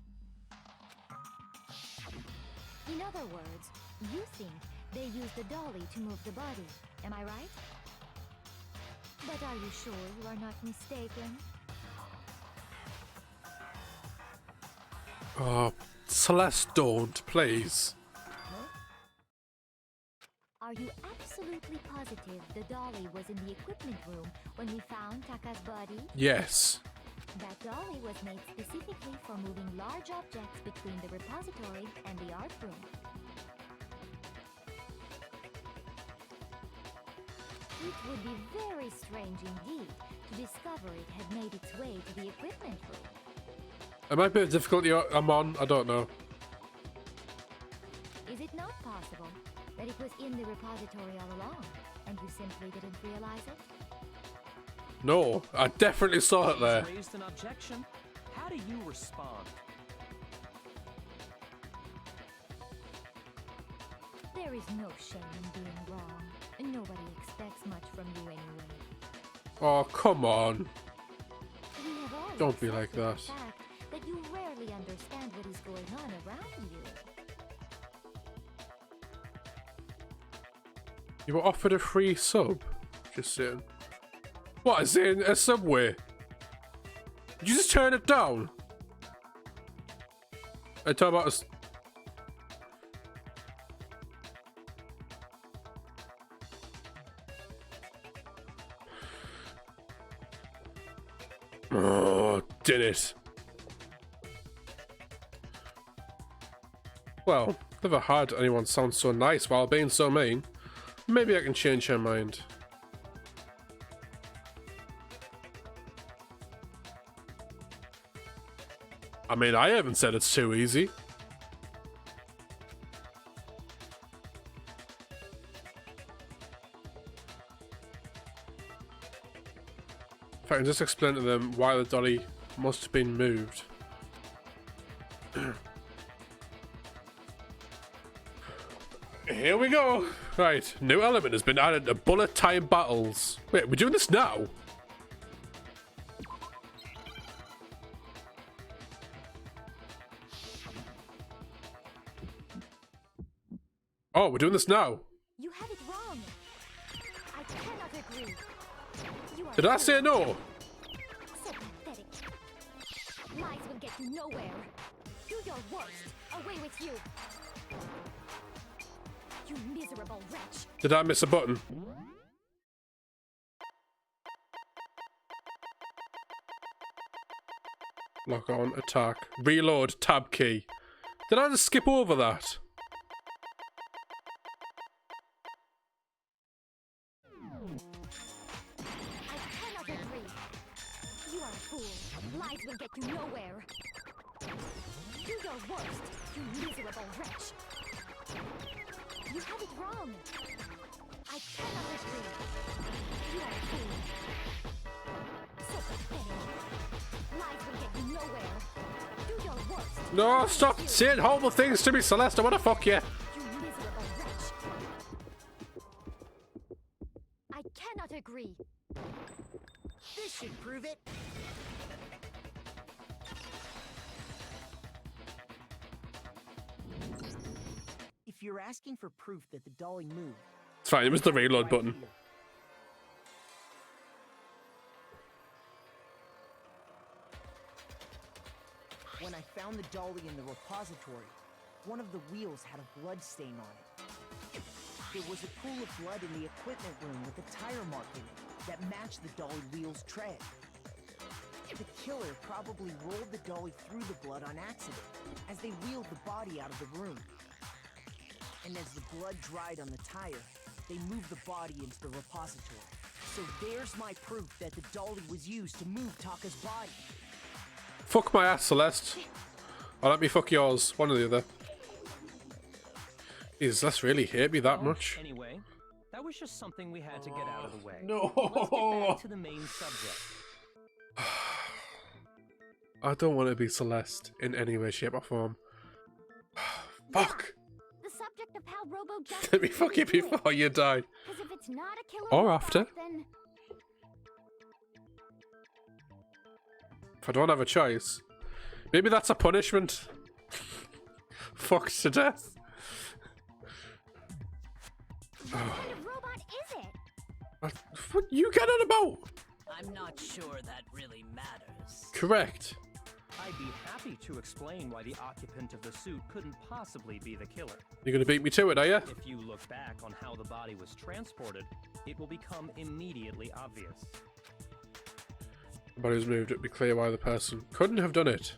In other words, you think they used the dolly to move the body, am I right? But are you sure you are not mistaken? Oh, Celeste, don't, please. Are you absolutely positive the dolly was in the equipment room when we found Taka's body? Yes. That dolly was made specifically for moving large objects between the repository and the art room. It would be very strange indeed to discover it had made its way to the equipment room. It might be a difficulty I'm on, I don't know. Is it not possible that it was in the repository all along, and you simply didn't realize it? No, I definitely saw it there. Raised an objection. How do you respond? There is no shame in being wrong, and nobody expects much from you anyway. Oh, come on. We have all Don't be like accepted that. the fact that you rarely understand what is going on around you. You were offered a free sub? Just saying. What, is it in a Subway? Did you just turn it down? I talk about us. Oh, did it. Well, never had anyone sound so nice while being so mean. Maybe I can change her mind. I mean, I haven't said it's too easy. If I can just explain to them why the dolly must have been moved. Here we go. Right, new element has been added to bullet time battles. Wait, we're doing this now? Oh, we're doing this now. You have it wrong. I cannot agree. You are Did I say no? so pathetic. Lies will get you nowhere. Do your worst. Away with you. You miserable wretch. Did I miss a button? Lock on, attack, reload, tab key. Did I just skip over that? I cannot agree. You are a fool. Lies will get you nowhere. Do your worst, you miserable wretch. You have it wrong. I cannot agree. You are a fool. So pathetic. Lies will get you nowhere. Do your worst. No, stop saying horrible things to me, Celeste. I wanna fuck you. You miserable wretch. I cannot agree. This should prove it. If you're asking for proof that the dolly moved, It's fine, it was the reload button. here. When I found the dolly in the repository, one of the wheels had a blood stain on it. There was a pool of blood in the equipment room with a tire mark in it that matched the dolly wheel's tread. The killer probably rolled the dolly through the blood on accident as they wheeled the body out of the room. And as the blood dried on the tire, they moved the body into the repository. So there's my proof that the dolly was used to move Taka's body. Fuck my ass, Celeste. Or let me fuck yours. One or the other. Does Celeste really hate me that much? Anyway, that was just something we had to get out of the way. No. Let's get back to the main subject. I don't want to be Celeste in any way, shape, or form. Fuck! The subject of how Robo just Let me fuck you before you die. Because if it's not a killer Or robot, after. then If I don't have a choice. Maybe that's a punishment. Fucked to death. what kind of robot is it? What you get on about? I'm not sure that really matters. Correct. I'd be happy to explain why the occupant of the suit couldn't possibly be the killer. You're gonna beat me to it, are you? If you look back on how the body was transported, it will become immediately obvious. The body was moved, it'd be clear why the person couldn't have done it.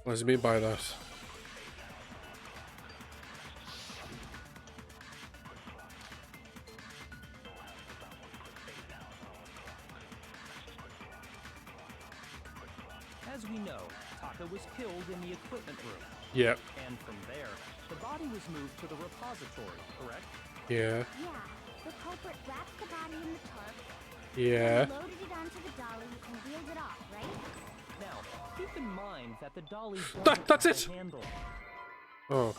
What does he mean by that? As we know, Taka was killed in the equipment room. Yep. And from there, the body was moved to the repository, correct? Yeah. Yeah, the culprit wrapped the body in the tarp, Yeah. loaded it onto the dolly, and wheeled it off, right? Now, keep in mind that the dolly That's doesn't it. have a handle. Oh.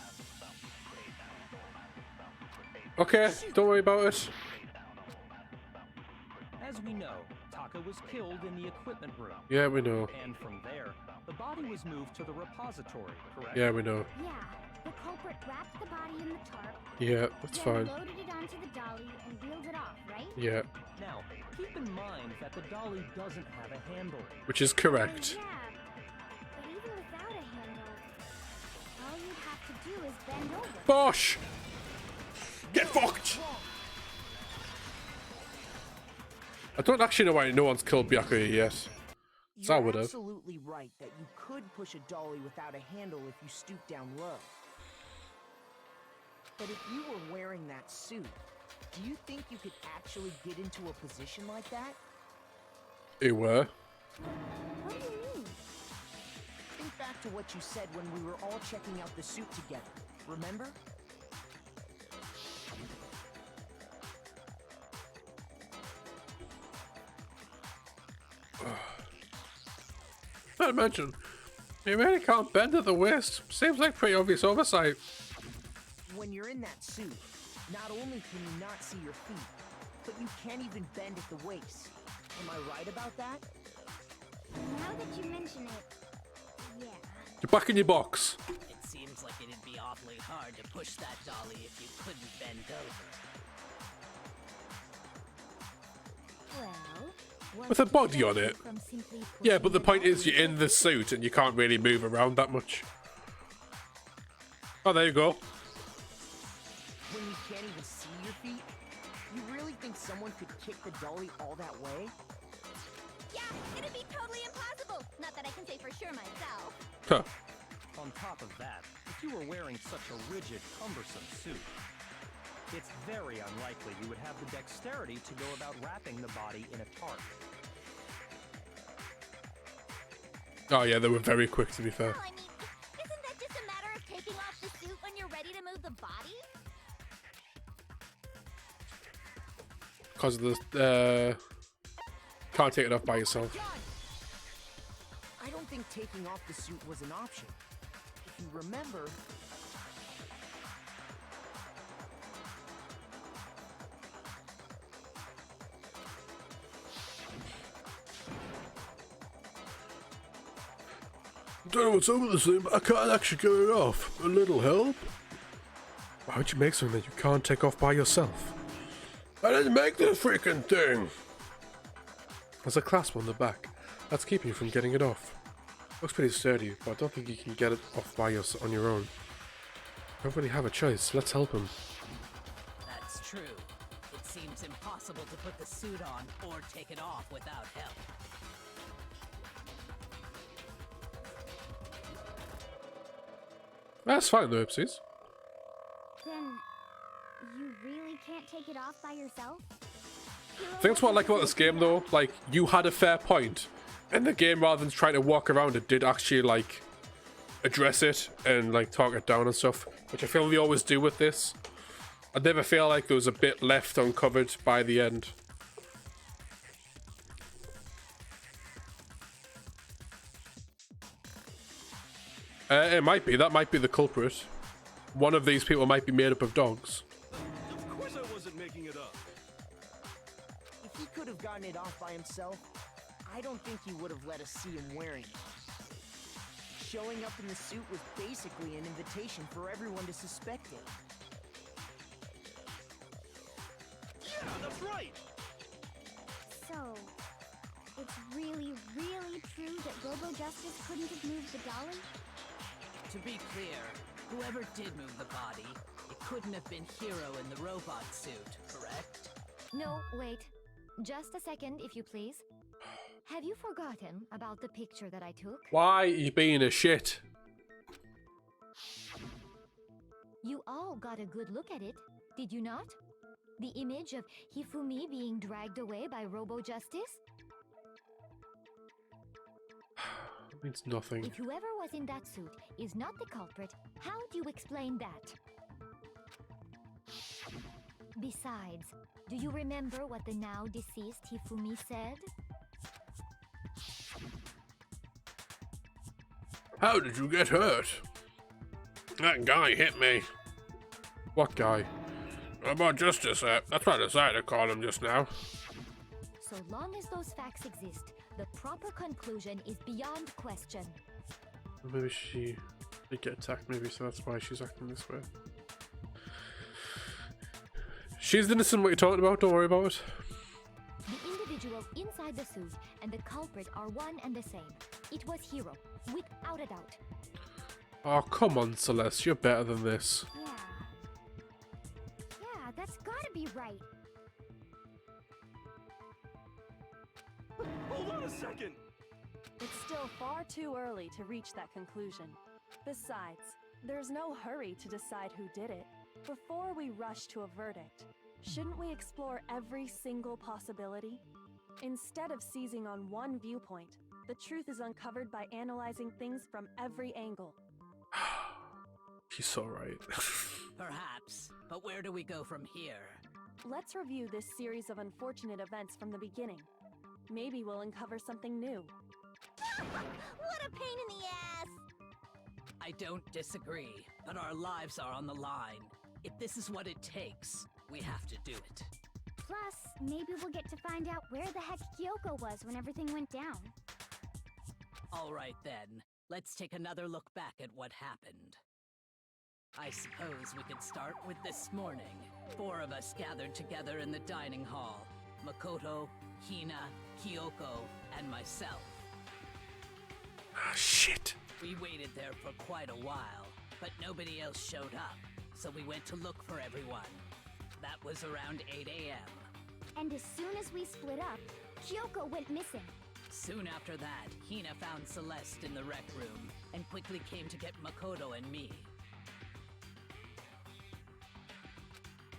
Okay, don't worry about it. As we know, Taka was killed in the equipment room. Yeah, we know. And from there, the body was moved to the repository, correct? Yeah, we know. Yeah, the culprit wrapped the body in the tarp, Yeah, that's then fine. loaded it onto the dolly, and wheeled it off, right? Yeah, Now, keep in mind that the dolly doesn't have a handle. which is correct. Yeah, but even without a handle, all you'd have to do is bend over. Bosh! Get fucked! I don't actually know why no one's killed Byakuya yet. So I You're would have. absolutely right that you could push a dolly without a handle if you stoop down low. But if you were wearing that suit, do you think you could actually get into a position like that? You were. What do you mean? Think back to what you said when we were all checking out the suit together. Remember? Not imagine. You really can't bend at the waist. Seems like pretty obvious oversight. when you're in that suit, not only can you not see your feet, but you can't even bend at the waist. Am I right about that? Now that you mention it, yeah. You're back in your box. It seems like it'd be awfully hard to push that dolly if you couldn't bend over. Well, With a body on it. Yeah, but the point is you're in the suit and you can't really move around that much. Oh, there you go. When you can't even see your feet, you really think someone could kick the dolly all that way? Yeah, it'd be totally impossible. Not that I can say for sure myself. Huh. On top of that, if you were wearing such a rigid, cumbersome suit, it's very unlikely you would have the dexterity to go about wrapping the body in a tarp. Oh yeah, they were very quick, to be fair. Well, I mean, isn't that just a matter of taking off the suit when you're ready to move the body? Because of the, can't take it off by yourself. I don't think taking off the suit was an option. If you remember... I don't know what's up with this thing, but I can't actually get it off. A little help? Why would you make something that you can't take off by yourself? I didn't make the freaking thing! There's a clasp on the back. That's keeping you from getting it off. Looks pretty sturdy, but I don't think you can get it off on your own. I don't really have a choice. Let's help him. That's true. It seems impossible to put the suit on or take it off without help. That's fine though, Oopsies. Then, you really can't take it off by yourself? I think that's what I like about this game though. Like, you had a fair point. And the game, rather than trying to walk around it, did actually, like, address it and, like, talk it down and stuff. Which I feel we always do with this. I never feel like there was a bit left uncovered by the end. It might be. That might be the culprit. One of these people might be made up of dogs. Of course I wasn't making it up. If he could have gotten it off by himself, I don't think he would have let us see him wearing it. Showing up in the suit was basically an invitation for everyone to suspect it. Yeah, that's right. So, it's really, really true that Robo Justice couldn't have moved the dolly? To be clear, whoever did move the body, it couldn't have been Hero in the robot suit, correct? No, wait. Just a second, if you please. Have you forgotten about the picture that I took? Why are you being a shit? You all got a good look at it, did you not? The image of Hifumi being dragged away by Robo Justice? It means nothing. If whoever was in that suit is not the culprit, how do you explain that? Besides, do you remember what the now deceased Hifumi said? How did you get hurt? That guy hit me. What guy? About Justice, that's what I decided to call him just now. So long as those facts exist, the proper conclusion is beyond question. Maybe she did get attacked, maybe, so that's why she's acting this way. She's innocent, what you're talking about, don't worry about it. The individual inside the suit and the culprit are one and the same. It was Hero, without a doubt. Oh, come on, Celeste, you're better than this. Yeah. Yeah, that's gotta be right. Hold on a second. It's still far too early to reach that conclusion. Besides, there's no hurry to decide who did it. Before we rush to a verdict, shouldn't we explore every single possibility? Instead of seizing on one viewpoint, the truth is uncovered by analyzing things from every angle. She's so right. Perhaps, but where do we go from here? Let's review this series of unfortunate events from the beginning. Maybe we'll uncover something new. What a pain in the ass! I don't disagree, but our lives are on the line. If this is what it takes, we have to do it. Plus, maybe we'll get to find out where the heck Kyoko was when everything went down. All right then, let's take another look back at what happened. I suppose we could start with this morning. 4 of us gathered together in the dining hall. Makoto, Hina, Kyoko, and myself. Ah, shit. We waited there for quite a while, but nobody else showed up, so we went to look for everyone. That was around 8 a.m. And as soon as we split up, Kyoko went missing. Soon after that, Hina found Celeste in the rec room and quickly came to get Makoto and me.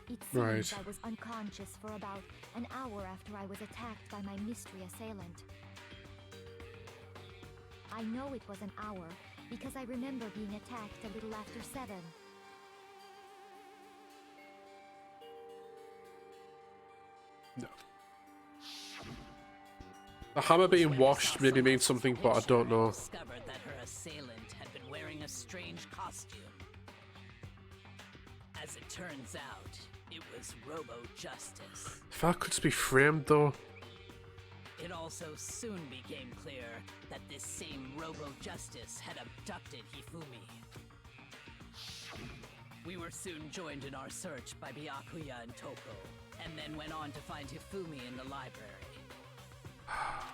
It seems Right. I was unconscious for about an hour after I was attacked by my mystery assailant. I know it was an hour because I remember being attacked a little after 7. No. The hammer being washed maybe means something, but I don't know. Discovered that her assailant had been wearing a strange costume. As it turns out, it was Robo-Justice. If that could be framed though. It also soon became clear that this same Robo-Justice had abducted Hifumi. We were soon joined in our search by Byakuya and Toko, and then went on to find Hifumi in the library.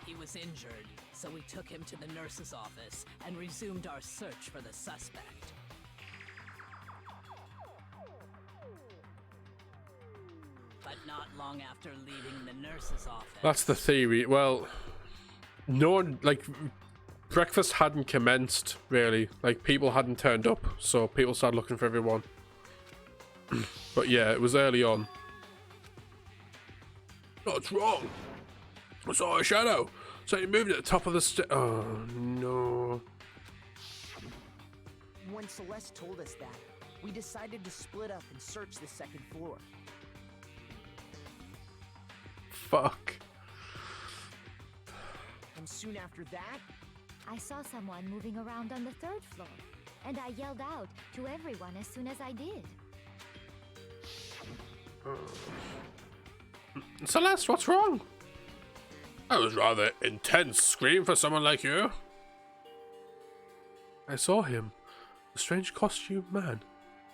He was injured, so we took him to the nurse's office and resumed our search for the suspect. But not long after leaving the nurse's office... That's the theory. Well, no one, like, breakfast hadn't commenced, really. Like, people hadn't turned up, so people started looking for everyone. But yeah, it was early on. What's wrong? I saw a shadow. So you moved at the top of the oh, no. When Celeste told us that, we decided to split up and search the 2nd floor. Fuck. And soon after that, I saw someone moving around on the 3rd floor, and I yelled out to everyone as soon as I did. Celeste, what's wrong? That was rather intense scream for someone like you. I saw him. A strange costume man.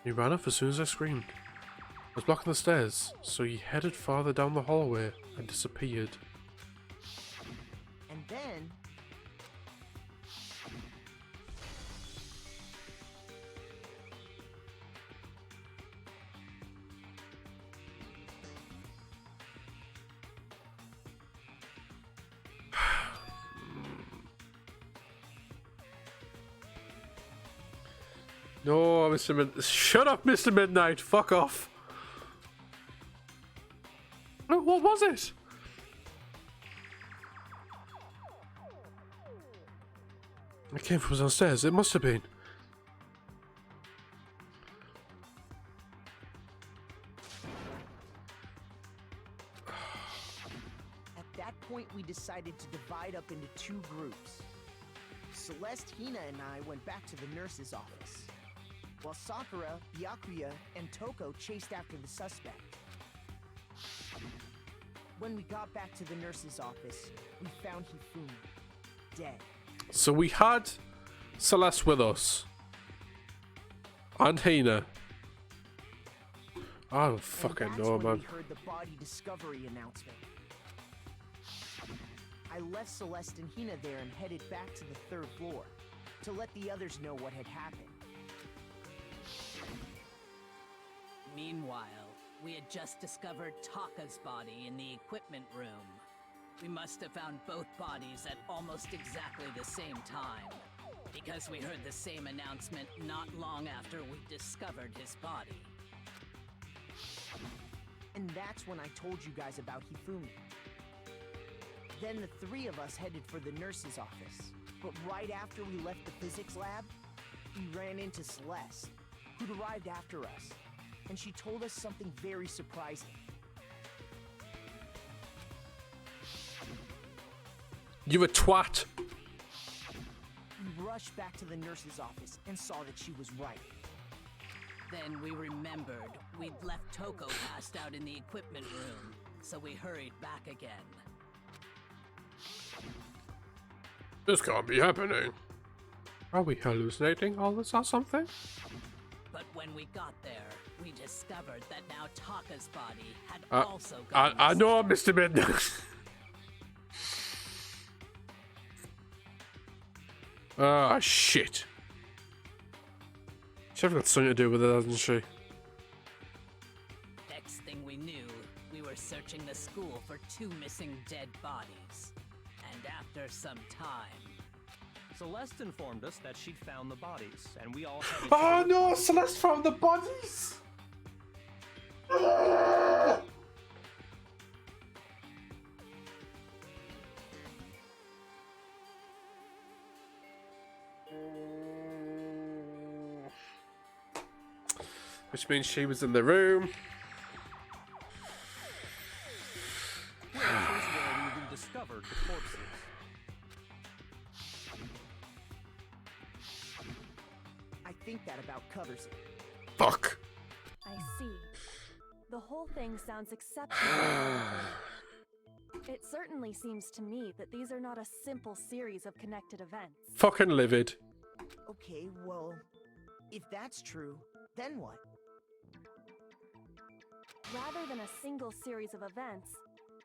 He ran off as soon as I screamed. I was blocking the stairs, so he headed farther down the hallway and disappeared. and then... No, Mr. Shut up, Mr. Midnight. Fuck off. No, what was it? It came from downstairs. It must have been. At that point, we decided to divide up into 2 groups. Celeste, Hina, and I went back to the nurse's office, while Sakura, Byakuya, and Toko chased after the suspect. When we got back to the nurse's office, we found Hifumi, dead. So we had Celeste with and Hina. I don't fucking and know, that's when man. we heard the body discovery announcement. I left Celeste and Hina there and headed back to the 3rd floor to let the others know what had happened. Meanwhile, we had just discovered Taka's body in the equipment room. We must have found both bodies at almost exactly the same time, because we heard the same announcement not long after we discovered his body. And that's when I told you guys about Hifumi. Then the 3 of us headed for the nurse's office. But right after we left the physics lab, we ran into Celeste, who'd arrived after us. And she told us something very surprising. You a twat. We rushed back to the nurse's office and saw that she was right. Then we remembered we'd left Toko passed out in the equipment room, so we hurried back again. This can't be happening. Are we hallucinating all this or something? But when we got there, we discovered that now Taka's body had also gone I know, Mr. Midnight. Ah, shit. She's got something to do with it, hasn't she? Next thing we knew, we were searching the school for 2 missing dead bodies. And after some time... Celeste informed us that she'd found the bodies, and we all headed Oh no, Celeste found the bodies! Which means she was in the room. Which is where we rediscovered the corpses. I think that about covers it. Fuck. I see. The whole thing sounds exceptional. It certainly seems to me that these are not a simple series of connected events. Fucking livid. Okay, well, if that's true, then what? Rather than a single series of events,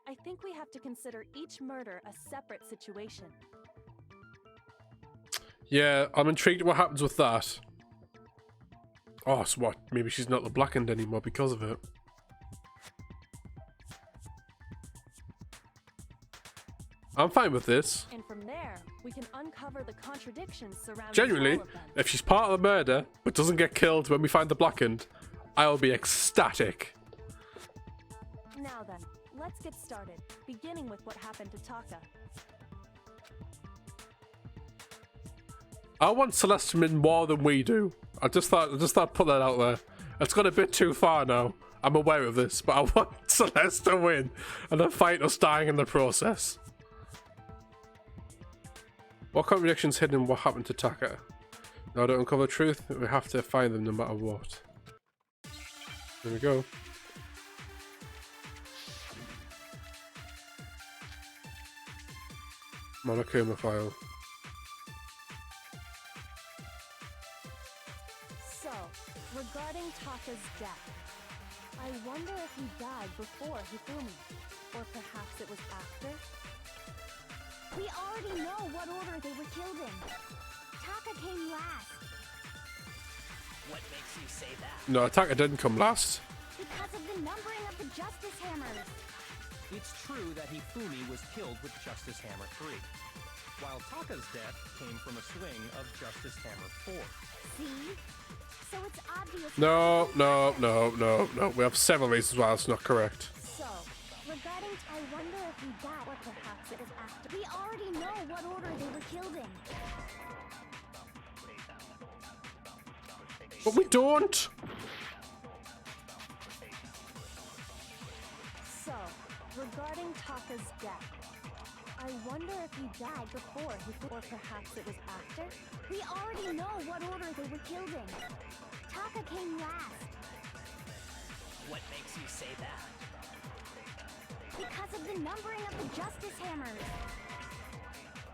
I think we have to consider each murder a separate situation. Yeah, I'm intrigued what happens with that. Oh, so what? Maybe she's not the Blackened anymore because of it. I'm fine with this. And from there, we can uncover the contradictions surrounding Genuinely, all of them. if she's part of the murder but doesn't get killed when we find the Blackened, I'll be ecstatic. Now then, let's get started, beginning with what happened to Taka. I want Celeste to win more than we do. I just thought I'd put that out there. It's gone a bit too far now. I'm aware of this, but I want Celeste to win and then fight us dying in the process. What contradictions hidden in what happened to Taka? Now to uncover the truth, we have to find them no matter what. There we go. Monokuma file. So, regarding Taka's death, I wonder if he died before Hifumi, or perhaps it was after? We already know what order they were killed in. Taka came last. What makes you say that? No, Taka didn't come last. Because of the numbering of the Justice Hammers. It's true that Hifumi was killed with Justice Hammer 3, while Taka's death came from a swing of Justice Hammer 4. See? So it's obvious. No. We have several reasons why that's not correct. So, regarding, I wonder if he died, or perhaps it was after. We already know what order they were killed in. But we don't! So, regarding Taka's death, I wonder if he died before or perhaps it was after? We already know what order they were killed in. Taka came last. What makes you say that? Because of the numbering of the Justice Hammers.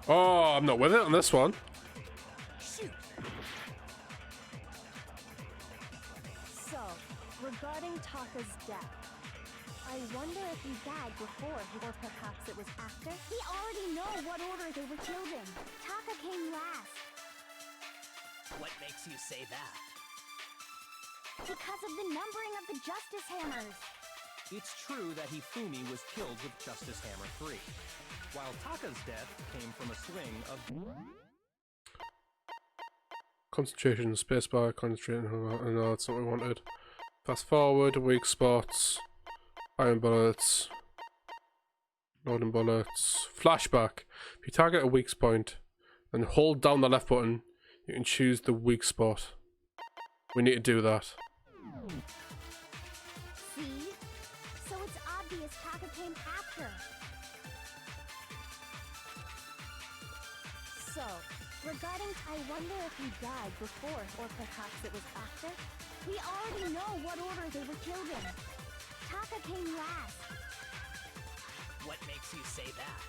Oh, I'm not with it on this one. Shoot. So, regarding Taka's death, I wonder if he died before or perhaps it was after? We already know what order they were killed in. Taka came last. What makes you say that? Because of the numbering of the Justice Hammers. It's true that Hifumi was killed with Justice Hammer 3, while Taka's death came from a swing of... Concentration, spacebar, concentrating. No, that's not what we wanted. Fast forward, weak spots, iron bullets, loading bullets, flashback. If you target a weak point and hold down the left button, you can choose the weak spot. We need to do that. See? So it's obvious Taka came after. So, Regarding, I wonder if he died before, or perhaps it was after. We already know what order they were killed in. Taka came last. What makes you say that?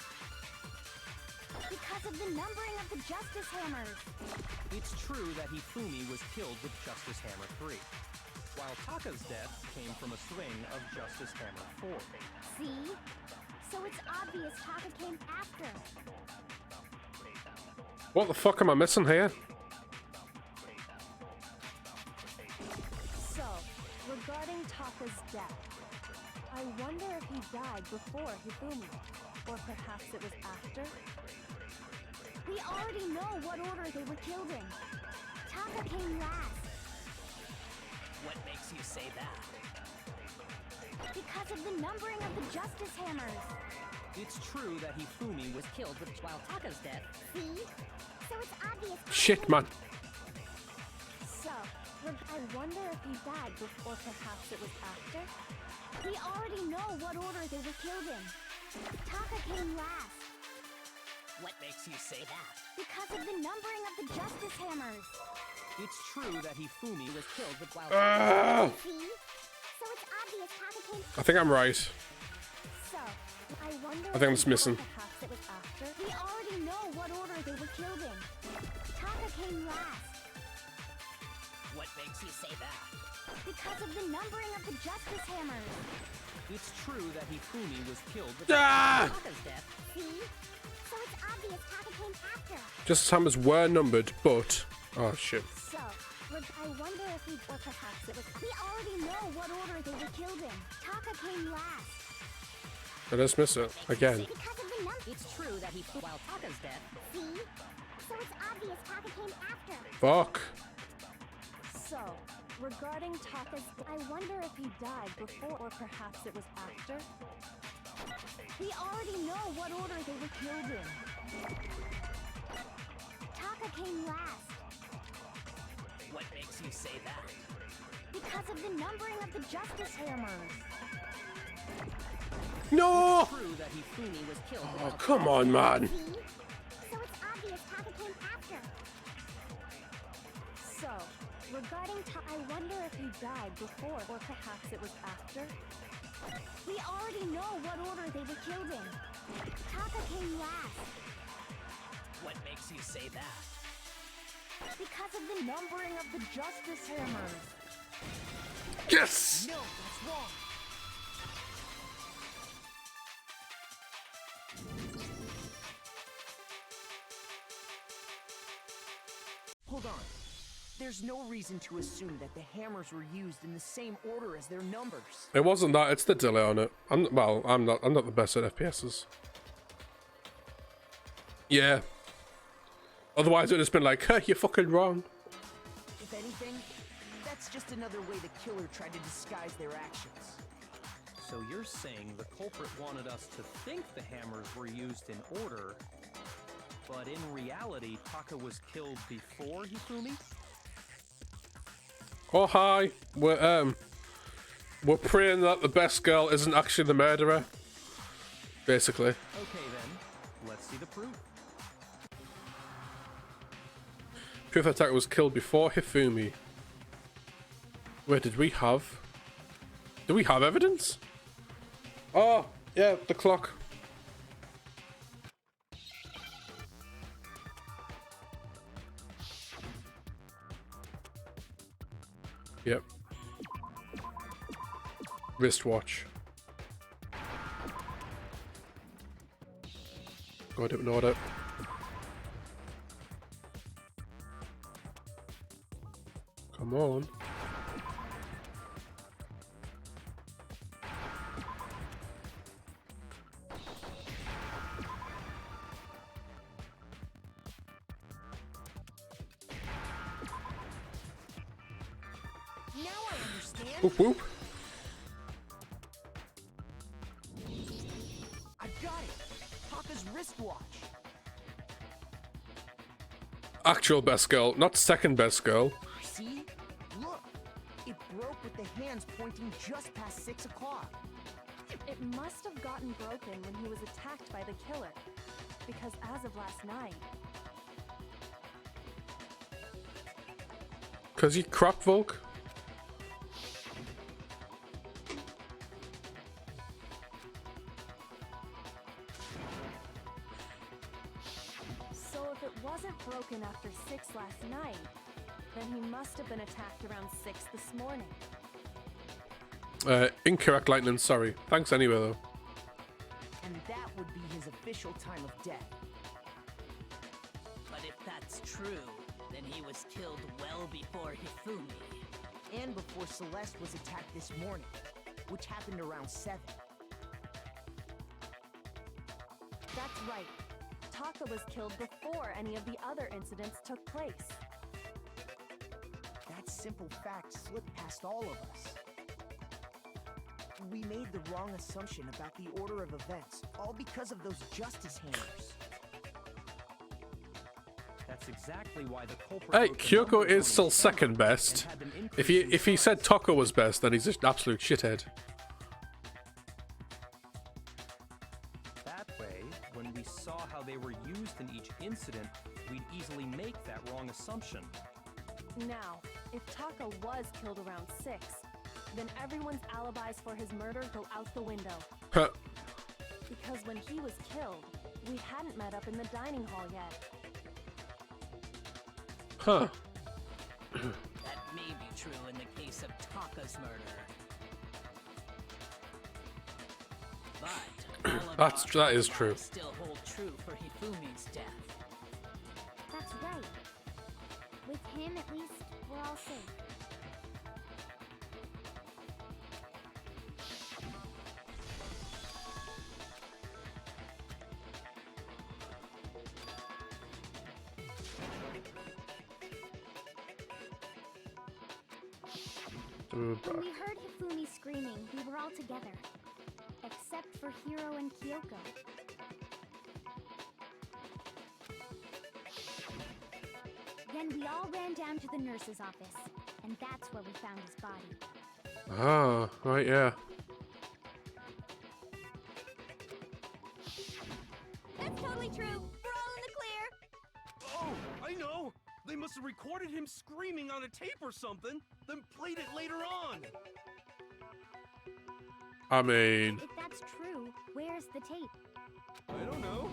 Because of the numbering of the Justice Hammers. It's true that Hifumi was killed with Justice Hammer 3, while Taka's death came from a swing of Justice Hammer 4. See? So it's obvious Taka came after. What the fuck am I missing here? So, regarding Taka's death, I wonder if he died before Hifumi, or perhaps it was after? We already know what order they were killed in. Taka came last. What makes you say that? Because of the numbering of the Justice Hammers. It's true that Hifumi was Killed with while Taka's dead. See? So it's obvious. Shit, man. So, I wonder if he died before, perhaps it was after? We already know what order they were killed in. Taka came last. What makes you say that? Because of the numbering of the Justice Hammers. It's true that Hifumi was killed with while See? So it's obvious Taka came. I think I'm right. So, I wonder. I think I'm just missing. Perhaps it was after. We already know what order they were killed in. Taka came last. What makes you say that? Because of the numbering of the Justice Hammers. It's true that Hifumi was killed with Taka's death. See? So it's obvious Taka came after. Justice Hammers were numbered, but... Oh, shit. So, I wonder if he, or perhaps it was. We already know what order they were killed in. Taka came last. Let us miss it. Again. Because of the number. It's true that he while Taka's dead. See? So it's obvious Taka came after. Fuck. So, regarding Taka's, I wonder if he died before, or perhaps it was after? We already know what order they were killed in. Taka came last. What makes you say that? Because of the numbering of the Justice Hammers. No! It's true that Hifumi was killed. Oh, come on, man. See? So it's obvious Taka came after. So, regarding I wonder if he died before, or perhaps it was after? We already know what order they were killed in. Taka came last. What makes you say that? Because of the numbering of the Justice Hammers. Yes! No, that's wrong. Hold on. There's no reason to assume that the hammers were used in the same order as their numbers. It wasn't that, it's the delay on it. I'm not the best at FPSs. Yeah. Otherwise it would have been like, huh, you're fucking wrong. If anything, that's just another way the killer tried to disguise their actions. So you're saying the culprit wanted us to think the hammers were used in order, but in reality, Taka was killed before Hifumi? Oh hi. We're praying that the best girl isn't actually the murderer. Basically. Okay then, let's see the proof. Proof that Taka was killed before Hifumi. Wait, do we have evidence? Oh, yeah, the clock. Yep. Wristwatch. God, ignored it. Come on. Now I understand. Whoop whoop. I got it. Taka's wristwatch. Actual best girl, not second best girl. See? Look. It broke with the hands pointing just past 6 o'clock. It must have gotten broken when he was attacked by the killer. Because as of last night... Because you crap, Volk. So if it wasn't broken after 6 last night, then he must have been attacked around 6 this morning. Incorrect, Lightning. Sorry. Thanks anyway, though. And that would be his official time of death. But if that's true, then he was killed well before Hifumi. And before Celeste was attacked this morning, which happened around 7. That's right. Taka was killed before any of the other incidents took place. That simple fact slipped past all of us. We made the wrong assumption about the order of events, all because of those justice hammers. That's exactly why the culprit. Hey, wrote the Kyoko numbers is on still his second camera best. and had them If increase he in said size. Taka was best, then he's just an absolute shithead. That way, when we saw how they were used in each incident, we'd easily make that wrong assumption. Now, if Taka was killed around 6, then everyone's alibis for his murder go out the window. Huh. Because when he was killed, we hadn't met up in the dining hall yet. Huh. That may be true in the case of Taka's murder. But all of That is true. still hold true for Hifumi's death. That's right. With him, at least, we're all safe. When we heard Hifumi screaming, we were all together. Except for Hiro and Kyoko. Then we all ran down to the nurse's office, and that's where we found his body. Ah, right, yeah. That's totally true. We're all in the clear. Oh, I know! They must have recorded him screaming on a tape or something, then played it later on! I mean, If that's true, where's the tape? I don't know.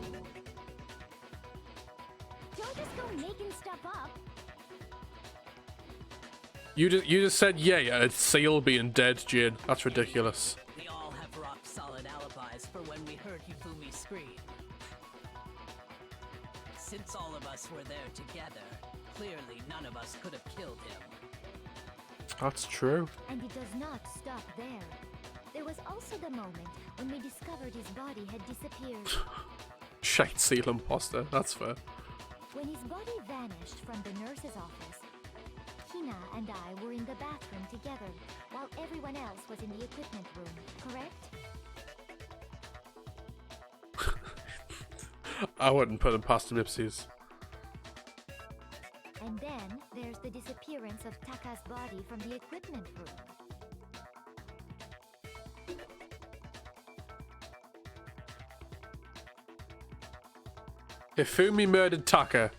Don't just go making stuff up. you just said yeah at Seal being dead, Jane. That's ridiculous. We all have rock-solid alibis for when we heard Hifumi scream. Since all of us were there together, clearly none of us could have killed him. That's true. And it does not stop there. There was also the moment when we discovered his body had disappeared. Shite Seal imposter. That's fair. When his body vanished from the nurse's office, Hina and I were in the bathroom together, while everyone else was in the equipment room, correct? I wouldn't put him past him, Ipsies. And then there's the disappearance of Taka's body from the equipment room. Hifumi murdered Taka.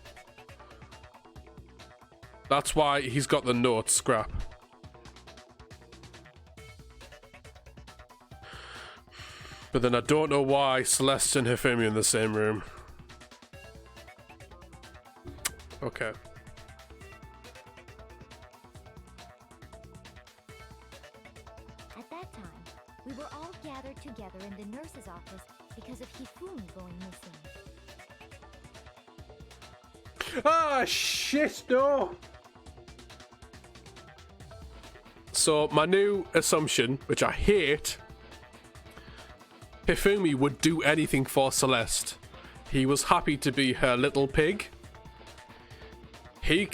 That's why he's got the note scrap. But then I don't know why Celeste and Hifumi are in the same room. Okay. At that time, we were all gathered together in the nurse's office because of Hifumi going missing. Ah, shit, no! So, my new assumption, which I hate, Hifumi would do anything for Celeste. He was happy to be her little pig. Hifumi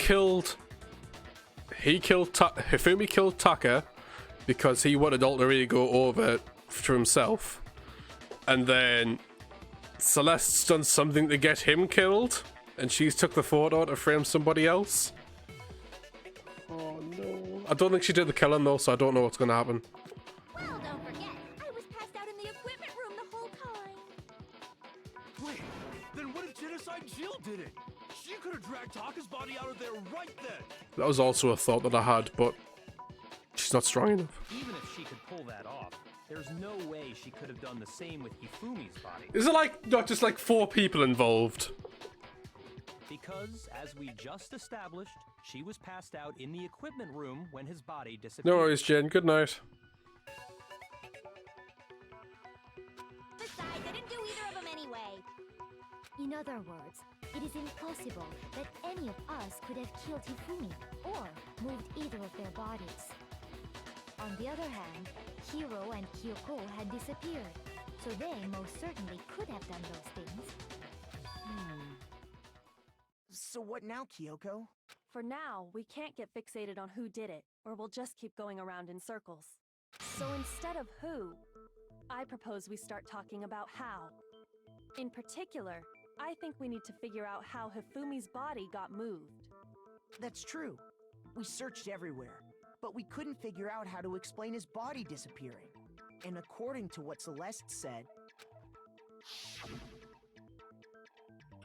killed Taka because he wanted alter ego over to himself. And then Celeste's done something to get him killed. And she's took the photo to frame somebody else. Oh no. I don't think she did the killing though, so I don't know what's gonna happen. Well, don't forget, I was passed out in the equipment room the whole time. Wait, then what if Genocide Jill did it? She could have dragged Taka's body out of there right then. That was also a thought that I had, but she's not strong enough. Even if she could pull that off, there's no way she could have done the same with Hifumi's body. Is it like not just like 4 people involved? Because, as we just established, she was passed out in the equipment room when his body disappeared. No worries, Jen. Good night. Besides, I didn't do either of them anyway. In other words, it is impossible that any of us could have killed Hifumi or moved either of their bodies. On the other hand, Hiro and Kyoko had disappeared, so they most certainly could have done those things. So what now, Kyoko? For now, we can't get fixated on who did it, or we'll just keep going around in circles. So instead of who, I propose we start talking about how. In particular, I think we need to figure out how Hifumi's body got moved. That's true. We searched everywhere, but we couldn't figure out how to explain his body disappearing. And according to what Celeste said...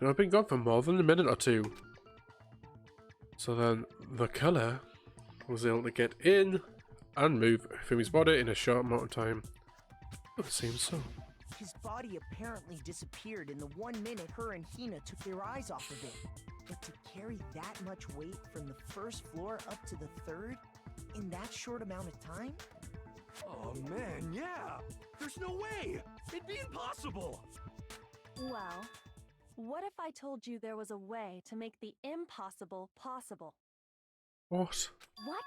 I've been gone for more than a minute or 2. So then the killer was able to get in and move Hifumi's body in a short amount of time. It seems so. His body apparently disappeared in the 1 minute her and Hina took their eyes off of it. But to carry that much weight from the 1st floor up to the 3rd in that short amount of time? Oh man, yeah! There's no way! It'd be impossible! Well, what if I told you there was a way to make the impossible possible? What? What?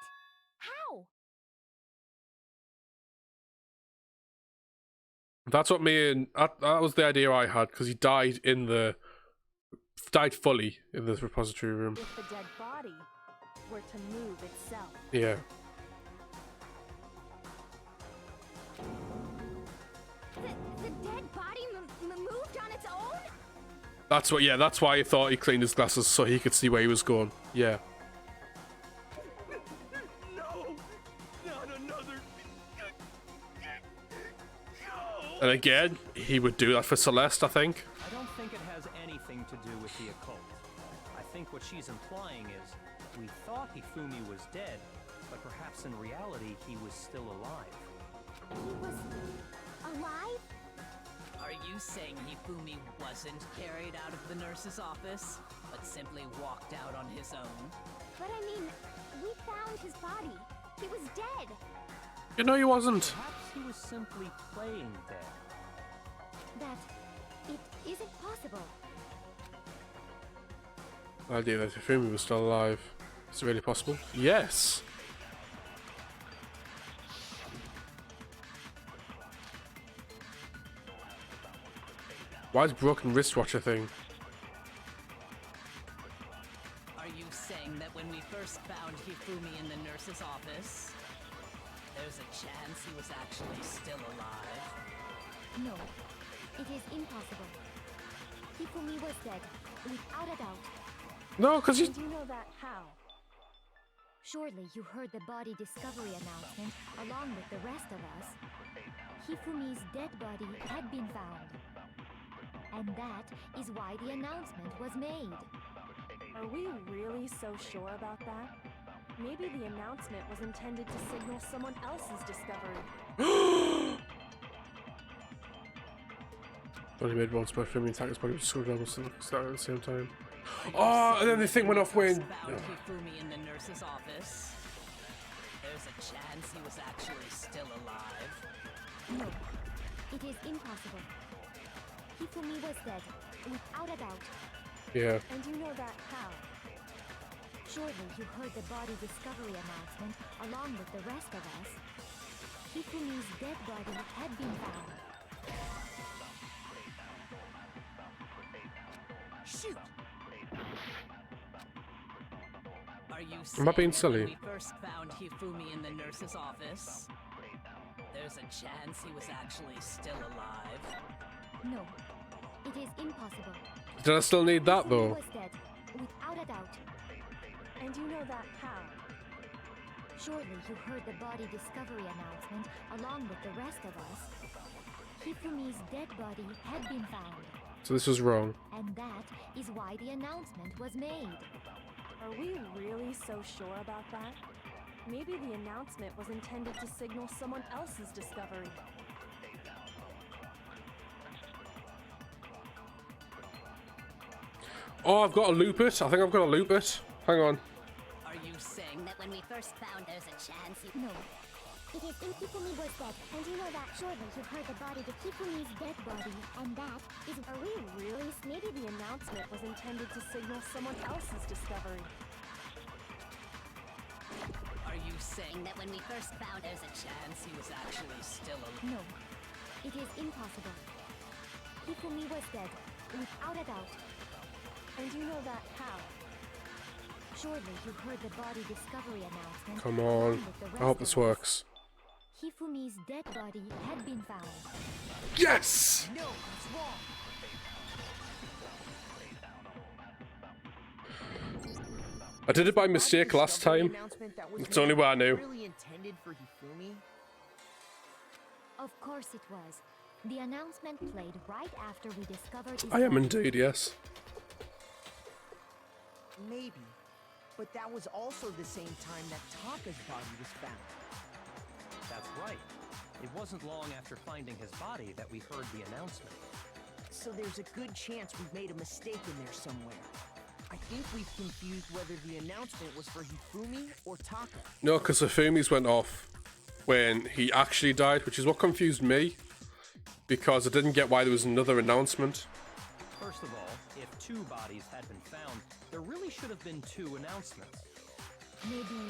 How? That's what that was the idea I had, because he died fully in the repository room. If the dead body were to move itself. Yeah. The dead body moved on its own? That's why he thought he cleaned his glasses so he could see where he was going. Yeah. No! Not another... And again, he would do that for Celeste, I think. I don't think it has anything to do with the occult. I think what she's implying is, we thought Hifumi was dead, but perhaps in reality he was still alive. He was... alive? Are you saying Hifumi wasn't carried out of the nurse's office, but simply walked out on his own? But I mean, we found his body. He was dead. You know he wasn't. Perhaps he was simply playing dead. That it isn't possible. The idea that Hifumi was still alive. Is it really possible? Yes. Why is broken wristwatch a thing? Are you saying that when we first found Hifumi in the nurse's office, there's a chance he was actually still alive? No, it is impossible. Hifumi was dead, without a doubt. No, because he's... And you know that how? Surely you heard the body discovery announcement along with the rest of us. Hifumi's dead body had been found. And that is why the announcement was made. Are we really so sure about that? Maybe the announcement was intended to signal someone else's discovery. Only made one spot Hifumi attack his body with screwed almost at the same time. Oh, and then the thing went off when... Found Hifumi in the nurse's office. There's a chance he was actually still alive. No, it is impossible. Hifumi was dead, without a doubt. Yeah. And you know that how? Surely you heard the body discovery announcement along with the rest of us. Hifumi's dead body had been found. Shoot! Are you Am I being saying that silly? when we first found Hifumi in the nurse's office, there's a chance he was actually still alive? No, it is impossible. Did I still need that Hifumi though? was dead, without a doubt. And you know that how? Surely you heard the body discovery announcement along with the rest of us. Hifumi's dead body had been found. So this was wrong. And and that is why the announcement was made. Are we really so sure about that? Maybe the announcement was intended to signal someone else's discovery. Oh, I've got to loop it. I think I've got to loop it. Hang on. Are you saying that when we first found there's a chance you... No. It is in Hifumi was dead, and you know that surely you've heard the body to Hifumi's dead body, and that is... Are we really? Maybe the announcement was intended to signal someone else's discovery. Are you saying that when we first found there's a chance he was actually still alive? No. It is impossible. Hifumi was dead, without a doubt. And you know that how? Surely you've heard the body discovery announcement. Come on. I hope this works. Hifumi's dead body had been found. Yes! No, it's wrong. I did it by mistake last time. It's only what I knew. Really intended for Hifumi? Of course it was. The announcement played right after we discovered his I am body. indeed, yes. Maybe. But that was also the same time that Taka's body was found. That's right. It wasn't long after finding his body that we heard the announcement. So there's a good chance we've made a mistake in there somewhere. I think we've confused whether the announcement was for Hifumi or Taka. No, because Hifumi's went off when he actually died, which is what confused me. Because I didn't get why there was another announcement. First of all, if two bodies had been found, there really should have been two announcements. Maybe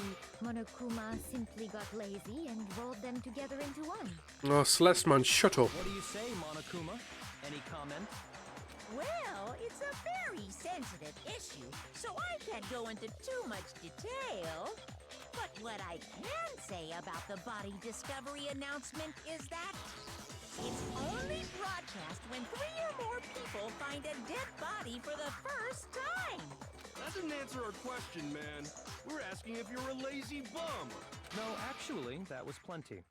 Monokuma simply got lazy and rolled them together into one. Oh, Celeste, man, shut up. What do you say, Monokuma? Any comment? Well, it's a very sensitive issue, so I can't go into too much detail. But what I can say about the body discovery announcement is that it's only broadcast when 3 or more people find a dead body for the first time. That didn't answer our question, man. We're asking if you're a lazy bum. No, actually, that was plenty.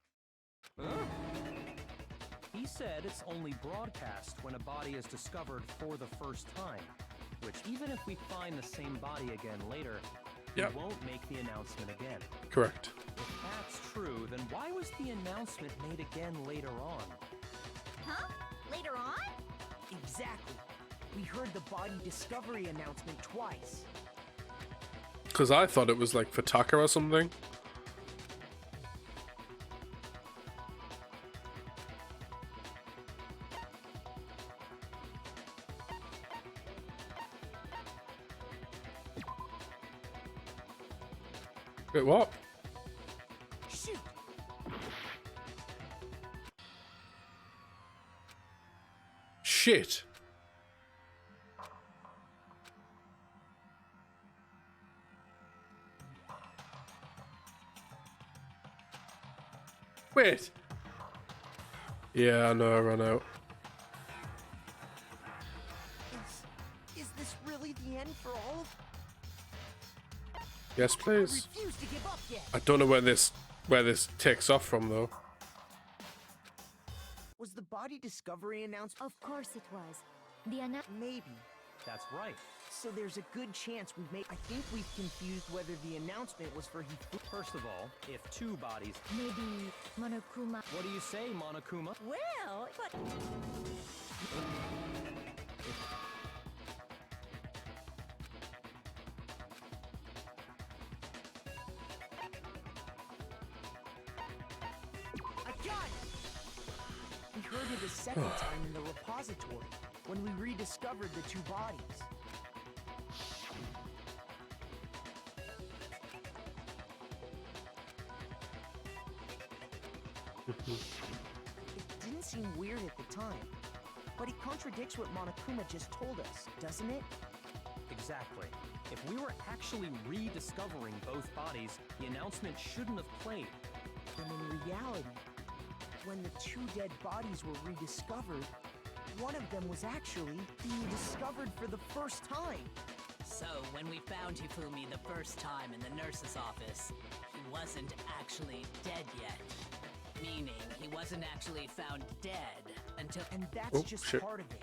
Huh? He said it's only broadcast when a body is discovered for the first time, which even if we find the same body again later, Yep. we won't make the announcement again. Correct. If that's true, then why was the announcement made again later on? Huh? Later on? Exactly. We heard the body discovery announcement twice. Because I thought it was like for Taka or something. Wait, what? Shoot! Shit. Wait. Yeah, I know, I ran out. Is this really the end for all of... Yes, I please. refuse to give up yet. I don't know where this takes off from though. Was the body discovery announcement? Of course it was. Maybe. That's right. So there's a good chance we've made... I think we've confused whether the announcement was for Hifumi. First of all, if two bodies... Maybe Monokuma... What do you say, Monokuma? Well, but... I got it! We heard it a second time in the repository, when we rediscovered the two bodies. It didn't seem weird at the time, but it contradicts what Monokuma just told us, doesn't it? Exactly. If we were actually rediscovering both bodies, the announcement shouldn't have played. And in reality, when the two dead bodies were rediscovered, one of them was actually being discovered for the first time. So, when we found Hifumi the first time in the nurse's office, he wasn't actually dead yet. Meaning, he wasn't actually found dead until... And that's Oh, just shit. part of it.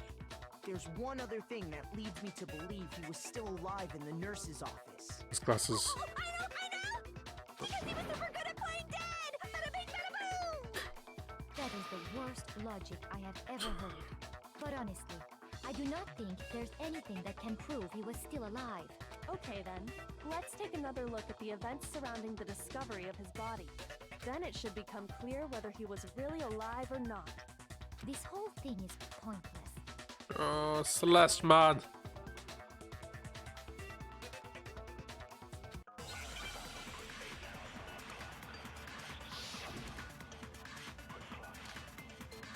there's one other thing that leads me to believe he was still alive in the nurse's office. His glasses. Oh, I know! Because he was super good at playing dead! Bada bing, bada boom! That is the worst logic I have ever heard. But honestly, I do not think there's anything that can prove he was still alive. Okay then, let's take another look at the events surrounding the discovery of his body. Then it should become clear whether he was really alive or not. This whole thing is pointless. Oh, Celeste, man.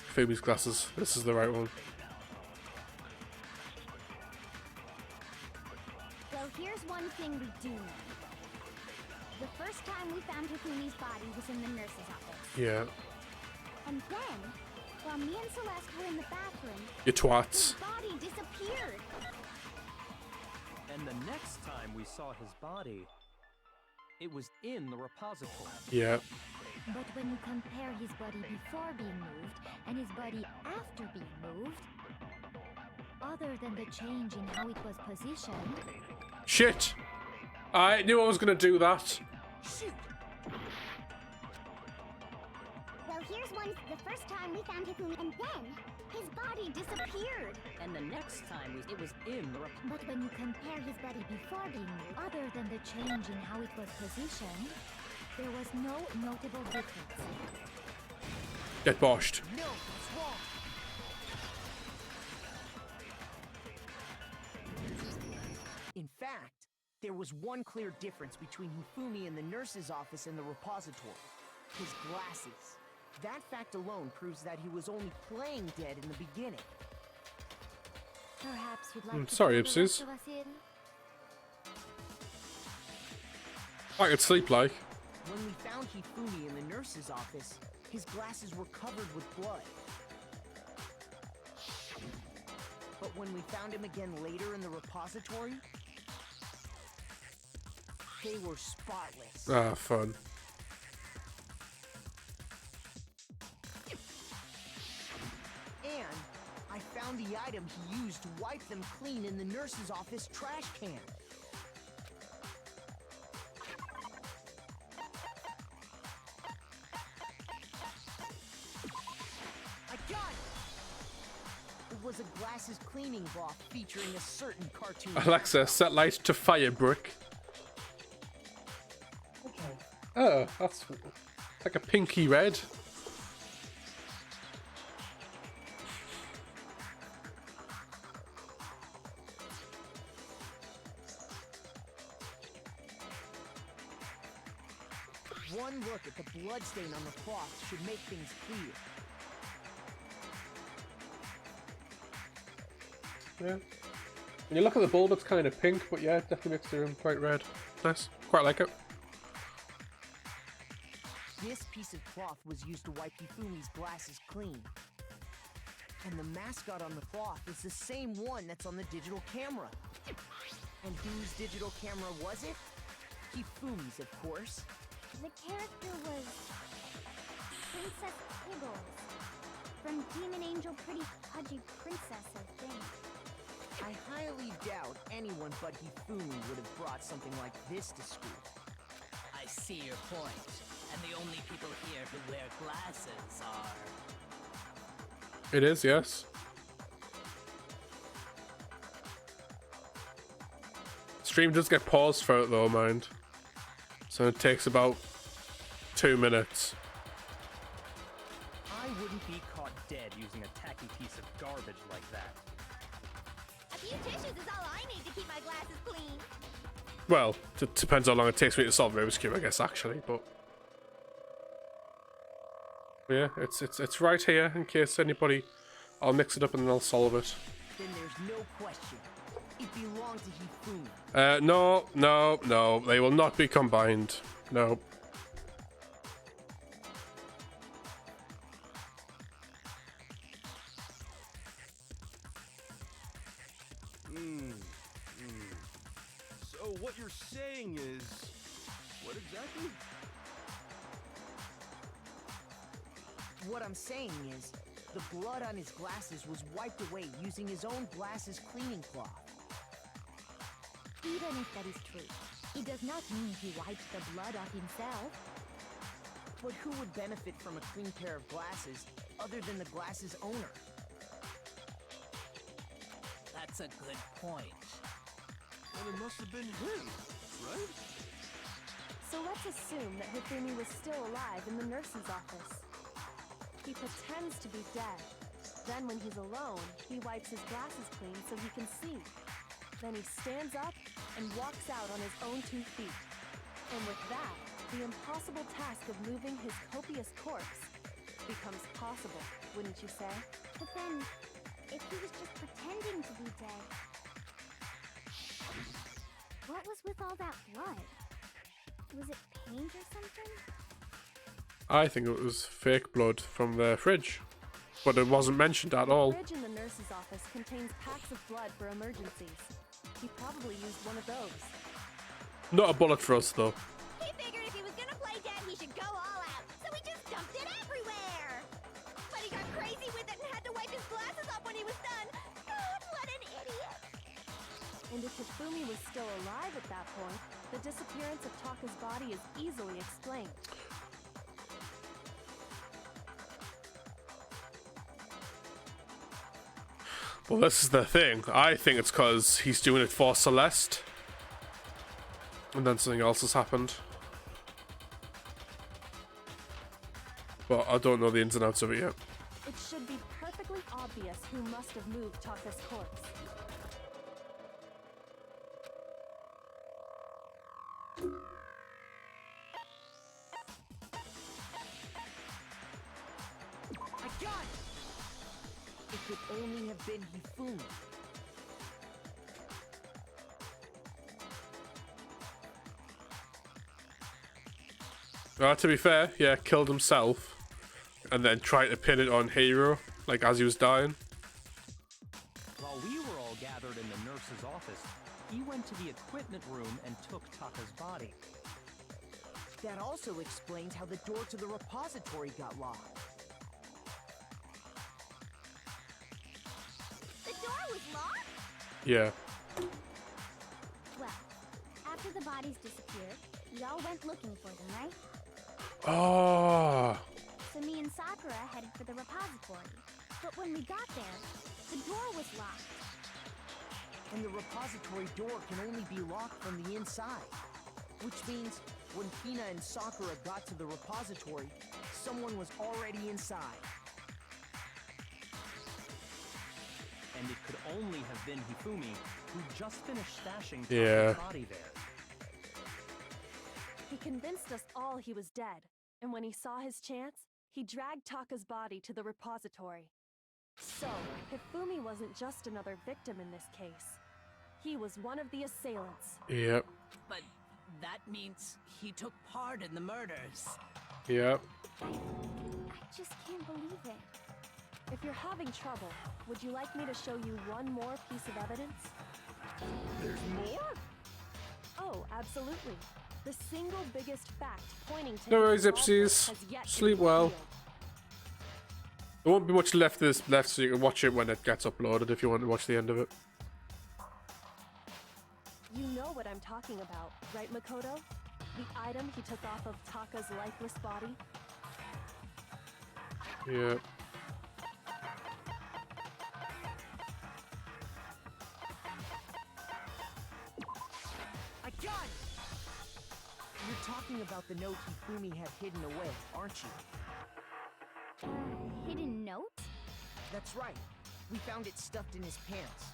Phoebe's glasses. This is the right one. Well, here's one thing we do know. The first time we found Hifumi's body was in the nurse's office. Yeah. And then, while me and Celeste were in the bathroom, You twats. his body disappeared. And the next time we saw his body, it was in the repository. Yeah. But when you compare his body before being moved and his body after being moved, other than the change in how it was positioned... Shit! I knew I was gonna do that. Shoot! Well, here's one. The first time we found Hifumi, and then his body disappeared. And the next time it was in the But when you compare his body before being moved, other than the change in how it was positioned, there was no notable difference. Get boshed. No, that's wrong. In fact, there was one clear difference between Hifumi in the nurse's office and the repository. His glasses. That fact alone proves that he was only playing dead in the beginning. Perhaps you'd like to sorry, fill the rest Ipsies. of us in? I could sleep like. When we found Hifumi in the nurse's office, his glasses were covered with blood. But when we found him again later in the repository, they were spotless. Ah, fun. And I found the item he used to wipe them clean in the nurse's office trash can. I got it! It was a glasses cleaning cloth featuring a certain cartoon. Alexa, set light to fire brick. Oh, that's like a pinky red. One look at the bloodstain on the cloth should make things clear. Yeah. When you look at the bulb, it's kind of pink, but yeah, it definitely makes the room quite red. Nice. Quite like it. This piece of cloth was used to wipe Hifumi's glasses clean. And the mascot on the cloth is the same one that's on the digital camera. And whose digital camera was it? Hifumi's, of course. The character was Princess Pibbles from Demon Angel Pretty Pudgy Princess, I think. I highly doubt anyone but Hifumi would have brought something like this to school. I see your point. And the only people here who wear glasses are... It is, yes. Stream does get paused for it though, mind. So it takes about 2 minutes. I wouldn't be caught dead using a tacky piece of garbage like that. A few tissues is all I need to keep my glasses clean. Well, it depends how long it takes me to solve Rubik's Cube, I guess, actually, but... Yeah, it's right here, in case anybody... I'll mix it up and then I'll solve it. Then there's no question. It belonged to Hifumi. No, they will not be combined. No. So what you're saying is... What exactly? What I'm saying is, the blood on his glasses was wiped away using his own glasses cleaning cloth. Even if that is true, it does not mean he wiped the blood off himself. But who would benefit from a clean pair of glasses other than the glasses owner? That's a good point. And it must have been him, right? So let's assume that Hifumi was still alive in the nurse's office. He pretends to be dead. Then when he's alone, he wipes his glasses clean so he can see. Then he stands up and walks out on his own 2 feet. And with that, the impossible task of moving his copious corpse becomes possible, wouldn't you say? But then, if he was just pretending to be dead, what was with all that blood? Was it paint or something? I think it was fake blood from the fridge, but it wasn't mentioned at all. The fridge in the nurse's office contains packs of blood for emergencies. He probably used one of those. Not a bullet for us, though. He figured if he was gonna play dead, he should go all out, so he just dumped it everywhere! But he got crazy with it and had to wipe his glasses off when he was done! God, what an idiot! And if Hifumi was still alive at that point, the disappearance of Taka's body is easily explained. Well, this is the thing. I think it's because he's doing it for Celeste. And then something else has happened. But I don't know the ins and outs of it yet. It should be perfectly obvious who must have moved Taka's corpse. I got it! It could only have been Hifumi. To be fair, yeah, killed himself. And then tried to pin it on Hiro, like as he was dying. While we were all gathered in the nurse's office, he went to the equipment room and took Taka's body. That also explains how the door to the repository got locked. The door was locked? Yeah. Well, after the bodies disappeared, y'all went looking for them, right? Oh. So me and Sakura headed for the repository. But when we got there, the door was locked. And the repository door can only be locked from the inside. Which means, when Hina and Sakura got to the repository, someone was already inside. And it could only have been Hifumi, who just finished stashing Yeah. Taka's body there. He convinced us all he was dead, and when he saw his chance, he dragged Taka's body to the repository. So, Hifumi wasn't just another victim in this case. He was one of the assailants. Yep. But that means he took part in the murders. Yep. I just can't believe it. If you're having trouble, would you like me to show you one more piece of evidence? There's more? Oh, absolutely. The single biggest fact pointing to No his worries, involvement Ipsies. has yet to Sleep be well. revealed. There won't be much left of this left, so you can watch it when it gets uploaded if you want to watch the end of it. You know what I'm talking about, right, Makoto? The item he took off of Taka's lifeless body? Yeah. I got it! You're talking about the note Hifumi had hidden away, aren't you? Hidden note? That's right. We found it stuffed in his pants.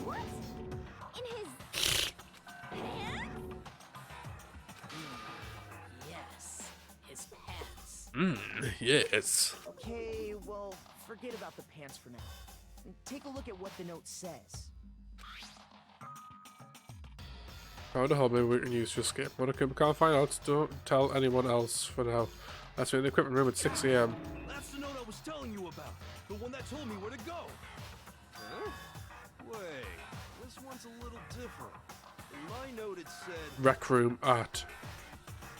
What? In his pants? Yes, his pants. Yes. Okay, well, forget about the pants for now. Take a look at what the note says. Found a hobby we can use to escape. What we can't find out, don't tell anyone else for now. That's in the equipment room at 6 AM. That's the note I was telling you about. The one that told me where to go. Huh? Wait, this one's a little different. In my note it said... Rec room at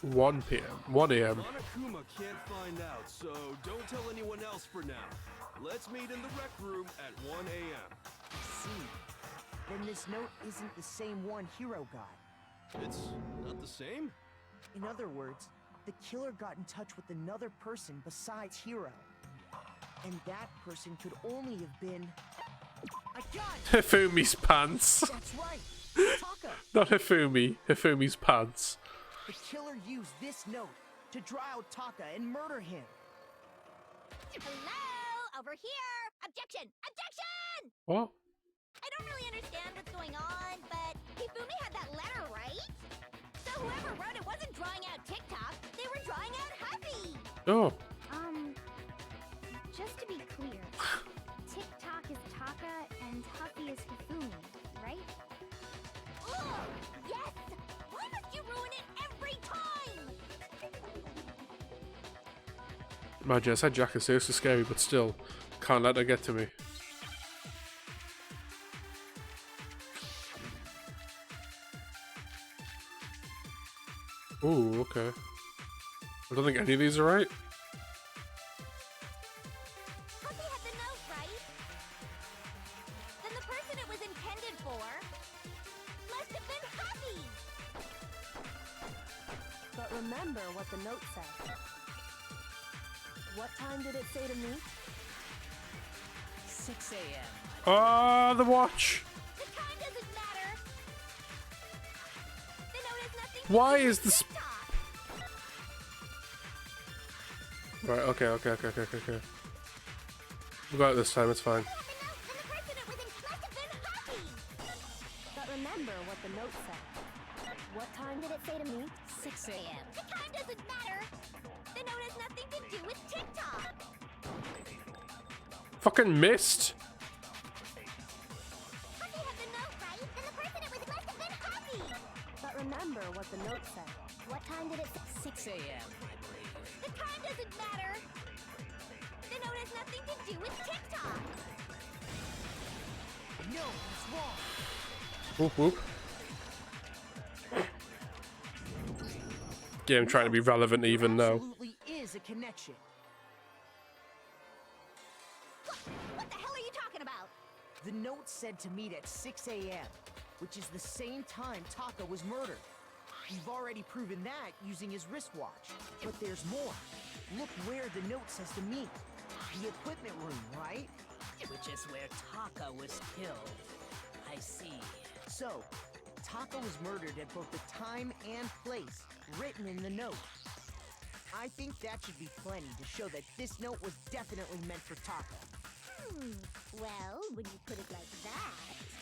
1 PM. 1 AM. Monokuma can't find out, so don't tell anyone else for now. Let's meet in the rec room at 1 a.m. I see. Then this note isn't the same one Hero got. It's not the same? In other words, the killer got in touch with another person besides Hero. And that person could only have been... I got it! Hifumi's pants. That's right! Taka! Not Hifumi. Hifumi's pants. The killer used this note to draw out Taka and murder him. Hello? Over here! Objection! Objection! What? I don't really understand what's going on, but Hifumi had that letter, right? So whoever wrote it wasn't drawing out TikTok, they were drawing out Huffy! Oh. Just to be clear, TikTok is Taka and Huffy is Hifumi, right? Oh, yes! Why must you ruin it every time? Imagine, I said Jack is seriously scary, but still, can't let her get to me. Ooh, okay. I don't think any of these are right. Huffy had the note, right? Then the person it was intended for must have been Huffy! But remember what the note said. What time did it say to meet? 6 a.m. Ah, the watch. The time doesn't matter. The note has nothing to Why do is with this? TikTok. Right. Okay. We got it this time. It's fine. Then the person it was must have been Huffy! But remember what the note said. What time did it say to meet? 6 a.m. The time doesn't matter. The note has nothing to do with TikTok. Fucking missed. Huffy had the note, right? Then the person it was must have been Huffy! But remember what the note said. What time did it say? 6 a.m. The time doesn't matter. The note has nothing to do with TikTok. No, it's wrong. Whoop whoop. Game trying to be relevant even now. Absolutely is a connection. What the hell are you talking about? The note said to meet at 6 a.m., which is the same time Taka was murdered. You've already proven that using his wristwatch. But there's more. Look where the note says to meet. The equipment room, right? Which is where Taka was killed. I see. So, Taka was murdered at both the time and place written in the note. I think that should be plenty to show that this note was definitely meant for Taka. Well, when you put it like that...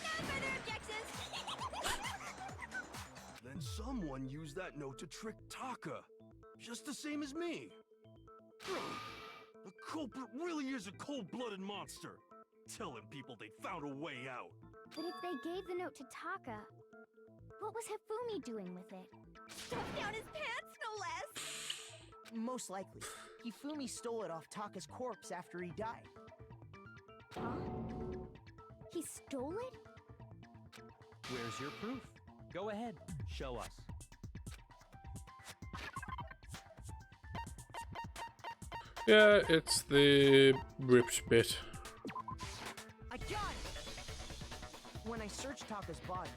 No further objections! Then someone used that note to trick Taka. Just the same as me. The culprit really is a cold-blooded monster. Telling people they found a way out. But if they gave the note to Taka, what was Hifumi doing with it? Stuffed down his pants, no less! Most likely, Hifumi stole it off Taka's corpse after he died. Huh? He stole it? Where's your proof? Go ahead, show us. Yeah, it's the ripped bit. I got it! When I searched Taka's body,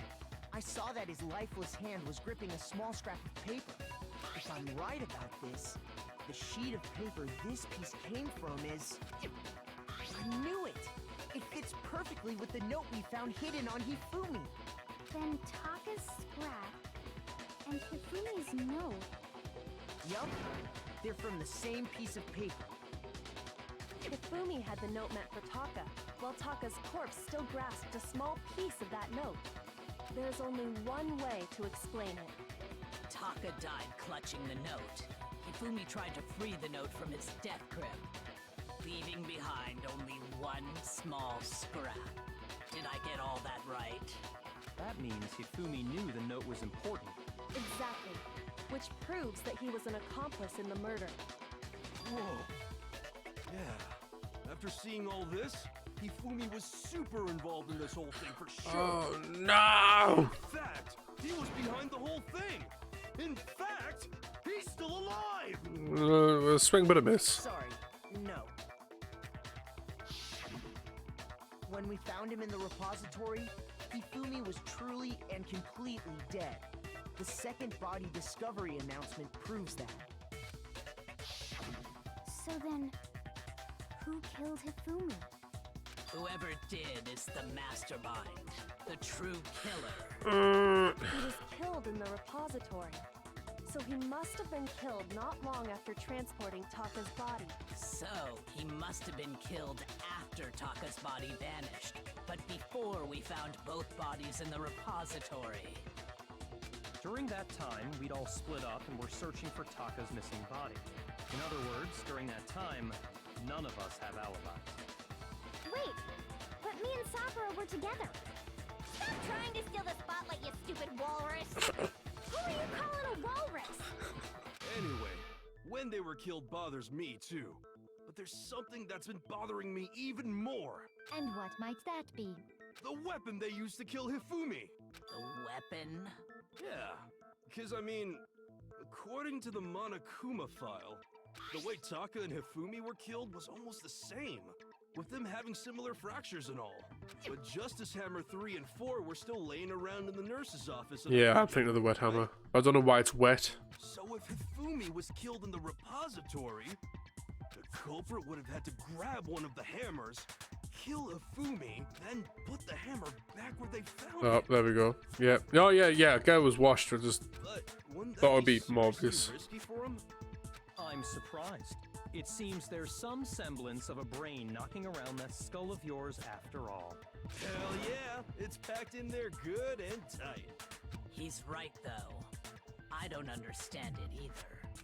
I saw that his lifeless hand was gripping a small scrap of paper. If I'm right about this, the sheet of paper this piece came from is... I knew it! It fits perfectly with the note we found hidden on Hifumi. Then Taka's scrap and Hifumi's note. Yup, they're from the same piece of paper. Hifumi had the note meant for Taka, while Taka's corpse still grasped a small piece of that note. There's only one way to explain it. Taka died clutching the note. Hifumi tried to free the note from its death grip, leaving behind only one small scrap. Did I get all that right? That means Hifumi knew the note was important. Exactly. Which proves that he was an accomplice in the murder. Whoa. Yeah. After seeing all this, Hifumi was super involved in this whole thing for sure. Oh no! In fact, he was behind the whole thing. In fact, he's still alive! Swing but a miss. Sorry, no. found him in the repository, Hifumi was truly and completely dead. The second body discovery announcement proves that. So then, who killed Hifumi? Whoever did is the mastermind, the true killer. He was killed in the repository. So he must have been killed not long after transporting Taka's body. So, he must have been killed after Taka's body vanished, but before we found both bodies in the repository. During that time, we'd all split up and were searching for Taka's missing body. In other words, during that time, none of us have alibis. Wait, but me and Sakura were together. Stop trying to steal the spotlight, you stupid walrus! Who are you calling a walrus? Anyway, when they were killed bothers me too. But there's something that's been bothering me even more. And what might that be? The weapon they used to kill Hifumi. The weapon? Yeah, because I mean, according to the Monokuma file, the way Taka and Hifumi were killed was almost the same, with them having similar fractures and all. But Justice Hammer 3 and 4 were still laying around in the nurse's office. Yeah, I'm thinking of the wet hammer. I don't know why it's wet. So if Hifumi was killed in the repository, the culprit would have had to grab one of the hammers, kill Hifumi, then put the hammer back where they found Oh, it. there we go. Yeah. Oh, yeah. Guy was washed. I just But wouldn't thought it would be be more seriously obvious. risky for him? I'm surprised. It seems there's some semblance of a brain knocking around that skull of yours after all. Hell yeah, it's packed in there good and tight. He's right, though. I don't understand it either.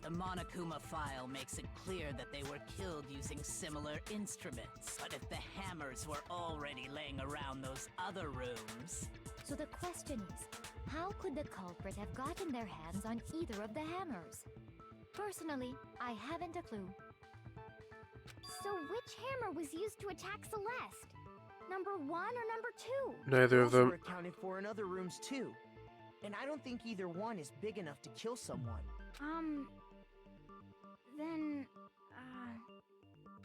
The Monokuma file makes it clear that they were killed using similar instruments. But if the hammers were already laying around those other rooms... So the question is, how could the culprit have gotten their hands on either of the hammers? Personally, I haven't a clue. So which hammer was used to attack Celeste? Number 1 or number 2? Neither of Also them. were accounted for in other rooms too. And I don't think either one is big enough to kill someone. Then,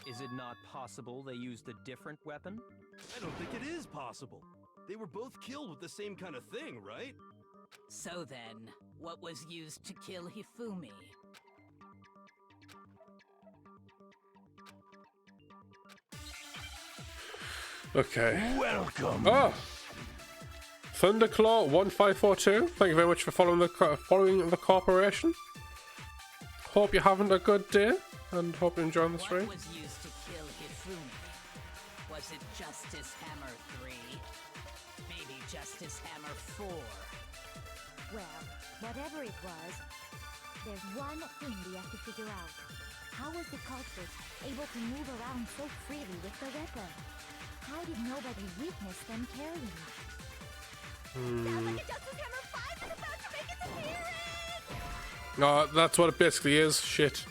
Is it not possible they used a different weapon? I don't think it is possible. They were both killed with the same kind of thing, right? So then, what was used to kill Hifumi? Okay. Welcome. Oh! Thunderclaw1542. Thank you very much for following the corporation. Hope you're having a good day, and hope you're enjoying the stream. What was used to kill Hifumi? Was it Justice Hammer 3? Maybe Justice Hammer 4? Well, whatever it was, there's one thing we have to figure out. How was the culprit able to move around so freely with the weapon? How did nobody witness them carrying it? sounds like a Justice Hammer 5 is about to make its appearance! No, that's what it basically is. Shit.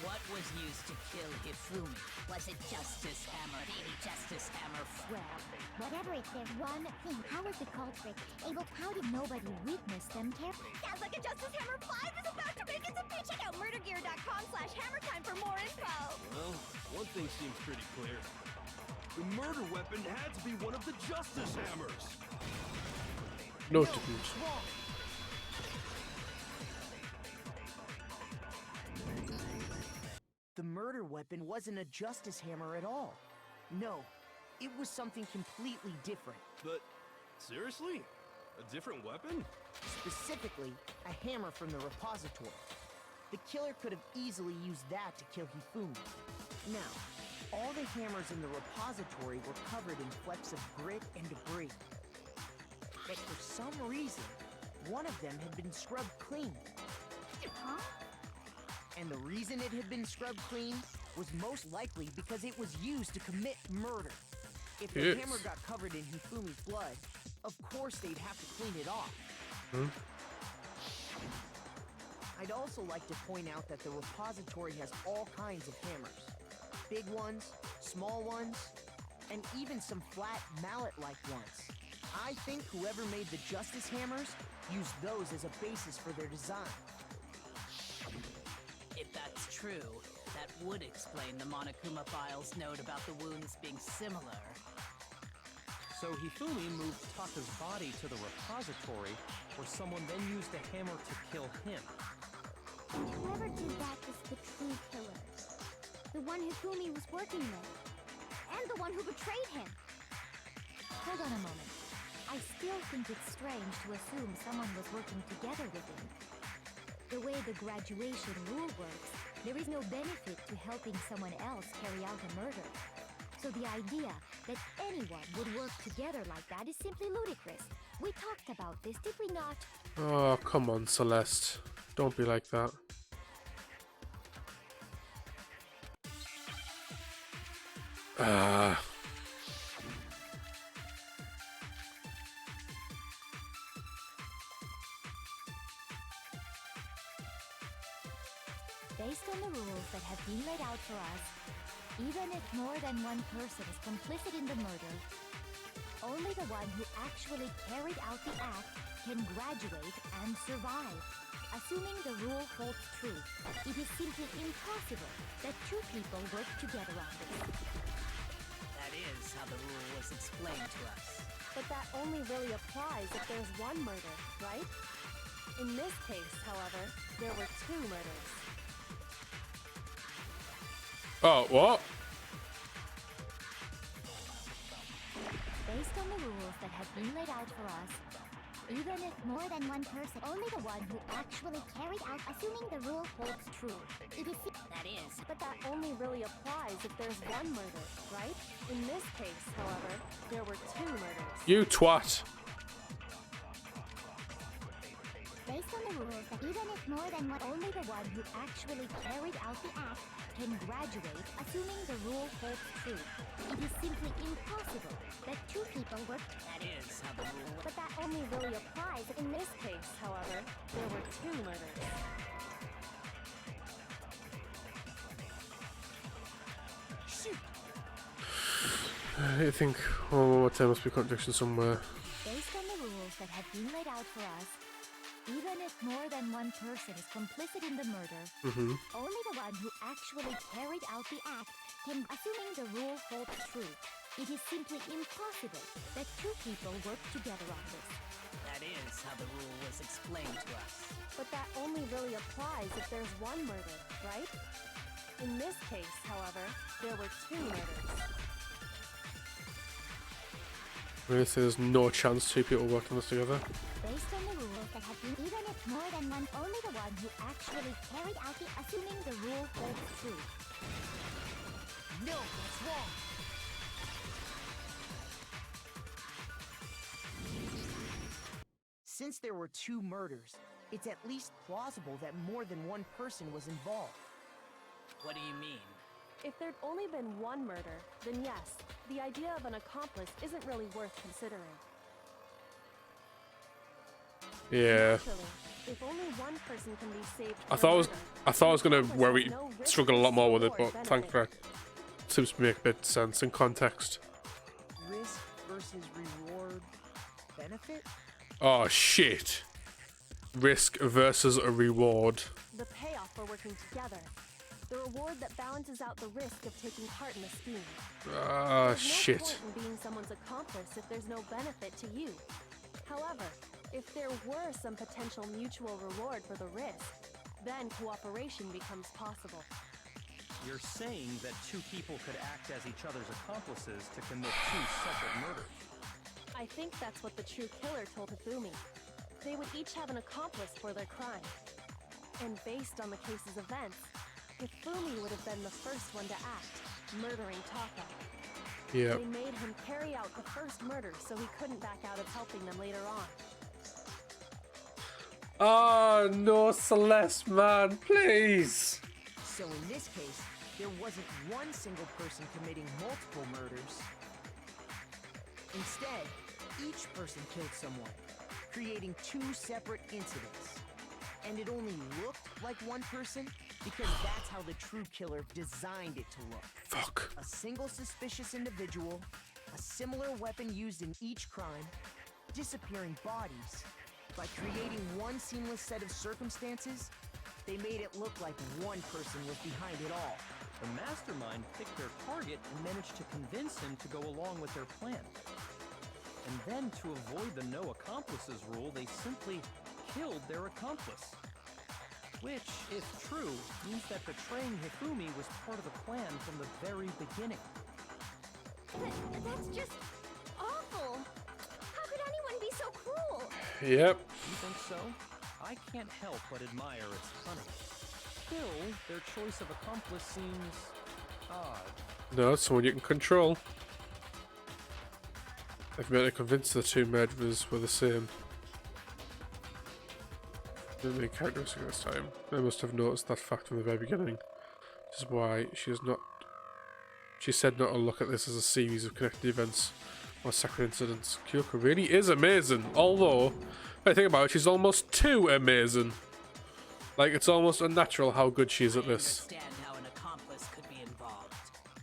What was used to kill Hifumi? Was it Justice Hammer? Maybe Justice Hammer 4? Well, whatever it is, there's one thing. How was the culprit able to... How did nobody witness them carrying it? Sounds like a Justice Hammer 5 is about to make its appearance! Check out murdergear.com/hammertime for more info! Well, one thing seems pretty clear. The murder weapon had to be one of the Justice Hammers. No, it didn't. Wrong. The murder weapon wasn't a justice hammer at all. No, it was something completely different. But, seriously? A different weapon? Specifically, a hammer from the repository. The killer could have easily used that to kill Hifumi. Now, all the hammers in the repository were covered in flecks of grit and debris. But for some reason, one of them had been scrubbed clean. Huh? And the reason it had been scrubbed clean was most likely because it was used to commit murder. If the Yes. hammer got covered in Hifumi's blood, of course they'd have to clean it off. I'd also like to point out that the repository has all kinds of hammers. Big ones, small ones, and even some flat mallet-like ones. I think whoever made the Justice Hammers used those as a basis for their design. If that's true, That would explain the Monokuma file's note about the wounds being similar. So Hifumi moved Taka's body to the repository, where someone then used a hammer to kill him. Whoever did that is the true killer. The one Hifumi was working with. And the one who betrayed him. Hold on a moment. I still think it's strange to assume someone was working together with him. The way the graduation rule works, there is no benefit to helping someone else carry out a murder. So the idea that anyone would work together like that is simply ludicrous. We talked about this, did we not? Oh, come on, Celeste. Don't be like that. Based on the rules that have been laid out for us, even if more than one person is complicit in the murder, only the one who actually carried out the act can graduate and survive. Assuming the rule holds true, it is simply impossible that two people work together on this. That is how the rule was explained to us. But that only really applies if there's one murder, right? In this case, however, there were two murders. Oh, what? Based on the rules that have been laid out for us, even if more than one person, only the one who actually carried out, assuming the rule holds true, it is... That is. But that only really applies if there's one murder, right? In this case, however, there were two murders. You twat. Based on the rules that even if more than one, only the one who actually carried out the act can graduate, assuming the rule holds true. It is simply impossible that two people work... That is how the rule... But that only really applies. In this case, however, there were two murders. Shoot! I think there must be contradiction somewhere. Based on the rules that have been laid out for us, even if more than one person is complicit in the murder, only the one who actually carried out the act can, assuming the rule holds true. It is simply impossible that two people work together on this. That is how the rule was explained to us. But that only really applies if there's one murder, right? In this case, however, there were two murders. Really say there's no chance two people working this together? Based on the rules that have been, even if more than one, only the one who actually carried out the, assuming the rule holds true. No, that's wrong. Since there were two murders, it's at least plausible that more than one person was involved. What do you mean? If there'd only been one murder, then yes, the idea of an accomplice isn't really worth considering. Yeah. Naturally, if only one person can be saved I from thought I was gonna murder, worry, no risk struggle a lot more with it, or but benefit. thanks for it. Seems to make a bit of sense in context. Risk versus reward benefit? Oh shit. Risk versus a reward. The payoff for working together. The reward that balances out the risk of taking part in the scheme. Ah, There's shit. no point in being someone's accomplice if there's no benefit to you. However, if there were some potential mutual reward for the risk, then cooperation becomes possible. You're saying that two people could act as each other's accomplices to commit two separate murders. I think that's what the true killer told Hifumi. They would each have an accomplice for their crime. And based on the case's events, Hifumi would have been the first one to act, murdering Taka. Yeah. They made him carry out the first murder so he couldn't back out of helping them later on. Oh no, Celeste, man, please. So in this case, there wasn't one single person committing multiple murders. Instead, each person killed someone, creating two separate incidents. And it only looked like one person because that's how the true killer designed it to look. Fuck. A single suspicious individual, a similar weapon used in each crime, disappearing bodies. By creating one seamless set of circumstances, They made it look like one person was behind it all. The mastermind picked their target and managed to convince him to go along with their plan. And then, to avoid the no accomplices rule, they simply killed their accomplice. Which, if true, means that betraying Hifumi was part of the plan from the very beginning. That's just awful. How could anyone be so cruel? Yep. You think so? I can't help but admire its cunning. Still, their choice of accomplice seems odd. No, it's someone you can control. They've been convinced the two murderers were the same. The main characteristic this time. They must have noticed that fact from the very beginning. Which is why she said not to look at this as a series of connected events or separate incidents. Kyoko really is amazing, although, when I think about it, she's almost too amazing. Like, it's almost unnatural how good she is at this. I understand how an accomplice could be involved,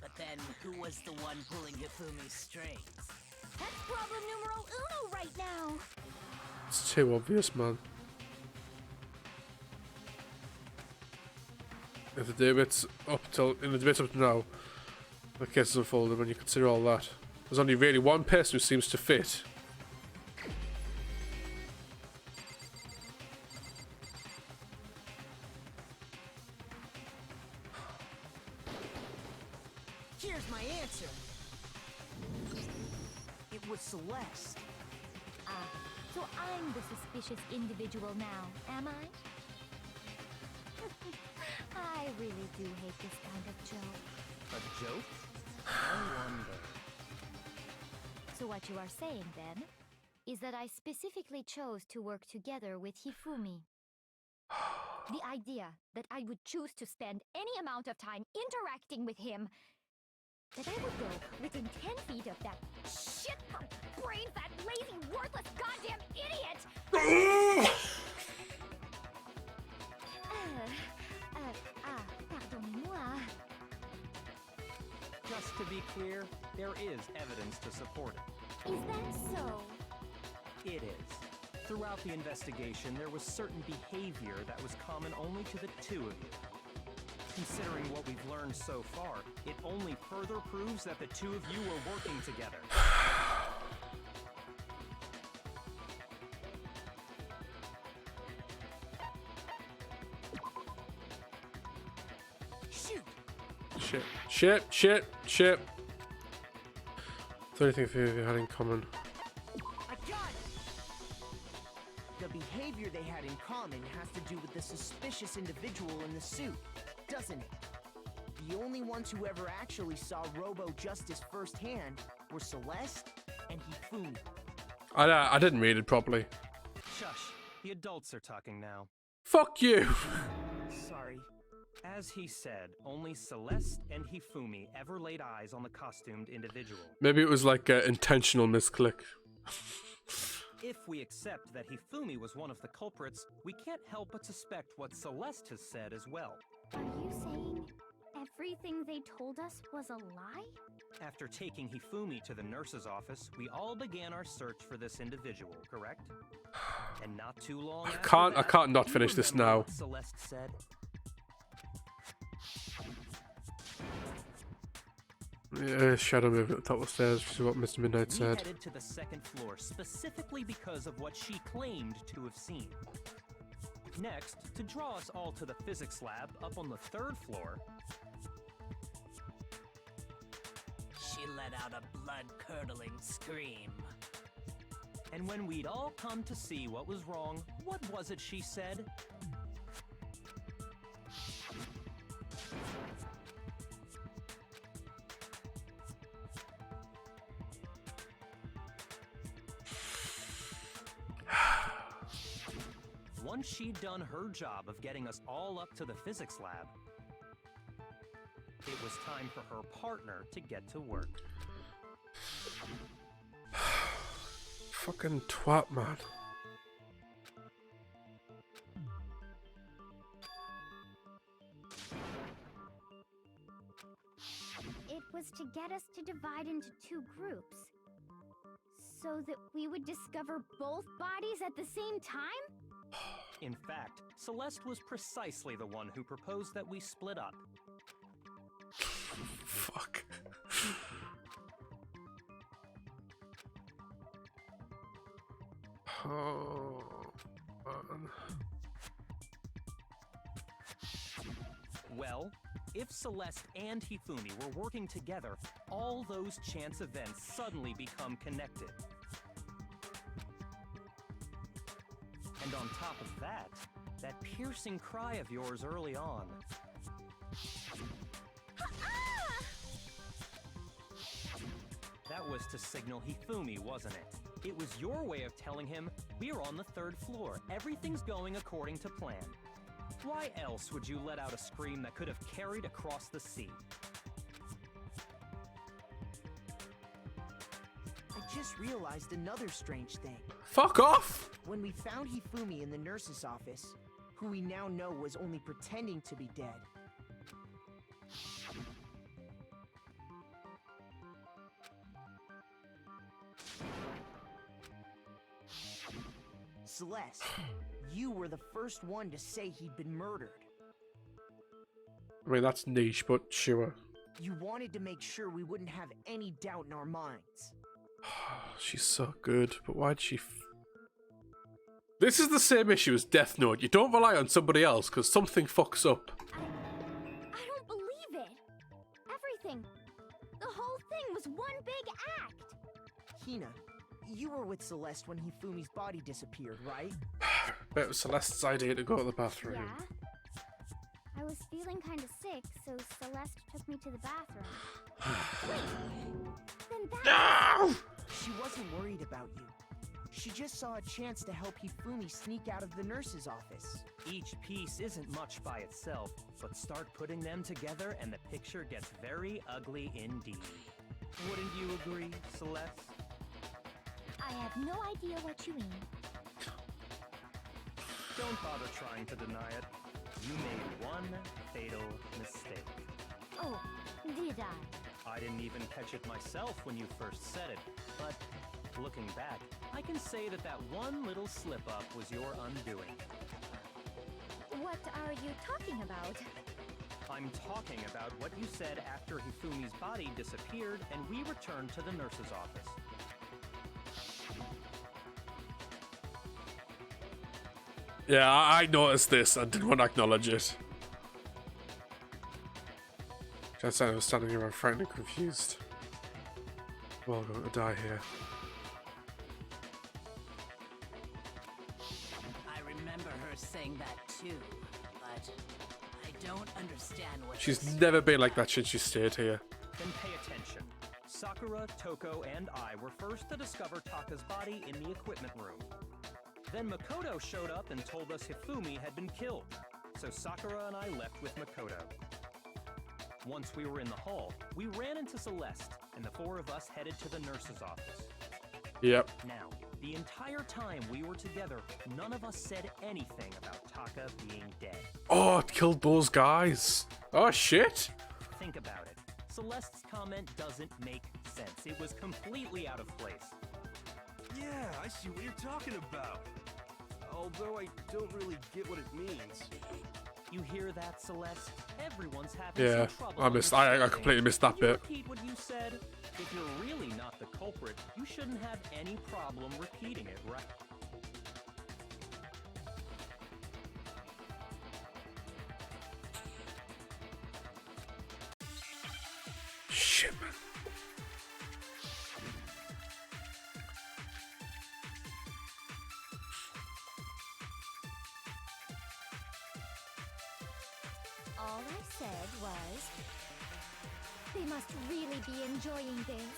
but then who was the one pulling Hifumi's strings? That's problem numero uno right now. It's too obvious, man. If the debate's up till now, the case has unfolded. When you consider all that, there's only really one person who seems to fit. Here's my answer. It was Celeste. Ah, so I'm the suspicious individual now, am I? I really do hate this kind of joke. A joke? I wonder. So what you are saying, then, is that I specifically chose to work together with Hifumi. The idea that I would choose to spend any amount of time interacting with him, that I would go within 10 feet of that shit brain fat, lazy, worthless, goddamn idiot! Pardonnez-moi. Just to be clear, there is evidence to support it. Is that so? It is. Throughout the investigation, there was certain behavior that was common only to the two of you. Considering what we've learned so far, it only further proves that the two of you were working together. Shit. So anything you had in common? I got it! The behavior they had in common has to do with the suspicious individual in the suit, doesn't it? The only ones who ever actually saw Robo-Justice firsthand were Celeste and Hifumi. I didn't read it properly. Shush. The adults are talking now. Fuck you! Sorry. As he said, only Celeste and Hifumi ever laid eyes on the costumed individual. Maybe it was like an intentional misclick. If we accept that Hifumi was one of the culprits, we can't help but suspect what Celeste has said as well. Are you saying everything they told us was a lie? After taking Hifumi to the nurse's office, we all began our search for this individual, correct? And not too long after I that, can't not do you finish this remember now. what Celeste said? Yeah, shadow movement at the top of the stairs, which is what Mr. Midnight We said. headed to the second floor specifically because of what she claimed to have seen. Next, to draw us all to the physics lab up on the third floor, She let out a blood-curdling scream. and when we'd all come to see what was wrong, what was it she said? Once she'd done her job of getting us all up to the physics lab, it was time for her partner to get to work. Fucking twat, man. It was to get us to divide into two groups, so that we would discover both bodies at the same time? In fact, Celeste was precisely the one who proposed that we split up. Fuck. Oh, man. Well, if Celeste and Hifumi were working together, all those chance events suddenly become connected. And on top of that, that piercing cry of yours early on. That was to signal Hifumi, wasn't it? It was your way of telling him, we're on the 3rd floor, everything's going according to plan. Why else would you let out a scream that could have carried across the sea? I just realized another strange thing. Fuck off! When we found Hifumi in the nurse's office, who we now know was only pretending to be dead, Celeste, you were the first one to say he'd been murdered. I mean, that's niche, but sure. You wanted to make sure we wouldn't have any doubt in our minds. She's so good, but why'd she... This is the same issue as Death Note. You don't rely on somebody else, because something fucks up. I don't believe it. Everything. The whole thing was one big act. Hina, you were with Celeste when Hifumi's body disappeared, right? It was Celeste's idea to go to the bathroom. Yeah. I was feeling kind of sick, so Celeste took me to the bathroom. Then that... No! She wasn't worried about you. She just saw a chance to help Hifumi sneak out of the nurse's office. Each piece isn't much by itself, but start putting them together and the picture gets very ugly indeed. Wouldn't you agree, Celeste? I have no idea what you mean. Don't bother trying to deny it. You made one fatal mistake. Oh, did I? I didn't even catch it myself when you first said it, but looking back, I can say that that one little slip-up was your undoing. What are you talking about? I'm talking about what you said after Hifumi's body disappeared and we returned to the nurse's office. Yeah, I noticed this. I didn't want to acknowledge it. Just I was standing around frightened and confused. We're all going to die here. I remember her saying that too, but I don't understand what She's never been like that since she stayed here. Then pay attention. Sakura, Toko, and I were first to discover Taka's body in the equipment room. Then Makoto showed up and told us Hifumi had been killed, so Sakura and I left with Makoto. Once we were in the hall, we ran into Celeste, and the four of us headed to the nurse's office. Yep. Now, the entire time we were together, none of us said anything about Taka being dead. Oh, it killed those guys. Oh, shit. Think about it. Celeste's comment doesn't make sense. It was completely out of place. Yeah, I see what you're talking about. Although I don't really get what it means. You hear that, Celeste? Everyone's having Yeah, some trouble I completely missed that Could you bit. repeat what you said? If you're really not the culprit, you shouldn't have any problem repeating it, right? Shit, man. All I said was, they must really be enjoying this.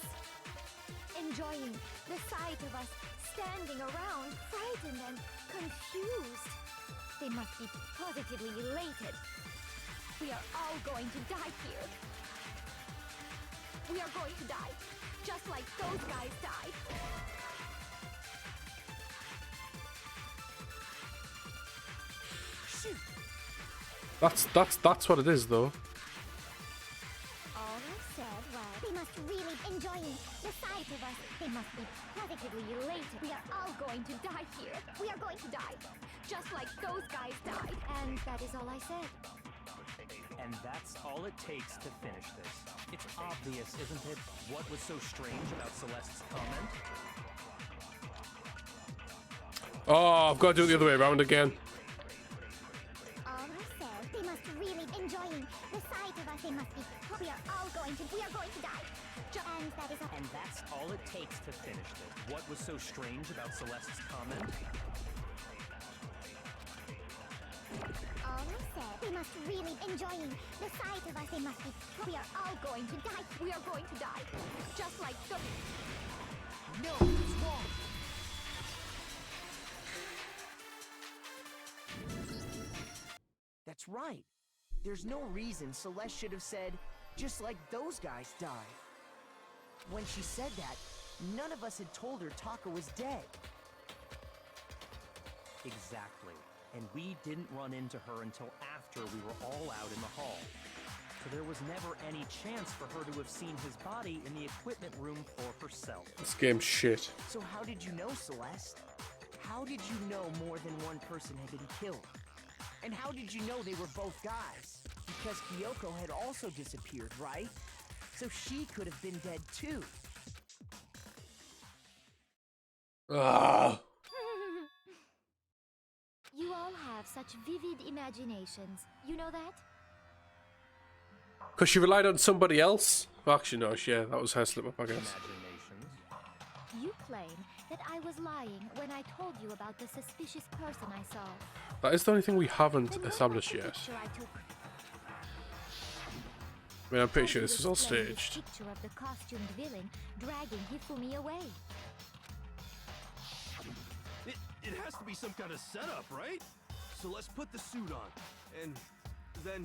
Enjoying the sight of us standing around, frightened and confused. They must be positively elated. We are all going to die here. We are going to die, just like those guys died. Shoot! That's what it is, though. All I said was, they must really enjoying the sight of us, they must be positively elated. We are all going to die here. We are going to die. Just like those guys died. And that is all I said. And that's all it takes to finish this. It's obvious, isn't it, what was so strange about Celeste's comment? Oh, I've got to do it the other way around again. All I said, they must really be enjoying the sight of us. They must be. We are going to die. And that is And that's all it takes to finish this. What was so strange about Celeste's comment? all I said. They must really be enjoying the sight of us. They must be. We are all going to die. We are going to die. Just like the... No, it's wrong. That's right. There's no reason Celeste should have said, just like those guys died. When she said that, none of us had told her Taka was dead. Exactly. And we didn't run into her until after we were all out in the hall. So there was never any chance for her to have seen his body in the equipment room for herself. This game's shit. So how did you know, Celeste? How did you know more than one person had been killed? And how did you know they were both guys? Because Kyoko had also disappeared, right? So she could have been dead too. Ah. You all have such vivid imaginations. You know that? Because she relied on somebody else? Well, actually, no, yeah, that was her slip up, I guess. Imaginations. You claim that I was lying when I told you about the suspicious person I saw. That is the only thing we haven't Then look established at the yet. picture I took. I mean, I'm pretty sure How this to is all explain this staged. Picture of the costumed villain dragging Hifumi away. It has to be some kind of setup, right? So let's put the suit on, and then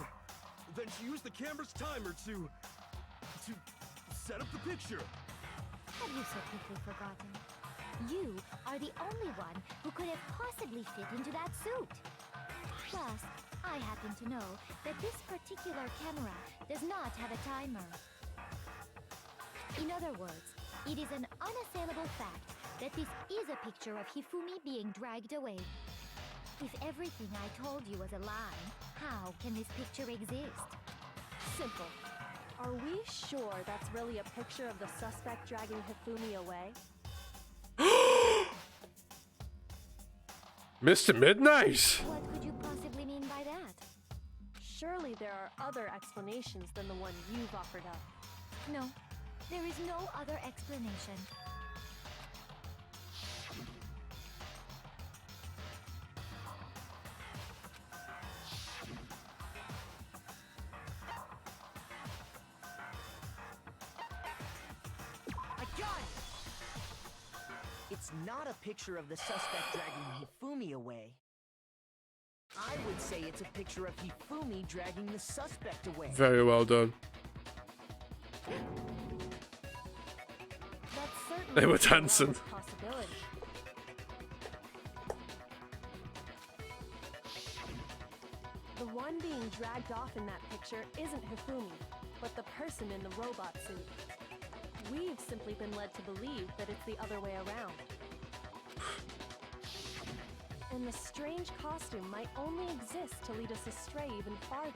she used the camera's timer to set up the picture. Have you so quickly forgotten? You are the only one who could have possibly fit into that suit. Plus, I happen to know that this particular camera does not have a timer. In other words, it is an unassailable fact that this is a picture of Hifumi being dragged away. If everything I told you was a lie, how can this picture exist? Simple. Are we sure that's really a picture of the suspect dragging Hifumi away? Mr. Midnight! What could you possibly mean by that? Surely there are other explanations than the one you've offered up. No, there is no other explanation. I got it! It's not a picture of the suspect dragging Hifumi away. I would say it's a picture of Hifumi dragging the suspect away. Very well done. That's certainly They were a dancing. possibility. The one being dragged off in that picture isn't Hifumi, but the person in the robot suit. We've simply been led to believe that it's the other way around. And the strange costume might only exist to lead us astray even farther.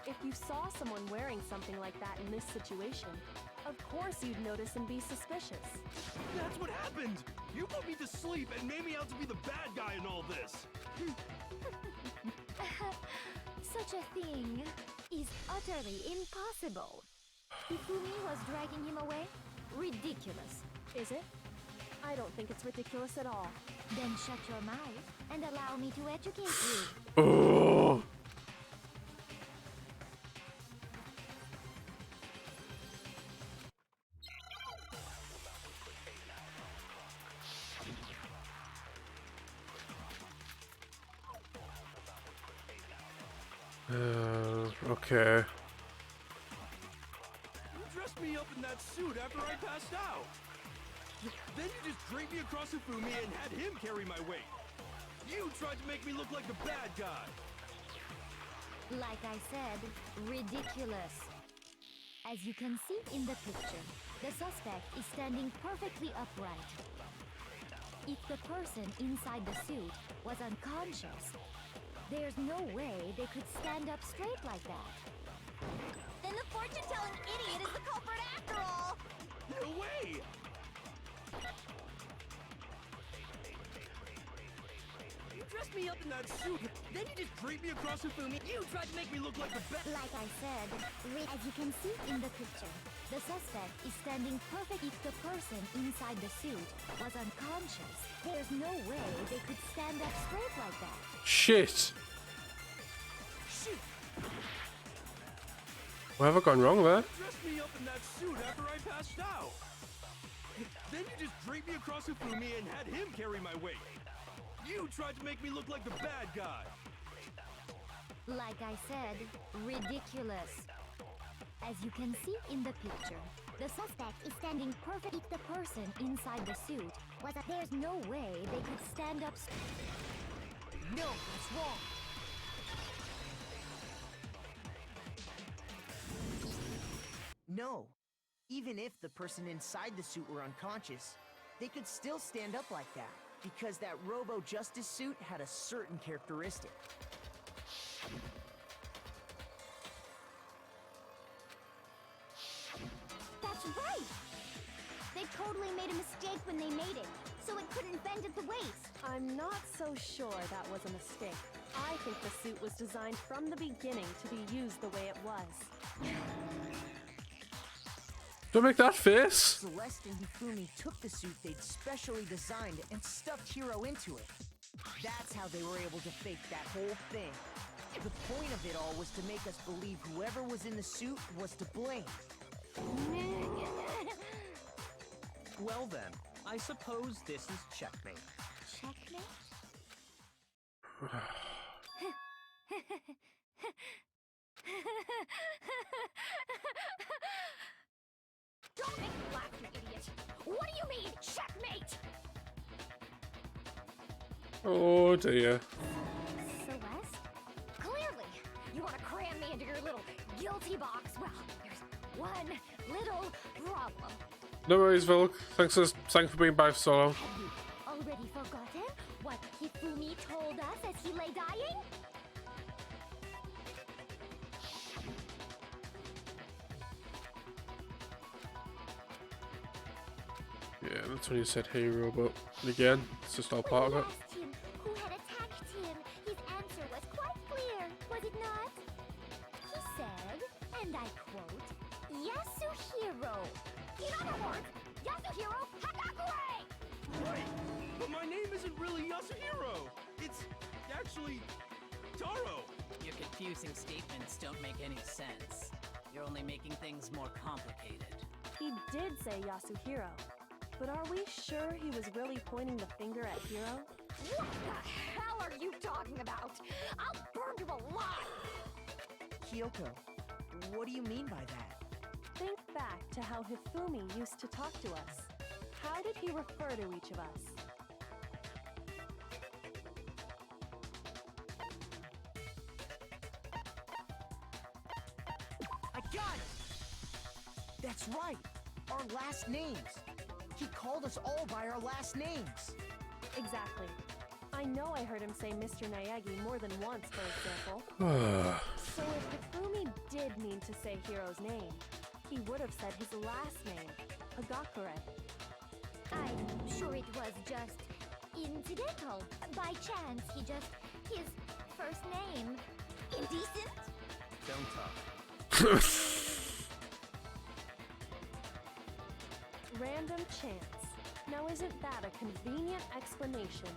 If you saw someone wearing something like that in this situation, of course you'd notice and be suspicious. That's what happened! You put me to sleep and made me out to be the bad guy in all this! Such a thing is utterly impossible. Hifumi was dragging him away? Ridiculous. Is it? I don't think it's ridiculous at all. Then shut your mouth and allow me to educate you. Oh. Okay. You dressed me up in that suit after I passed out! Then you just draped me across Hifumi and had him carry my weight! You tried to make me look like the bad guy! Like I said, ridiculous. As you can see in the picture, The suspect is standing perfectly upright. If the person inside the suit was unconscious, there's no way they could stand up straight like that. Then the fortune-telling idiot is the culprit after all! No way! You dressed me up in that suit, then you just draped me across Hifumi. You tried to make me look like the best. Like I said, as you can see in the picture, the suspect is standing perfect. If the person inside the suit was unconscious, there's no way they could stand up straight like that. Shit. Shoot! What have I gone wrong there? You dressed me up in that suit after I passed out. Then you just draped me across Hifumi and had him carry my weight. You tried to make me look like the bad guy. Like I said, ridiculous. As you can see in the picture, the suspect is standing perfect. If the person inside the suit was there's no way they could stand up. No, that's wrong. No. Even if the person inside the suit were unconscious, they could still stand up like that, because that Robo-Justice suit had a certain characteristic. That's right! They totally made a mistake when they made it, so it couldn't bend at the waist. I'm not so sure that was a mistake. I think the suit was designed from the beginning to be used the way it was. Don't make that face. Celeste and Hifumi took the suit they'd specially designed and stuffed Hiro into it. That's how they were able to fake that whole thing. The point of it all was to make us believe whoever was in the suit was to blame. Well then, I suppose this is checkmate. Checkmate? Don't make me laugh, you idiot! What do you mean, checkmate? Oh dear. Celeste? Clearly, you want to cram me into your little guilty box. Well, there's one little problem. No worries, Vilk. Thanks for being by for so long. Have you already forgotten what Hifumi told us as he lay dying? Yeah, that's when you said hero, but again, it's just all part of it. Asked him who had attacked him, his answer was quite clear, was it not? He said, and I quote, Yasuhiro. In other words, Yasuhiro Hagakure! Right, but my name isn't really Yasuhiro. It's actually Taro. Your confusing statements don't make any sense. You're only making things more complicated. He did say Yasuhiro, but are we sure he was really pointing the finger at Hiro? What the hell are you talking about? I'll burn you alive! Kyoko, what do you mean by that? Think back to how Hifumi used to talk to us. How did he refer to each of us? I got it! That's right! Our last names! He called us all by our last names! Exactly. I know I heard him say Mr. Naegi more than once, for example. So if Hifumi did mean to say Hiro's name, he would have said his last name, Hagakure. I'm sure it was just incidental. By chance, his first name. Indecent? Don't talk. Random chance. Now isn't that a convenient explanation?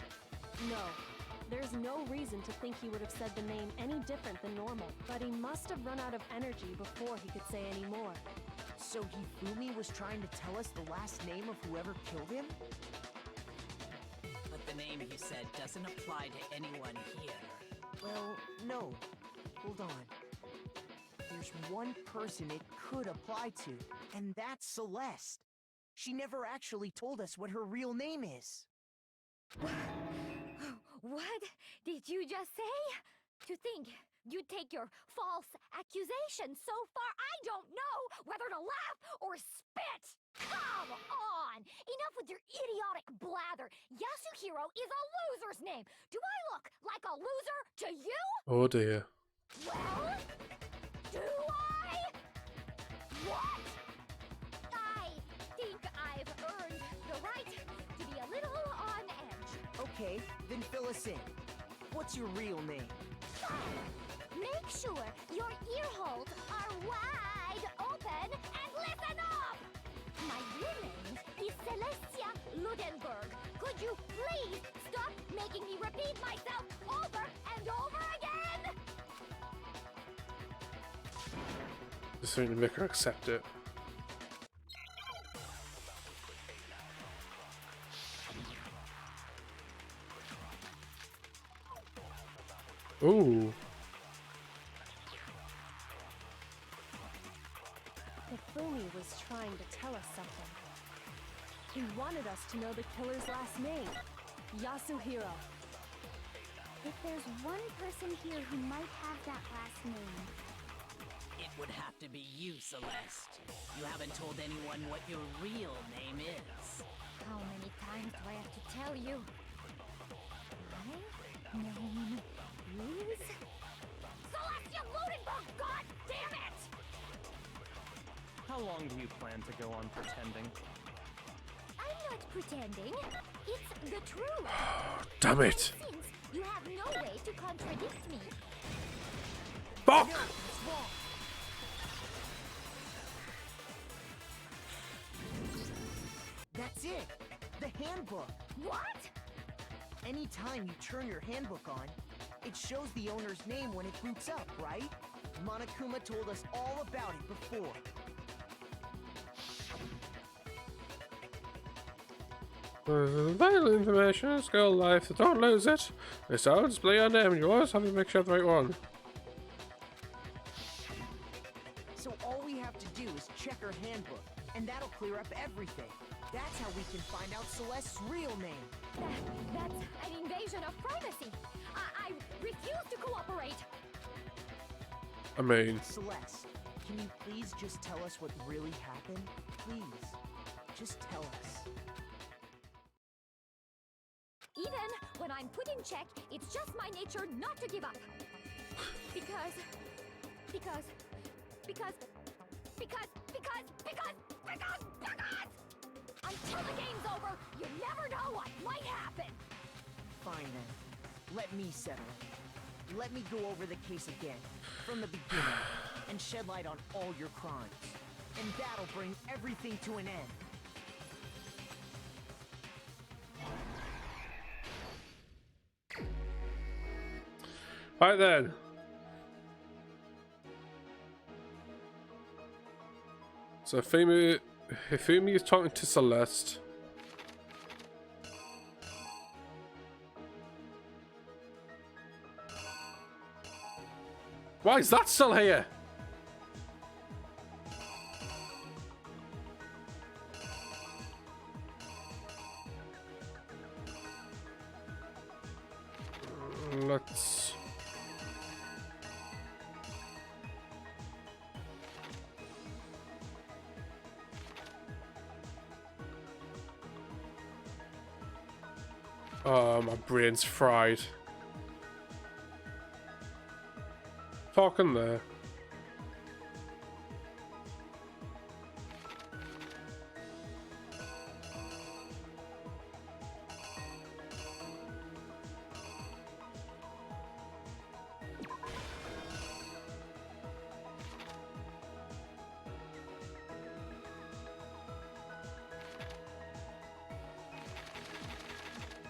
No. There's no reason to think he would have said the name any different than normal, but he must have run out of energy before he could say any more. So Hifumi was trying to tell us the last name of whoever killed him? But the name he said doesn't apply to anyone here. Well, no. Hold on. There's one person it could apply to, and that's Celeste. She never actually told us what her real name is. What did you just say? To think you'd take your false accusation so far I don't know whether to laugh or spit! Come on! Enough with your idiotic blather! Yasuhiro is a loser's name! Do I look like a loser to you? Oh dear. Well, do I? What? I think I've earned the right to be a little on edge. Okay, then fill us in. What's your real name? Make sure your ear holes are wide open and listen up! My real name is Celestia Ludenberg. Could you please stop making me repeat myself over and over again? Just trying to make her accept it. Ooh. Hifumi was trying to tell us something. He wanted us to know the killer's last name, Yasuhiro. If there's one person here who might have that last name, It would have to be you, Celeste. You haven't told anyone what your real name is. how many times do I have to tell you? My name is Celestia Ludenberg, god damn it! How long do you plan to go on pretending? I'm not pretending. It's the truth. Damn it. Since you have no way to contradict me, Fuck! That's it! The handbook! what? Anytime you turn your handbook on, it shows the owner's name when it boots up, right? Monokuma told us all about it before. Vital information, skill life, so don't lose it. This will display your name, you always have to make sure the right one. So all we have to do is check her handbook, and that'll clear up everything. That's how we can find out Celeste's real name. That's an invasion of privacy. I refuse to cooperate. I mean, Celeste, can you please just tell us what really happened? Please, just tell us. Even when I'm put in check, it's just my nature not to give up. Because until the game's over, you never know what might happen. Fine then. Let me settle it. Let me go over the case again, from the beginning, and shed light on all your crimes. And that'll bring everything to an end. right then. So Hifumi is talking to Celeste. Why is that still here? Let's... Oh, my brain's fried. Talking there.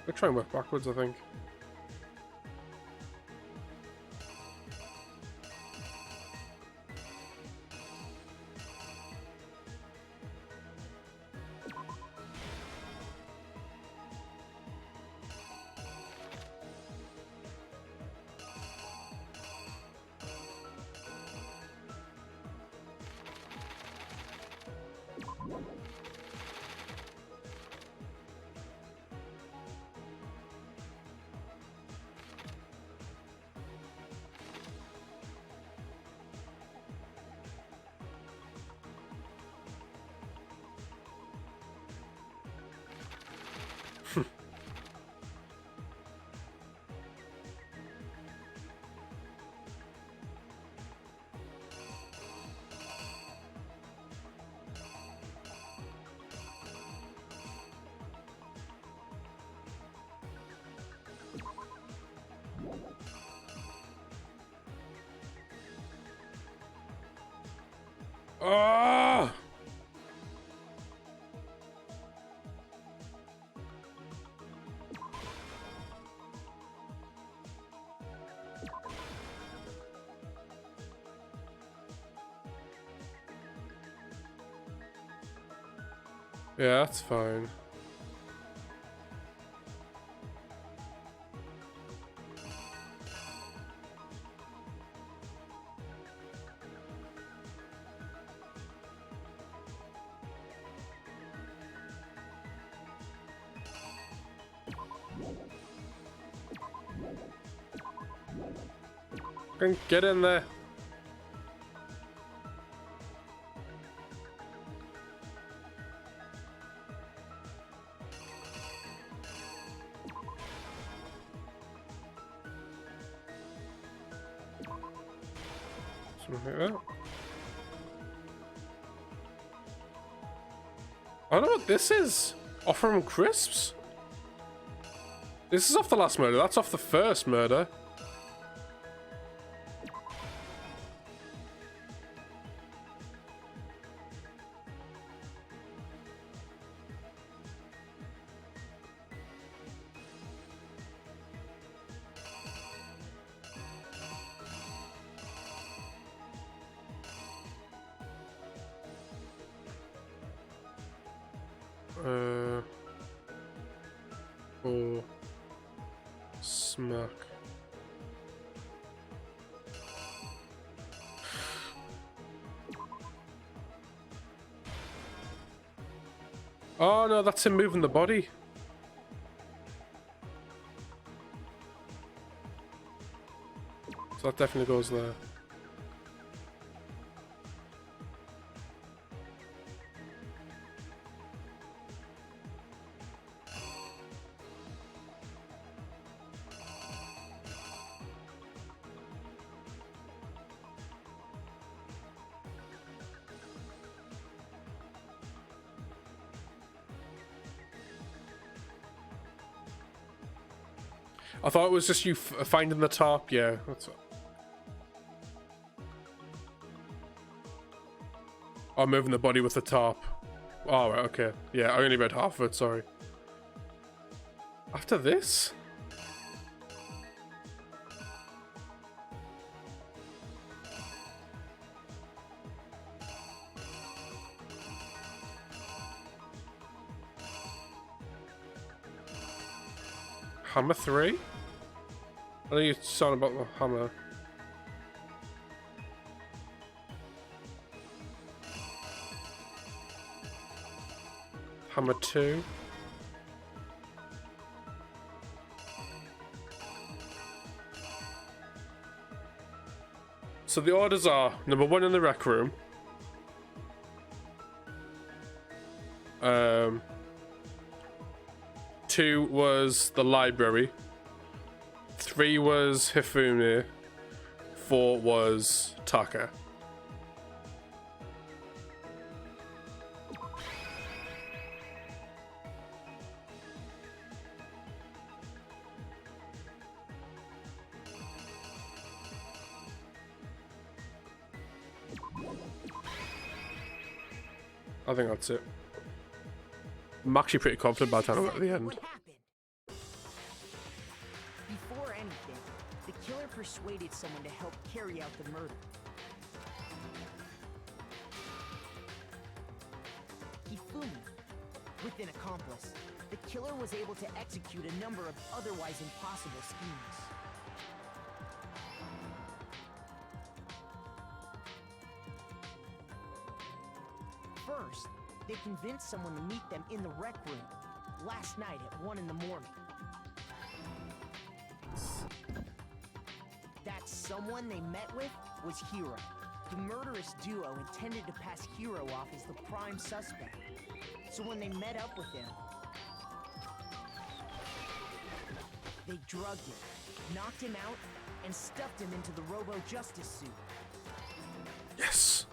We'll try and work backwards, I think. Ah! Yeah, that's fine. Get in there. Something like that. I don't know what this is. Offer him crisps? This is off the last murder. That's off the first murder. Or smack. Oh no, that's him moving the body. So that definitely goes there. I thought it was just you finding the top. Yeah, that's. Oh, moving the body with the top. Oh, right, okay. Yeah, I only read half of it. Sorry. After this. Hammer 3? I know you're talking about the hammer. Hammer 2. So the orders are number 1 in the rec room. 2 was the library. 3 was Hifune. 4 was Taka. I think that's it. I'm actually pretty confident by the time I got to the end. What happened? Before anything, the killer persuaded someone to help carry out the murder. Hifune. With an accomplice, the killer was able to execute a number of otherwise impossible schemes. First, they convinced someone to meet them in the rec room last night at 1 in the morning. That someone they met with was Hiro. The murderous duo intended to pass Hiro off as the prime suspect. So when they met up with him, they drugged him, knocked him out, and stuffed him into the Robo-Justice suit. Yes!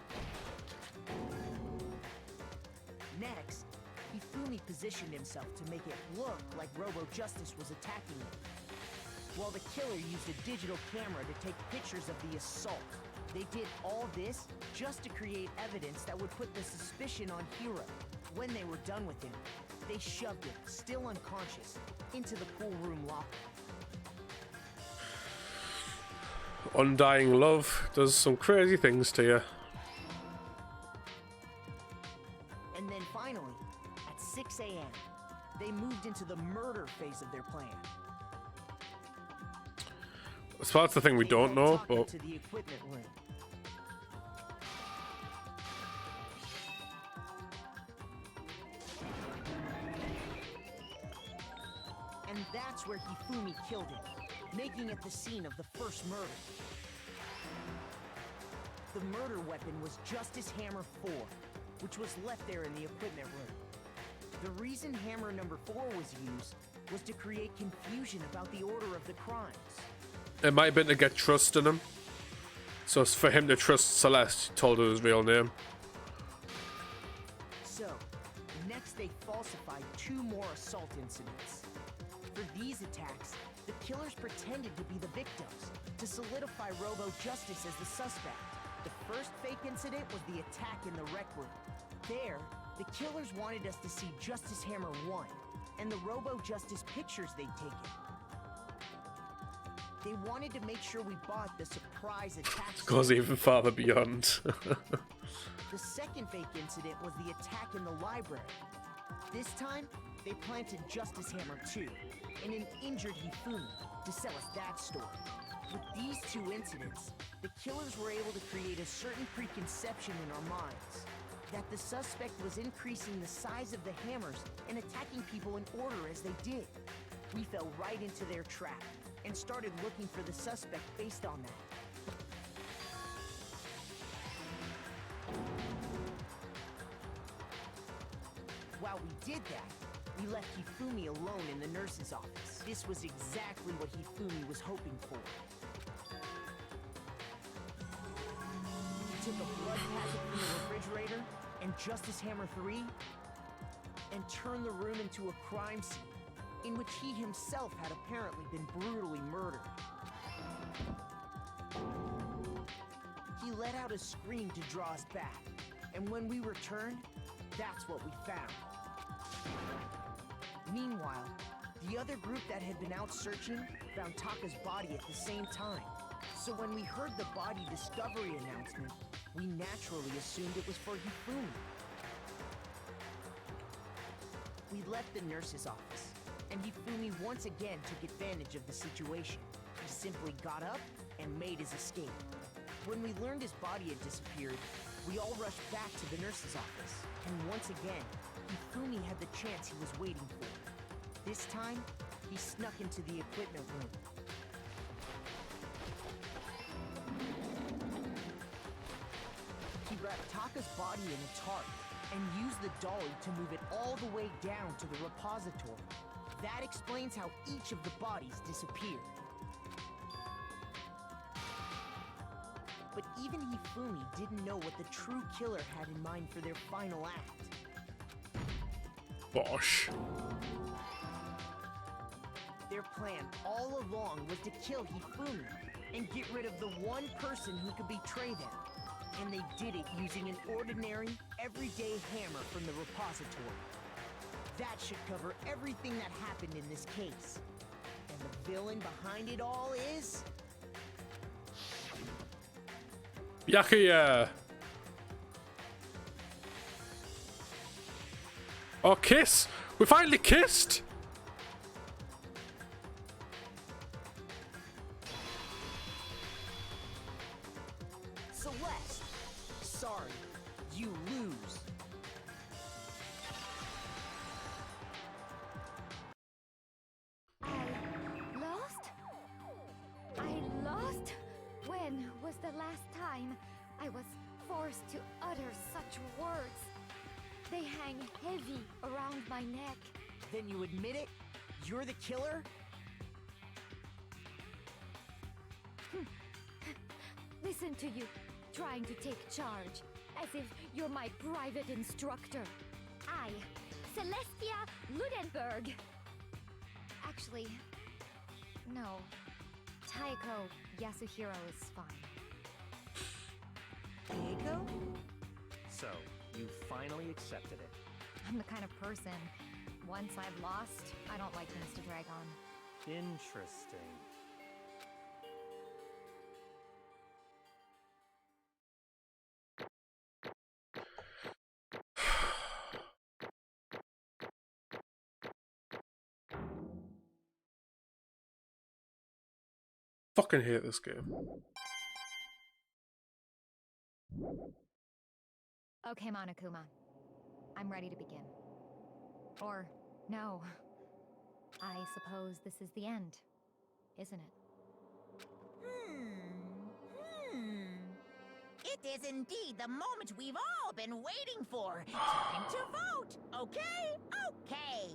Next, Hifune positioned himself to make it look like Robo-Justice was attacking him, while the killer used a digital camera to take pictures of the assault. They did all this just to create evidence that would put the suspicion on Hero. When they were done with him, they shoved him, still unconscious, into the pool room locker. Undying love does some crazy things to you. And then finally, at 6 a.m., they moved into the murder phase of their plan. So that's the thing we don't know, but to the equipment room. And that's where Hifumi killed him, making it the scene of the first murder. The murder weapon was Justice Hammer 4, which was left there in the equipment room. The reason Hammer number 4 was used was to create confusion about the order of the crimes. it might have been to get trust in him. So it's for him to trust Celeste, he told her his real name. So, next they falsified 2 more assault incidents. For these attacks, the killers pretended to be the victims to solidify Robo Justice as the suspect. The first fake incident was the attack in the rec room. There, the killers wanted us to see Justice Hammer 1 and the Robo Justice pictures they'd taken. They wanted to make sure we bought the surprise attack. It goes even farther beyond. The second fake incident was the attack in the library. This time, they planted Justice Hammer 2 and an injured Hifumi to sell us that story. With these 2 incidents, the killers were able to create a certain preconception in our minds that the suspect was increasing the size of the hammers and attacking people in order as they did. We fell right into their trap and started looking for the suspect based on that. While we did that, we left Hifumi alone in the nurse's office. This was exactly what Hifumi was hoping for. He took a blood packet from the refrigerator and Justice Hammer 3 and turned the room into a crime scene in which he himself had apparently been brutally murdered. He let out a scream to draw us back, and when we returned, that's what we found. Meanwhile, the other group that had been out searching found Taka's body at the same time. So when we heard the body discovery announcement, we naturally assumed it was for Hifumi. We left the nurse's office, and Hifumi once again took advantage of the situation. He simply got up and made his escape. When we learned his body had disappeared, we all rushed back to the nurse's office. And once again, Hifumi had the chance he was waiting for. This time, he snuck into the equipment room. He wrapped Taka's body in a tarp and used the dolly to move it all the way down to the repository. That explains how each of the bodies disappeared. But even Hifumi didn't know what the true killer had in mind for their final act. Bosh. Their plan all along was to kill Hifumi and get rid of the one person who could betray them. And they did it using an ordinary, everyday hammer from the repository. That should cover everything that happened in this case. And the villain behind it all is... Wacky. Oh, kiss! We finally kissed! Celeste! Sorry, you lose. I lost? When was the last time I was forced to utter such words? They hang heavy around my neck. Then you admit it? You're the killer? Listen to you, trying to take charge, as if you're my private instructor. I, Celestia Ludenberg. Actually, no. Taiko Yasuhiro is fine. Keiko? So, you finally accepted it. I'm the kind of person, once I've lost, I don't like things to drag on. Interesting. Fucking hate this game. Okay, Monokuma. I'm ready to begin. Or, no. I suppose this is the end, isn't it? It is indeed the moment we've all been waiting for. Time to vote, okay? Okay.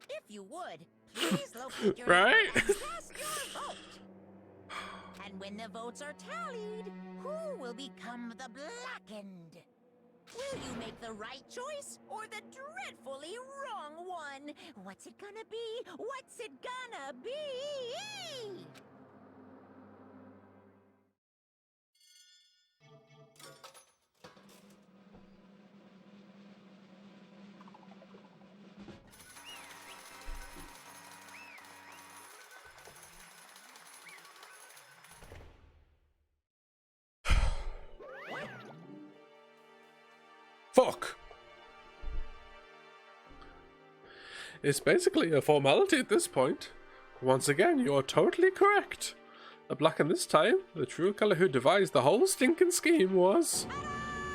If you would, please locate your Right? and cast your vote. And when the votes are tallied, who will become the Blackened? Will you make the right choice or the dreadfully wrong one? What's it gonna be? What's it gonna be? Fuck. It's basically a formality at this point. Once again, you're totally correct. The Blackened this time, the true color who devised the whole stinking scheme was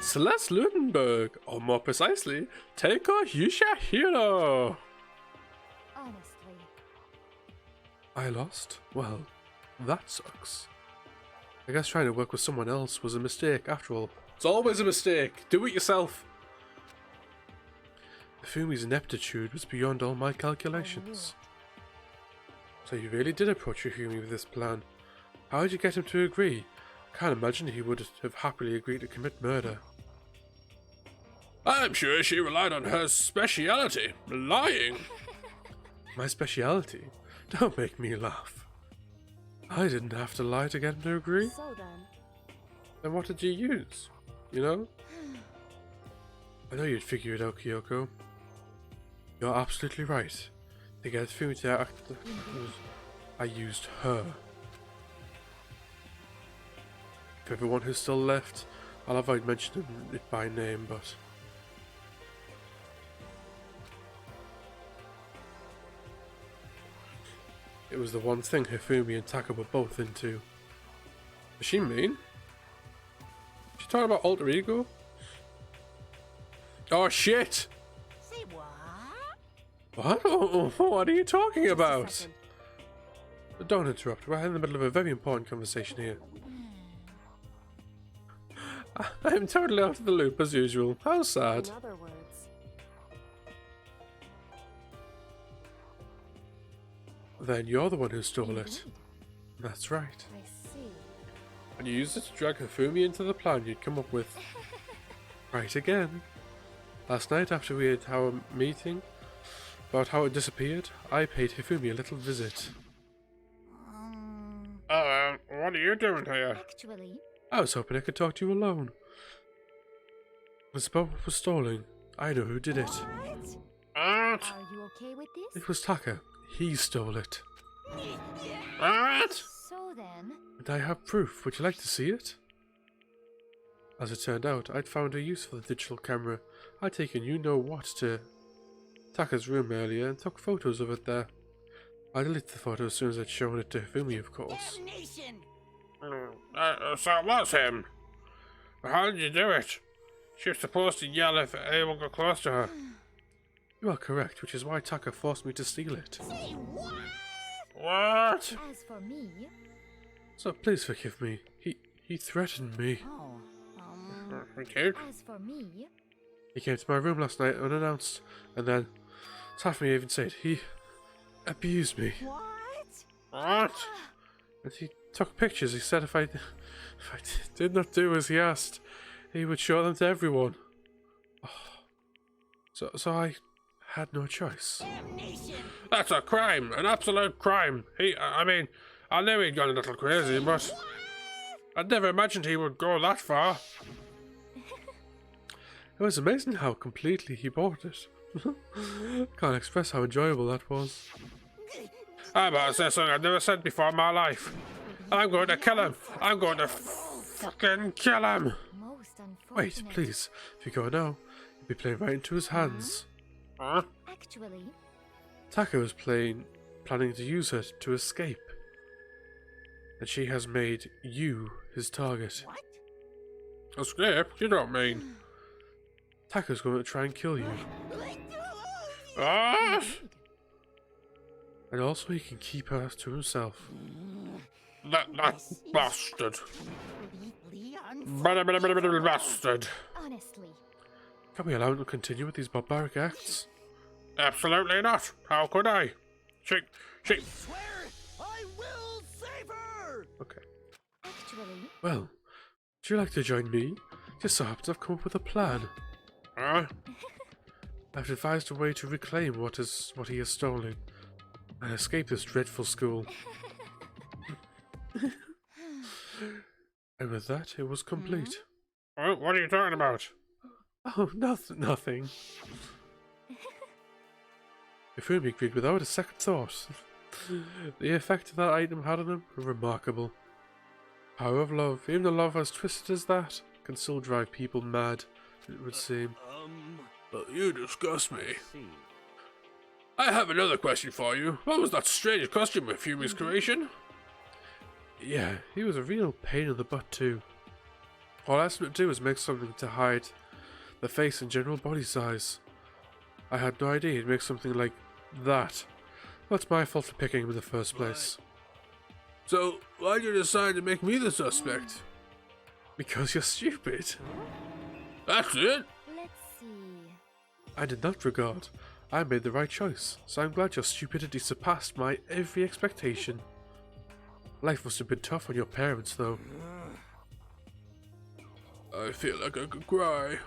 Celeste Ludenberg, or more precisely, Teiko Yushihiro. Honestly. I lost? Well, that sucks. I guess trying to work with someone else was a mistake after all. It's always a mistake. Do it yourself. Fumi's ineptitude was beyond all my calculations. So you really did approach Fumi with this plan. How did you get him to agree? I can't imagine he would have happily agreed to commit murder. I'm sure she relied on her speciality, lying. My speciality? Don't make me laugh. I didn't have to lie to get him to agree. So then. Then what did you use? You know? I know you'd figure it out, Kyoko. You're absolutely right. To get Fumi to act, I used her. For everyone who's still left, I'll avoid mentioning it by name, but... It was the one thing Hifumi and Taka were both into. Does she mean? She talking about alter ego? Oh shit! Say what? What? What are you talking Just a about? second. Don't interrupt. We're in the middle of a very important conversation here. I'm totally out of the loop as usual. How sad. In other words. Then you're the one who stole it. That's right. I see. And you used it to drag Hifumi into the plan you'd come up with. Right again. Last night after we had our meeting about how it disappeared, I paid Hifumi a little visit. What are you doing here? Actually, I was hoping I could talk to you alone. It's about what was stolen. I know who did it. what? What? Are you okay with this? It was Taka. He stole it. What? So then, And I have proof. Would you like to see it? As it turned out, I'd found a use for the digital camera. I'd taken you-know-what to Taka's room earlier and took photos of it there. I deleted the photo as soon as I'd shown it to Hifumi, of course. Damnation! So it was him. How did you do it? She was supposed to yell if anyone got close to her. You are correct, which is why Taka forced me to steal it. Say what? What? as for me, So please forgive me. He threatened me. Oh, Okay. as for me, He came to my room last night unannounced, and then, Tafmi even said he abused me. what? What? And he took pictures. He said if I did not do as he asked, he would show them to everyone. Oh. So I had no choice. Damnation! That's a crime, an absolute crime. I mean, I knew he'd gone a little crazy, but I never imagined he would go that far. It was amazing how completely he bought it. Can't express how enjoyable that was. I'm about to say something I've never said before in my life. I'm going to kill him. I'm going to fucking kill him. Most unfortunate. Wait, please. If you go now, you'll be playing right into his hands. Huh? Actually, Taka was planning to use her to escape. And she has made you his target. What? Escape? You don't mean. Taka's going to try and kill you. Ah! And also he can keep her to himself. That bastard. Bastard. honestly, Can we allow him to continue with these barbaric acts? Absolutely not. How could I? She. Swear I will save her! Okay. actually, Well, would you like to join me? Just so happens I've come up with a plan. I've devised a way to reclaim what he has stolen and escape this dreadful school. And with that, it was complete. Oh, what are you talking about? Oh, nothing. Ifumi agreed without a second thought. The effect that item had on him was remarkable. Power of love, even a love as twisted as that, can still drive people mad, it would seem. But you disgust me. I have another question for you. What was that strange costume of Fumi's creation? Yeah, he was a real pain in the butt too. All I asked him to do was make something to hide the face and general body size. I had no idea he'd make something like that. What's my fault for picking him in the first place? So, why'd you decide to make me the suspect? Because you're stupid. That's it? let's see. And in that regard, I made the right choice, so I'm glad your stupidity surpassed my every expectation. Life must have been tough on your parents, though. I feel like I could cry.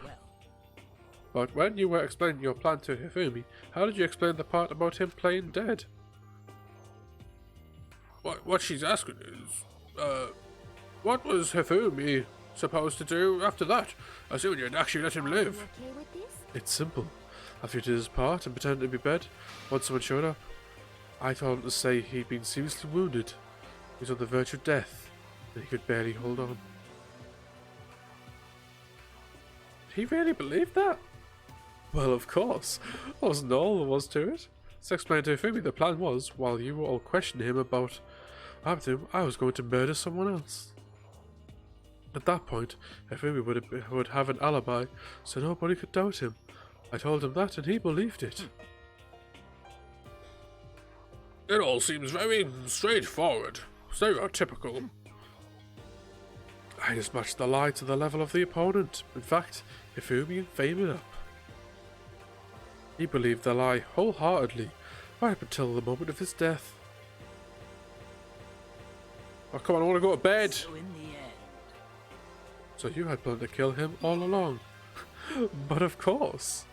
But when you were explaining your plan to Hifumi, how did you explain the part about him playing dead? What she's asking is, what was Hifumi supposed to do after that? Assuming you'd actually let him Are you live. okay with this? It's simple. After he did his part and pretended to be dead, once someone showed up, I told him to say he'd been seriously wounded. He was on the verge of death, and he could barely hold on. Did he really believe that? Well, of course. That wasn't all there was to it. So explained to Hifumi the plan was, while you were all questioning him about what happened to him, I was going to murder someone else. At that point, Hifumi would have an alibi, so nobody could doubt him. I told him that, and he believed it. It all seems very straightforward. Stereotypical. I just matched the lie to the level of the opponent. In fact, Hifumi framed it up. He believed the lie wholeheartedly, right up until the moment of his death. Oh, come on, I want to go to bed! So in the end, So you had planned to kill him all along. But of course.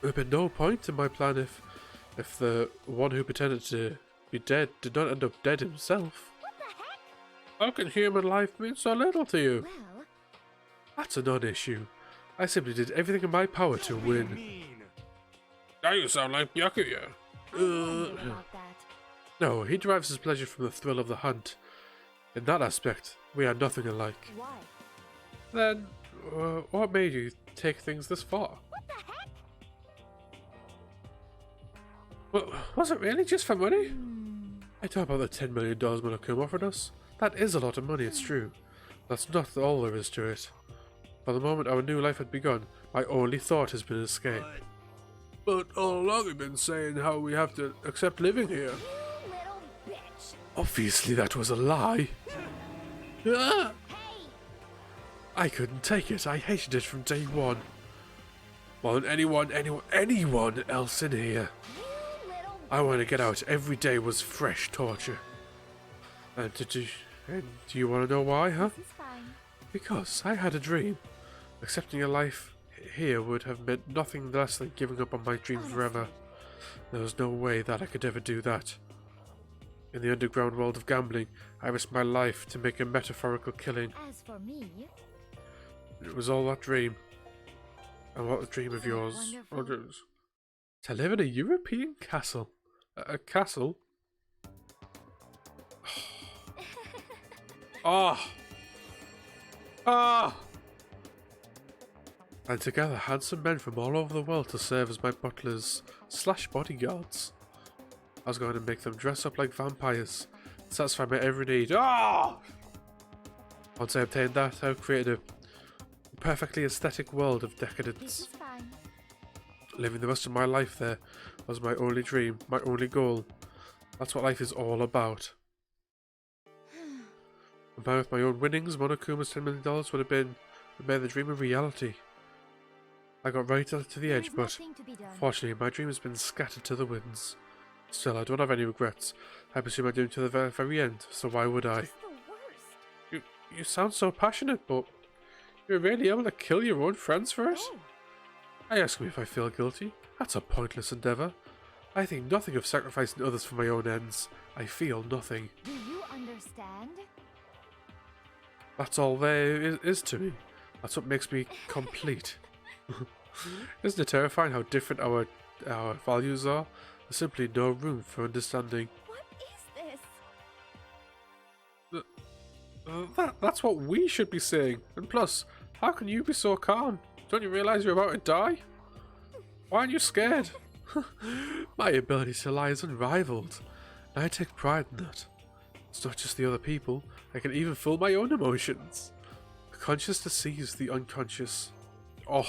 There would have been no point in my plan if the one who pretended to be dead did not end up dead himself. What the heck? How can human life mean so little to you? Well, That's a non-issue. I simply did everything in my power to win. Now you sound like Byakuya. I wondered about that. No, he derives his pleasure from the thrill of the hunt. In that aspect, we are nothing alike. Why? Then, what made you take things this far? What the heck? Well, was it really just for money? I talk about the $10 million Monokuma offered us. That is a lot of money, it's true. That's not all there is to it. From the moment our new life had begun, my only thought has been escape. But all along we've been saying how we have to accept living here. You little bitch. Obviously that was a lie. Ah! Hey! I couldn't take it. I hated it from day one. More than anyone else in here. You little I want to get out. Every day was fresh torture. And do you want to know why, huh? This is fine. Because I had a dream. Accepting a life here would have meant nothing less than giving up on my dream forever. There was no way that I could ever do that. In the underground world of gambling, I risked my life to make a metaphorical killing. As for me, It was all that dream. And what a dream of Isn't it yours. wonderful? To live in a European castle. A castle? Ah! Ah! And together, handsome men from all over the world to serve as my butlers / bodyguards. I was going to make them dress up like vampires, satisfy my every need. Ah! Once I obtained that, I created a perfectly aesthetic world of this decadence. is fine. Living the rest of my life there was my only dream, my only goal. That's what life is all about. Combined with my own winnings, Monokuma's $10 million would have made the dream a reality. I got right to the There edge, is but nothing to be done. fortunately my dream has been scattered to the winds. Still, I don't have any regrets. I pursue my dream to the very end, so why would I? Just the worst. You sound so passionate, but you're really able to kill your own friends for it? Oh, I ask me if I feel guilty. That's a pointless endeavour. I think nothing of sacrificing others for my own ends. I feel nothing. do you understand? That's all there is to me. That's what makes me complete. Isn't it terrifying how different our values are? There's simply no room for understanding. What is this? That's what we should be saying. And plus, how can you be so calm? Don't you realise you're about to die? Why aren't you scared? My ability to lie is unrivaled, and I take pride in that. It's not just the other people, I can even fool my own emotions. The conscious deceives the unconscious. Oh.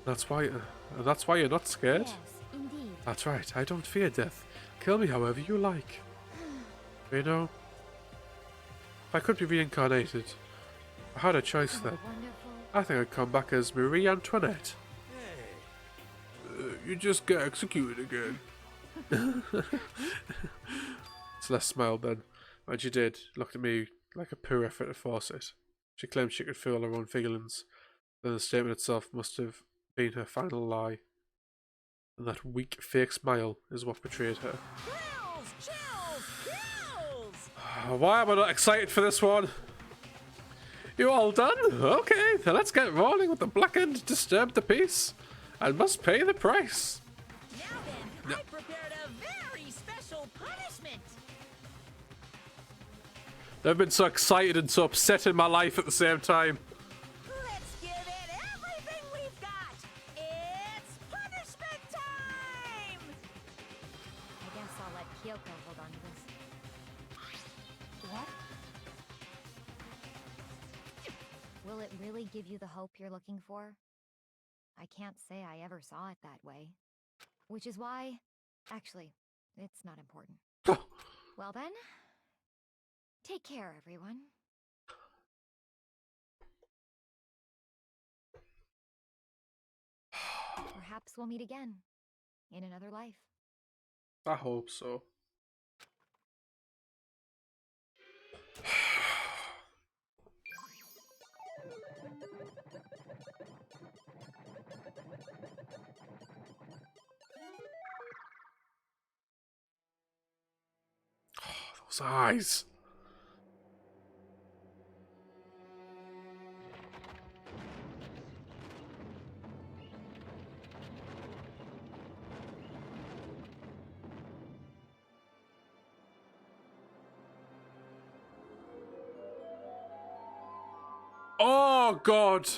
That's why you're not scared? Yes, indeed. That's right, I don't fear death. Kill me however you like. You know, if I could be reincarnated, I had a choice Isn't then. it wonderful? I think I'd come back as Marie Antoinette. You just get executed again. Celeste smiled then. When she did, looked at me like a poor effort to force it. She claimed she could feel her own feelings. Then the statement itself must have been her final lie. And that weak, fake smile is what betrayed her. Why am I not excited for this one? You all done? Okay, then let's get rolling with the Blackened Disturbed the Peace. And must pay the price. Now then, I prepared a very special punishment. I've been so excited and so upset in my life at the same time. Let's give it everything we've got. It's punishment time! I guess I'll let Kyoko hold on to this. What? Will it really give you the hope you're looking for? I can't say I ever saw it that way. Which is why... Actually, it's not important. Well then... Take care, everyone. Perhaps we'll meet again. In another life. I hope so. Those eyes. Oh, God.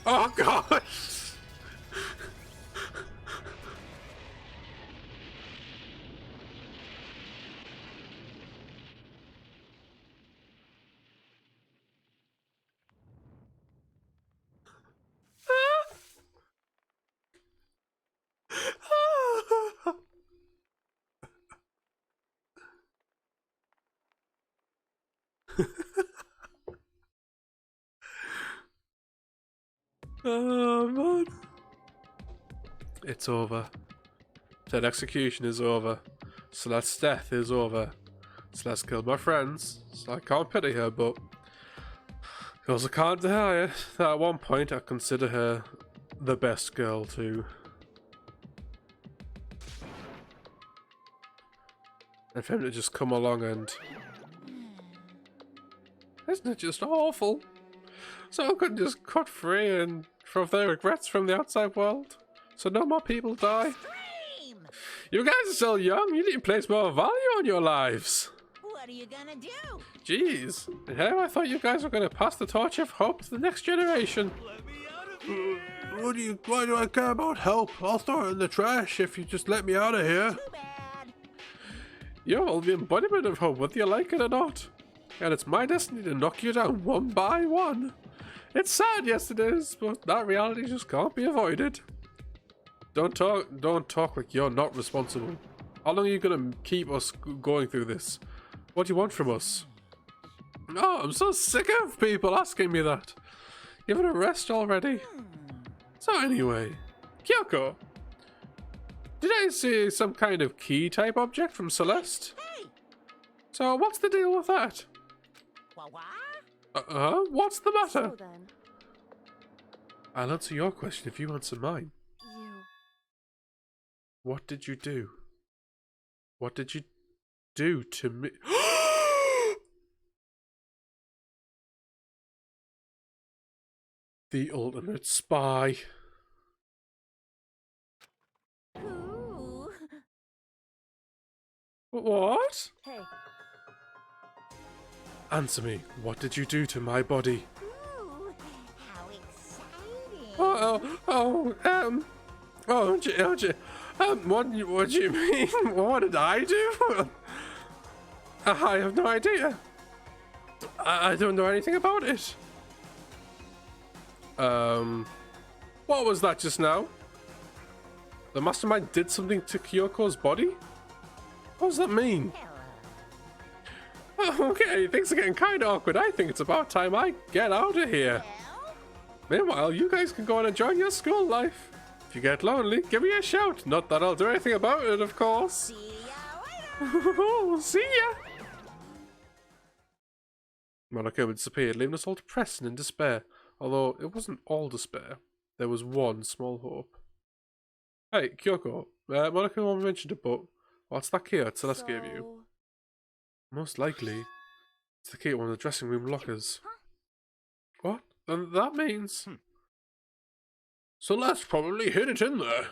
Oh god! Oh man. It's over. That execution is over. Celeste's death is over. Celeste killed my friends, so I can't pity her, but I also can't deny it that at one point I consider her the best girl too. And for him to just come along and... Isn't it just awful? Someone could just cut free and throw their regrets from the outside world, so no more people die. You guys are still young, you need to place more value on your lives. What are you gonna do? Jeez, yeah, I thought you guys were going to pass the torch of hope to the next generation. Why do I care about help? I'll throw it in the trash if you just let me out of here. Too bad. You're all the embodiment of hope, whether you like it or not. And it's my destiny to knock you down one by one. It's sad, yes it is, but that reality just can't be avoided. Don't talk like you're not responsible. How long are you gonna keep us going through this? What do you want from us? Oh, I'm so sick of people asking me that. Give it a rest already. So anyway, Kyoko, did I see some kind of key type object from Celeste? Hey! So what's the deal with that? What? What's the matter? So then, I'll answer your question if you answer mine. you... What did you do? What did you do to me? The ultimate spy. Ooh. What? Hey, Answer me. What did you do to my body? Ooh. How exciting. What do you mean? What did I do? I have no idea. I don't know anything about it. What was that just now? The mastermind did something to Kyoko's body? What does that mean? Okay, things are getting kind of awkward. I think it's about time I get out of here. Meanwhile, you guys can go and enjoy your school life. If you get lonely, give me a shout. Not that I'll do anything about it, of course. See ya later. See ya! Monaco disappeared, leaving us all depressed and in despair. Although it wasn't all despair. There was one small hope. Hey, Kyoko. Monaco mentioned it, but what's that key that Celeste gave you? Most likely, it's the key to one of the dressing room lockers. What? And that means... Celeste probably hid it in there.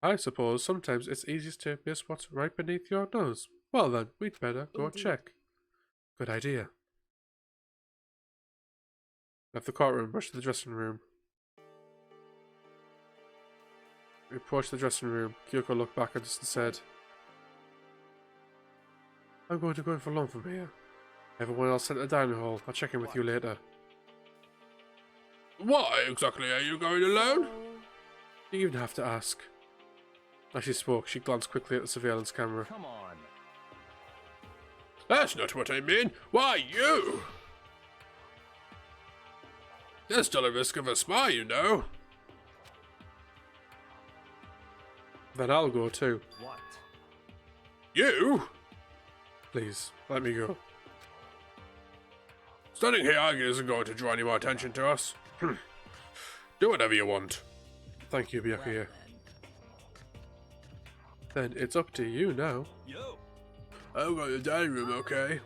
I suppose sometimes it's easiest to miss what's right beneath your nose. Well then, we'd better go check. Good idea. Left the courtroom, rushed to the dressing room. We approached the dressing room. Kyoko looked back at us and said, I'm going to go in for lunch from here. Everyone else sent to the dining hall. I'll check in with you later. Why exactly are you going alone? You even have to ask. As she spoke, she glanced quickly at the surveillance camera. Come on. That's not what I mean. Why you? There's still a risk of a spy, you know. Then I'll go too. What? You? Please, let me go. Standing here arguing isn't going to draw any more attention to us. Do whatever you want. Thank you, Byakuya. Then it's up to you now. Yo. I've got the dining room, okay?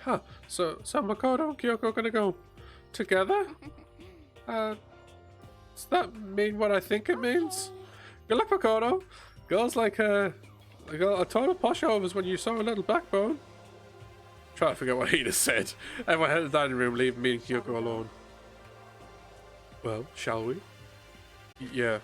Huh, so Makoto and Kyoko gonna go together? Does that mean what I think it means? Good luck, Makoto. Girls like a total pushovers when you saw a little backbone. trying to figure out what he just said. Everyone head to the dining room, leave me and Kyoko alone. Well, shall we? Yeah.